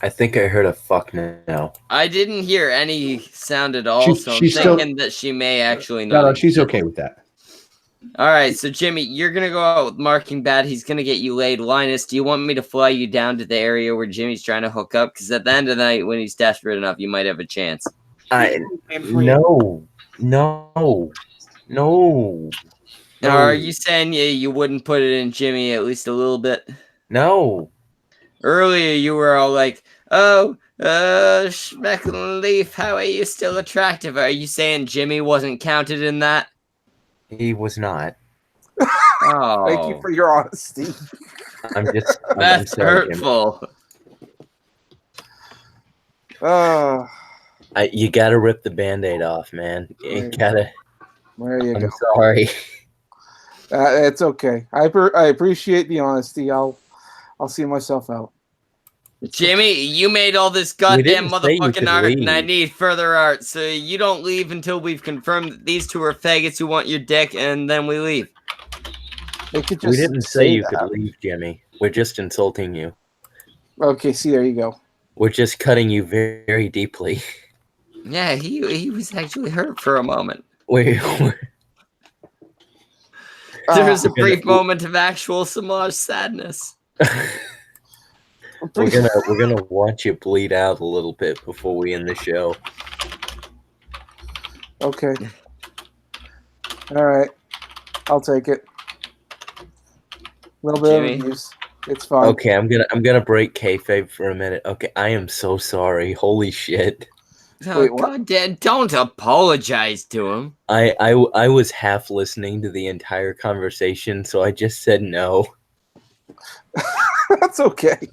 C: I think I heard a fuck now.
A: I didn't hear any sound at all, so I'm thinking that she may actually not.
F: No, she's okay with that.
A: All right, so Jimmy, you're going to go out with marking bad. He's going to get you laid. Linus, do you want me to fly you down to the area where Jimmy's trying to hook up? Because at the end of the night, when he's desperate enough, you might have a chance.
C: No.
A: Now, are you saying you wouldn't put it in Jimmy at least a little bit?
C: No.
A: Earlier, you were all like, oh, Schmeckle and Leaf, how are you still attractive? Are you saying Jimmy wasn't counted in that?
C: He was not.
A: Oh.
B: Thank you for your honesty.
A: That's hurtful.
C: You gotta rip the Band-Aid off, man. You gotta.
B: There you go.
C: I'm sorry.
B: It's okay. I appreciate the honesty. I'll see myself out.
A: Jimmy, you made all this goddamn motherfucking art, and I need further art. So you don't leave until we've confirmed that these two are faggots who want your dick, and then we leave.
C: We didn't say you could leave, Jimmy. We're just insulting you.
B: Okay, see, there you go.
C: We're just cutting you very, very deeply.
A: Yeah, he was actually hurt for a moment.
C: There
A: was a brief moment of actual Semaj sadness.
C: We're gonna watch you bleed out a little bit before we end the show.
B: Okay. All right. I'll take it. A little bit of abuse. It's fine.
C: Okay, I'm gonna break kayfabe for a minute. Okay, I am so sorry. Holy shit.
A: Oh, God damn, don't apologize to him.
C: I was half listening to the entire conversation, so I just said no.
B: That's okay.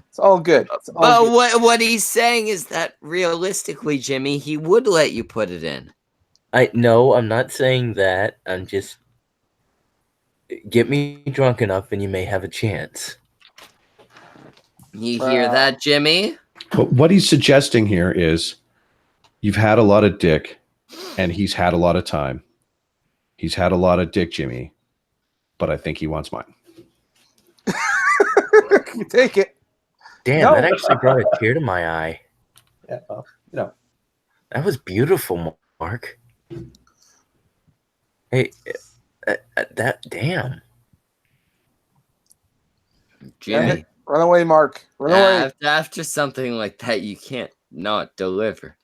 B: It's all good.
A: But what he's saying is that realistically, Jimmy, he would let you put it in.
C: No, I'm not saying that. I'm just get me drunk enough and you may have a chance.
A: You hear that, Jimmy?
F: But what he's suggesting here is you've had a lot of dick and he's had a lot of time. He's had a lot of dick, Jimmy, but I think he wants mine.
B: You take it.
C: Damn, that actually brought a tear to my eye.
F: Yeah, well, you know.
C: That was beautiful, Mark. Hey, damn.
A: Jimmy.
B: Run away, Mark. Run away.
A: After something like that, you can't not deliver.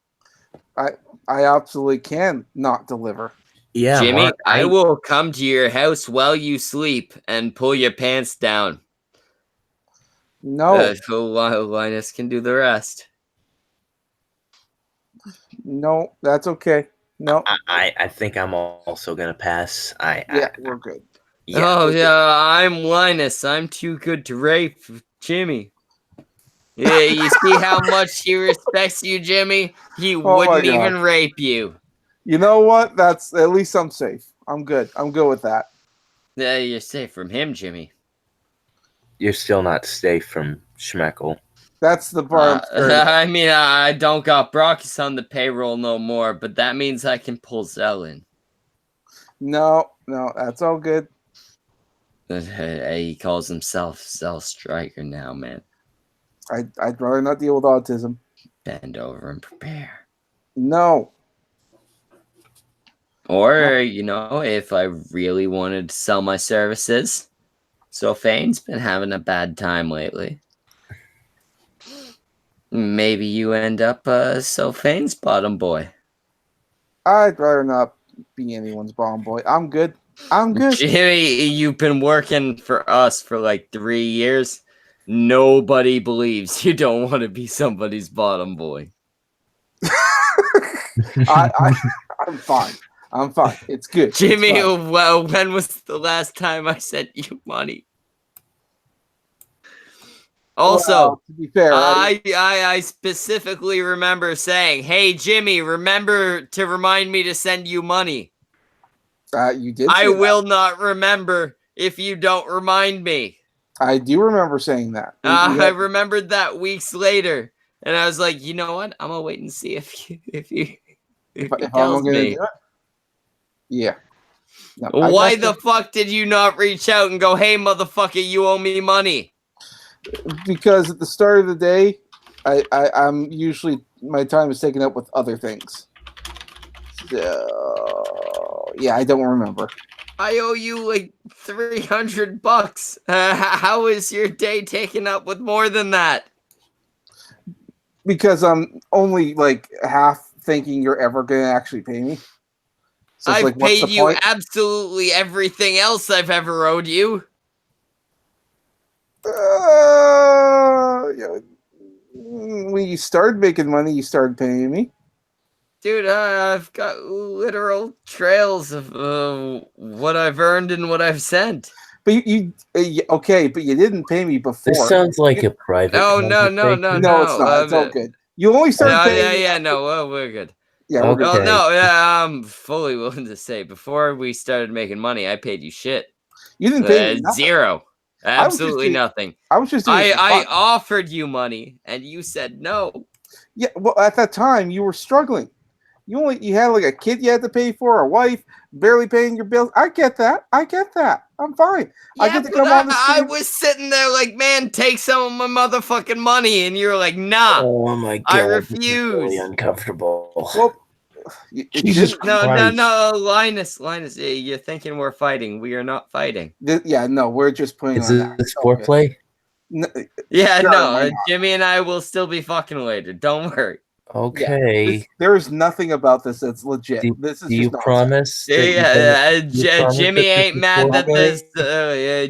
B: I absolutely can not deliver.
C: Yeah,
A: Jimmy,
C: Mark,
A: I will come to your house while you sleep and pull your pants down.
B: No.
A: Linus can do the rest.
B: No, that's okay. No.
C: I think I'm also gonna pass.
B: We're good.
A: I'm Linus. I'm too good to rape Jimmy. Yeah, you see how much he respects you, Jimmy? He wouldn't even rape you.
B: You know what? That's at least I'm safe. I'm good. I'm good with that.
A: Yeah, you're safe from him, Jimmy.
C: You're still not safe from Schmeckle.
B: That's the part.
A: I mean, I don't got Brockus on the payroll no more, but that means I can pull Zell in.
B: No, that's all good.
A: He calls himself Zell Striker now, man.
B: I'd rather not deal with autism.
A: Bend over and prepare.
B: No.
A: Or, if I really wanted to sell my services. So Fane's been having a bad time lately. Maybe you end up Sophane's bottom boy.
B: I'd rather not be anyone's bottom boy. I'm good. I'm good.
A: Jimmy, you've been working for us for like 3 years. Nobody believes you don't want to be somebody's bottom boy.
B: I'm fine. I'm fine. It's good.
A: Jimmy,
B: it's fine.
A: well, when was the last time I sent you money? Also,
B: well, to be fair,
A: I specifically remember saying, "Hey, Jimmy, remember to remind me to send you money."
B: You did.
A: I will not remember if you don't remind me.
B: I do remember saying that.
A: I remembered that weeks later, and I was like, you know what? I'm gonna wait and see if he tells me.
B: Do it? Yeah. No,
A: why the fuck did you not reach out and go, "Hey, motherfucker, you owe me money"?
B: Because at the start of the day, I'm usually my time is taken up with other things. So yeah, I don't remember.
A: I owe you like $300. How is your day taken up with more than that?
B: Because I'm only like half thinking you're ever going to actually pay me. So
A: I've
B: like,
A: paid you absolutely everything else I've ever owed you.
B: When you started making money, you started paying me.
A: Dude, I've got literal trails of what I've earned and what I've sent.
B: But okay, but you didn't pay me before.
C: This sounds like a private.
A: No, it's
B: not. It's all good. You only started paying me.
A: Yeah, no, well, we're good.
B: Yeah, we're good.
A: I'm fully willing to say, before we started making money, I paid you shit.
B: You didn't pay me
A: zero. Absolutely nothing.
B: I was just doing
A: I offered you money, and you said no.
B: Yeah, well, at that time, you were struggling. You had like a kid you had to pay for, a wife, barely paying your bills. I get that. I'm fine.
A: Yeah,
B: I get to come on the stream.
A: I was sitting there like, man, take some of my motherfucking money, and you're like, nah.
C: Oh my god,
A: I refuse.
C: This is really uncomfortable.
B: Well,
C: Jesus Christ.
A: No, Linus, you're thinking we're fighting. We are not fighting.
B: Yeah, no, we're just playing.
C: Is this foreplay?
B: No,
A: Jimmy and I will still be fucking later. Don't worry.
C: Okay.
B: Yeah, there is nothing about this that's legit.
C: Do you promise?
A: Jimmy ain't mad that this.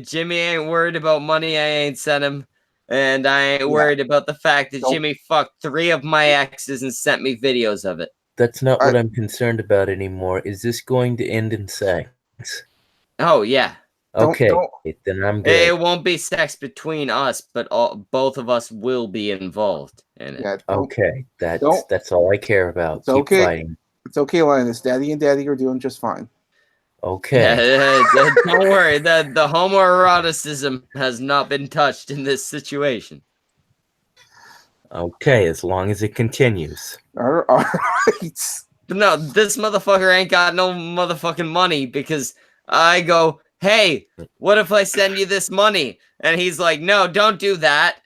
A: Jimmy ain't worried about money I ain't sent him, and I ain't worried about the fact that Jimmy fucked 3 of my exes and sent me videos of it.
C: That's not what I'm concerned about anymore. Is this going to end in sex?
A: Oh yeah.
C: Okay, then I'm good.
A: It won't be sex between us, but both of us will be involved in it.
B: Yeah,
C: okay, that's all I care about. Keep fighting.
B: It's okay, Linus. Daddy and Daddy are doing just fine.
C: Okay.
A: Don't worry. The homoeroticism has not been touched in this situation.
C: Okay, as long as it continues.
B: All right.
A: But no, this motherfucker ain't got no motherfucking money because I go, hey, what if I send you this money? And he's like, no, don't do that.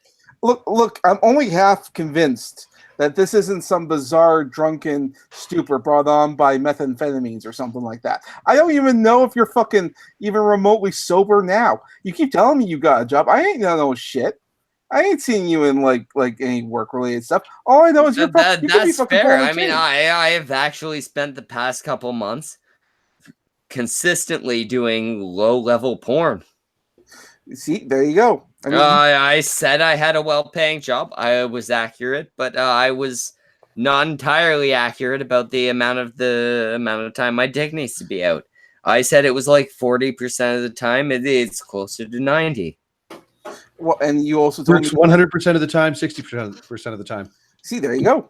B: Look, I'm only half convinced that this isn't some bizarre drunken stupor brought on by methamphetamines or something like that. I don't even know if you're fucking even remotely sober now. You keep telling me you got a job. I ain't know no shit. I ain't seen you in like any work related stuff. All I know is you're
A: that's fair. I mean, I have actually spent the past couple months consistently doing low-level porn.
B: See, there you go.
A: I mean, I said I had a well-paying job. I was accurate, but I was not entirely accurate about the amount of time my dick needs to be out. I said it was like 40% of the time. It's closer to 90.
B: Well, and you also told me
F: 100% of the time, 60% of the time.
B: See, there you go.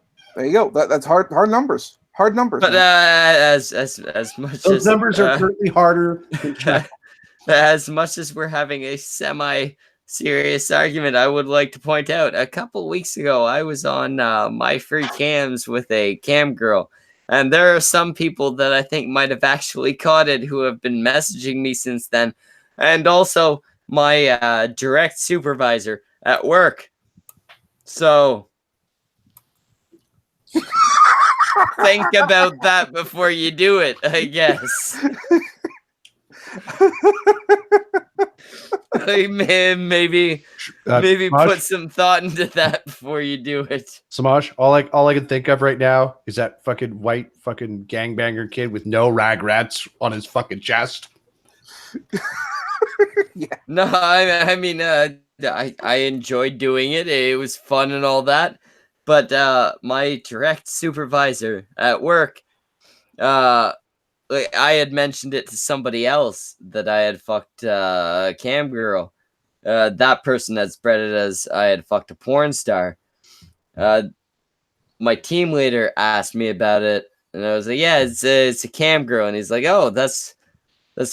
B: That's hard numbers. Hard numbers.
A: But as much
F: those numbers are currently harder than track.
A: As much as we're having a semi-serious argument, I would like to point out a couple weeks ago I was on My Free Cams with a cam girl, and there are some people that I think might have actually caught it who have been messaging me since then, and also my direct supervisor at work. So think about that before you do it, I guess. Like, man, maybe
F: Samaj?
A: put some thought into that before you do it.
F: Samaj, all I can think of right now is that fucking white fucking gangbanger kid with no ragrats on his fucking chest.
B: Yeah.
A: No, I mean, I enjoyed doing it. It was fun and all that. But my direct supervisor at work, like, I had mentioned it to somebody else that I had fucked a cam girl. That person had spread it as I had fucked a porn star. My team leader asked me about it, and I was like, "Yeah, it's a cam girl," and he's like, "Oh, that's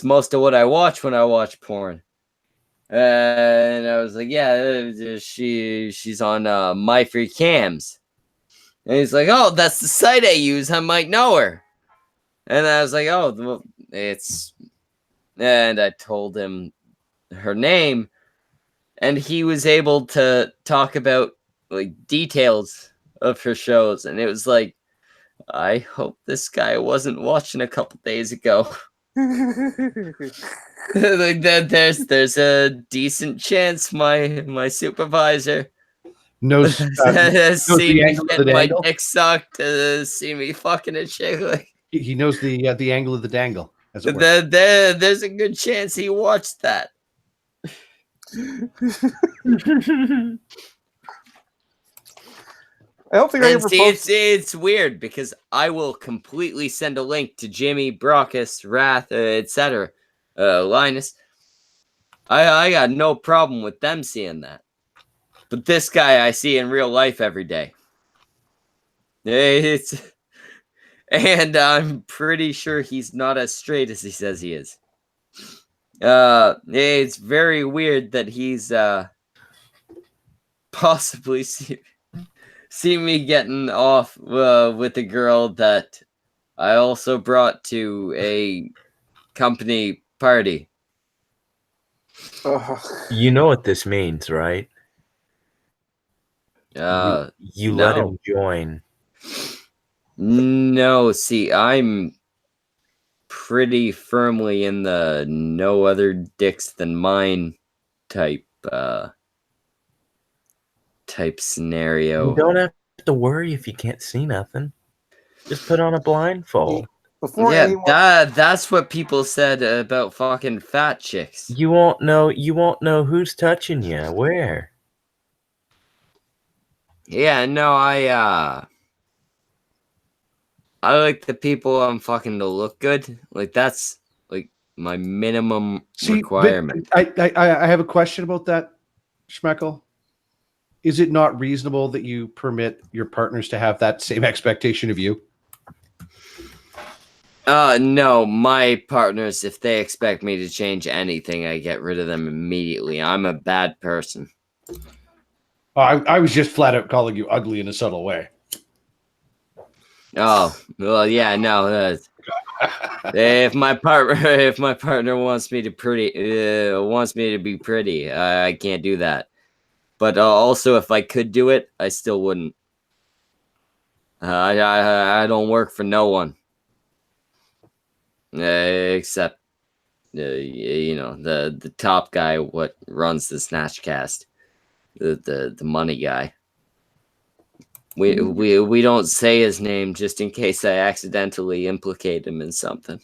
A: most of what I watch when I watch porn." And I was like, "Yeah, she's on My Free Cams," and he's like, "Oh, that's the site I use. I might know her." And I was like, "Oh, well, it's," and I told him her name, and he was able to talk about like details of her shows, and it was like, I hope this guy wasn't watching a couple days ago. Like that, there's a decent chance my supervisor
F: Knows,
A: has
F: knows
A: seen
F: the
A: me
F: angle of
A: get
F: the
A: my
F: dangle.
A: dick sucked, see me fucking a chick. Like,
F: He knows the angle of the dangle, as it were.
A: there's a good chance he watched that.
B: I don't think I
A: And
B: ever
A: see,
B: posted.
A: it's weird because I will completely send a link to Jimmy, Brockus, Wrath, etc. Linus. I got no problem with them seeing that. But this guy I see in real life every day. And I'm pretty sure he's not as straight as he says he is. It's very weird that he's possibly see me getting off with a girl that I also brought to a company party.
C: You know what this means, right? You let
A: No.
C: him join.
A: No, see, I'm pretty firmly in the no other dicks than mine type scenario.
C: You don't have to worry if you can't see nothing. Just put on a blindfold.
B: Before
A: Yeah,
B: anyone,
A: that's what people said about fucking fat chicks.
C: You won't know who's touching you. Where?
A: Yeah, no, I like the people I'm fucking to look good. Like, that's like my minimum requirement.
F: I have a question about that, Schmeckle. Is it not reasonable that you permit your partners to have that same expectation of you?
A: No, my partners, if they expect me to change anything, I get rid of them immediately. I'm a bad person.
F: I was just flat out calling you ugly in a subtle way.
A: Oh, well, yeah, no. If my partner wants me to be pretty, I can't do that. But also, if I could do it, I still wouldn't. I don't work for no one, except the top guy, what runs the SnatchCast, the money guy. We don't say his name just in case I accidentally implicate him in something.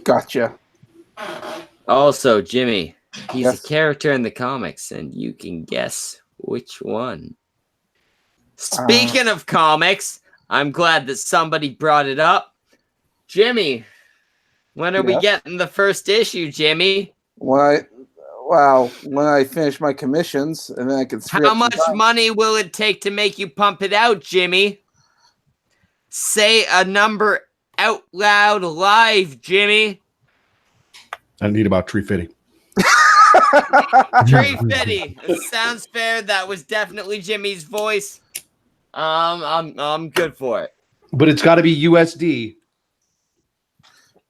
B: gotcha.
A: Also, Jimmy, he's
B: Yes.
A: a character in the comics, and you can guess which one. Speaking of comics, I'm glad that somebody brought it up. Jimmy, when are we getting the first issue, Jimmy?
B: When I finish my commissions, and then I can.
A: How much money will it take to make you pump it out, Jimmy? Say a number out loud live, Jimmy.
F: I need about 350.
A: 350. It sounds fair. That was definitely Jimmy's voice. I'm good for it.
F: But it's got to be USD.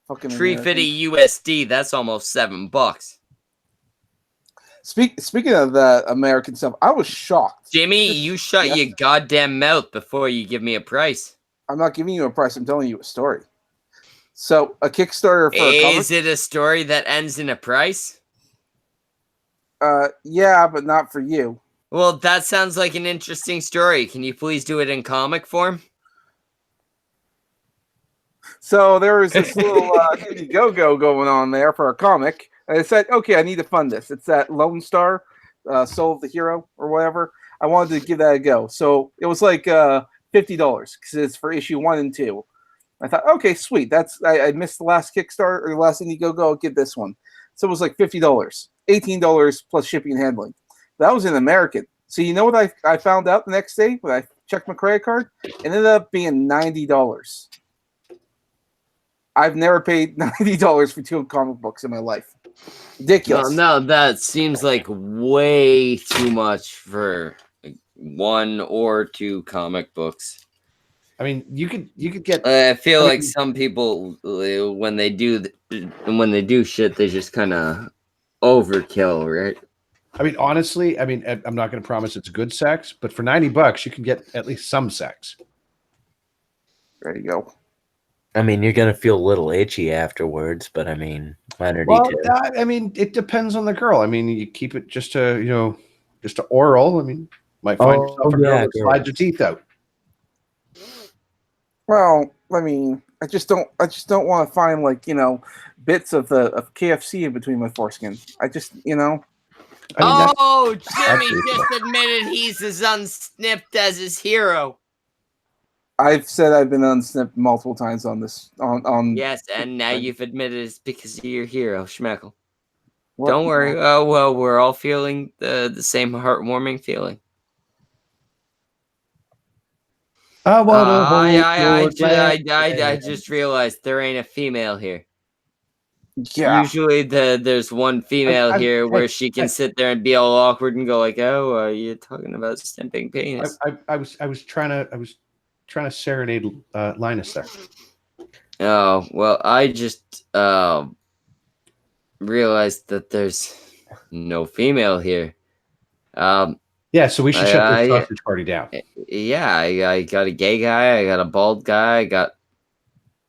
B: Fucking
A: 350 USD. That's almost $7.
B: Speaking of that American stuff, I was shocked.
A: Jimmy, you shut your goddamn mouth before you give me a price.
B: I'm not giving you a price. I'm telling you a story. So a Kickstarter for a comic?
A: Is it a story that ends in a price?
B: Yeah, but not for you.
A: Well, that sounds like an interesting story. Can you please do it in comic form?
B: So there was this little Indiegogo going on there for a comic. And I said, okay, I need to fund this. It's that Lone Star, Soul of the Hero, or whatever. I wanted to give that a go. So it was like $50 because it's for issue 1 and 2. I thought, okay, sweet. I missed the last Kickstarter or the last Indiegogo. I'll get this one. So it was like $50, $18 plus shipping and handling. That was in American. So you know what I found out the next day when I checked my credit card? It ended up being $90. I've never paid $90 for 2 comic books in my life. Ridiculous.
A: No, that seems like way too much for 1 or 2 comic books.
F: I mean, you could get.
A: I feel like some people, when they do shit, they just kind of overkill, right?
F: I mean, honestly, I'm not going to promise it's good sex, but for $90, you can get at least some sex.
B: There you go.
C: I mean, you're gonna feel a little itchy afterwards, but I mean, minor
F: Well,
C: detail.
F: I mean, it depends on the girl. I mean, you keep it just to oral. I mean, might find yourself a girl that slides your teeth out.
B: Well, I mean, I just don't want to find bits of KFC in between my foreskin. I just
A: Jimmy just admitted he's as unsnipped as his hero.
B: I've said I've been unsnipped multiple times on this. On
A: Yes, and now you've admitted it's because of your hero, Schmeckle.
B: What?
A: Don't worry. Oh well, we're all feeling the same heartwarming feeling. I just realized there ain't a female here.
B: Yeah.
A: Usually there's one female here where she can sit there and be all awkward and go like, "Oh, are you talking about stimping penis?"
F: I was trying to serenade Linus there.
A: Oh well, I just realized that there's no female here.
F: Yeah, so we should shut this sausage party down.
A: Yeah, I got a gay guy, I got a bald guy, I got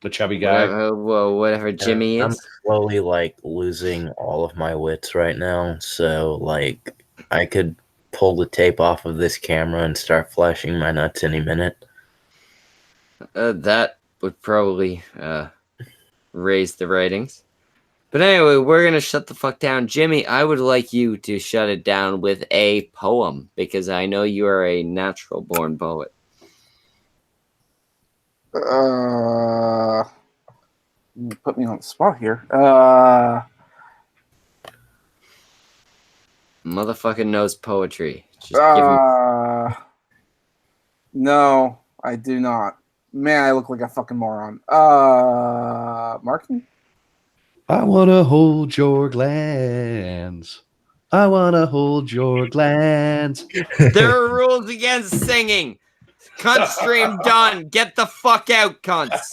F: the chubby guy.
A: Whatever Jimmy is.
C: I'm slowly losing all of my wits right now. So I could pull the tape off of this camera and start flashing my nuts any minute.
A: That would probably raise the ratings. But anyway, we're going to shut the fuck down. Jimmy, I would like you to shut it down with a poem, because I know you are a natural-born poet.
B: You put me on the spot here.
A: Motherfucking knows poetry. Just give him...
B: No, I do not. Man, I look like a fucking moron. Martin?
F: I want to hold your glands. I want to hold your glands.
A: There are rules against singing. Cunt stream done. Get the fuck out, cunts.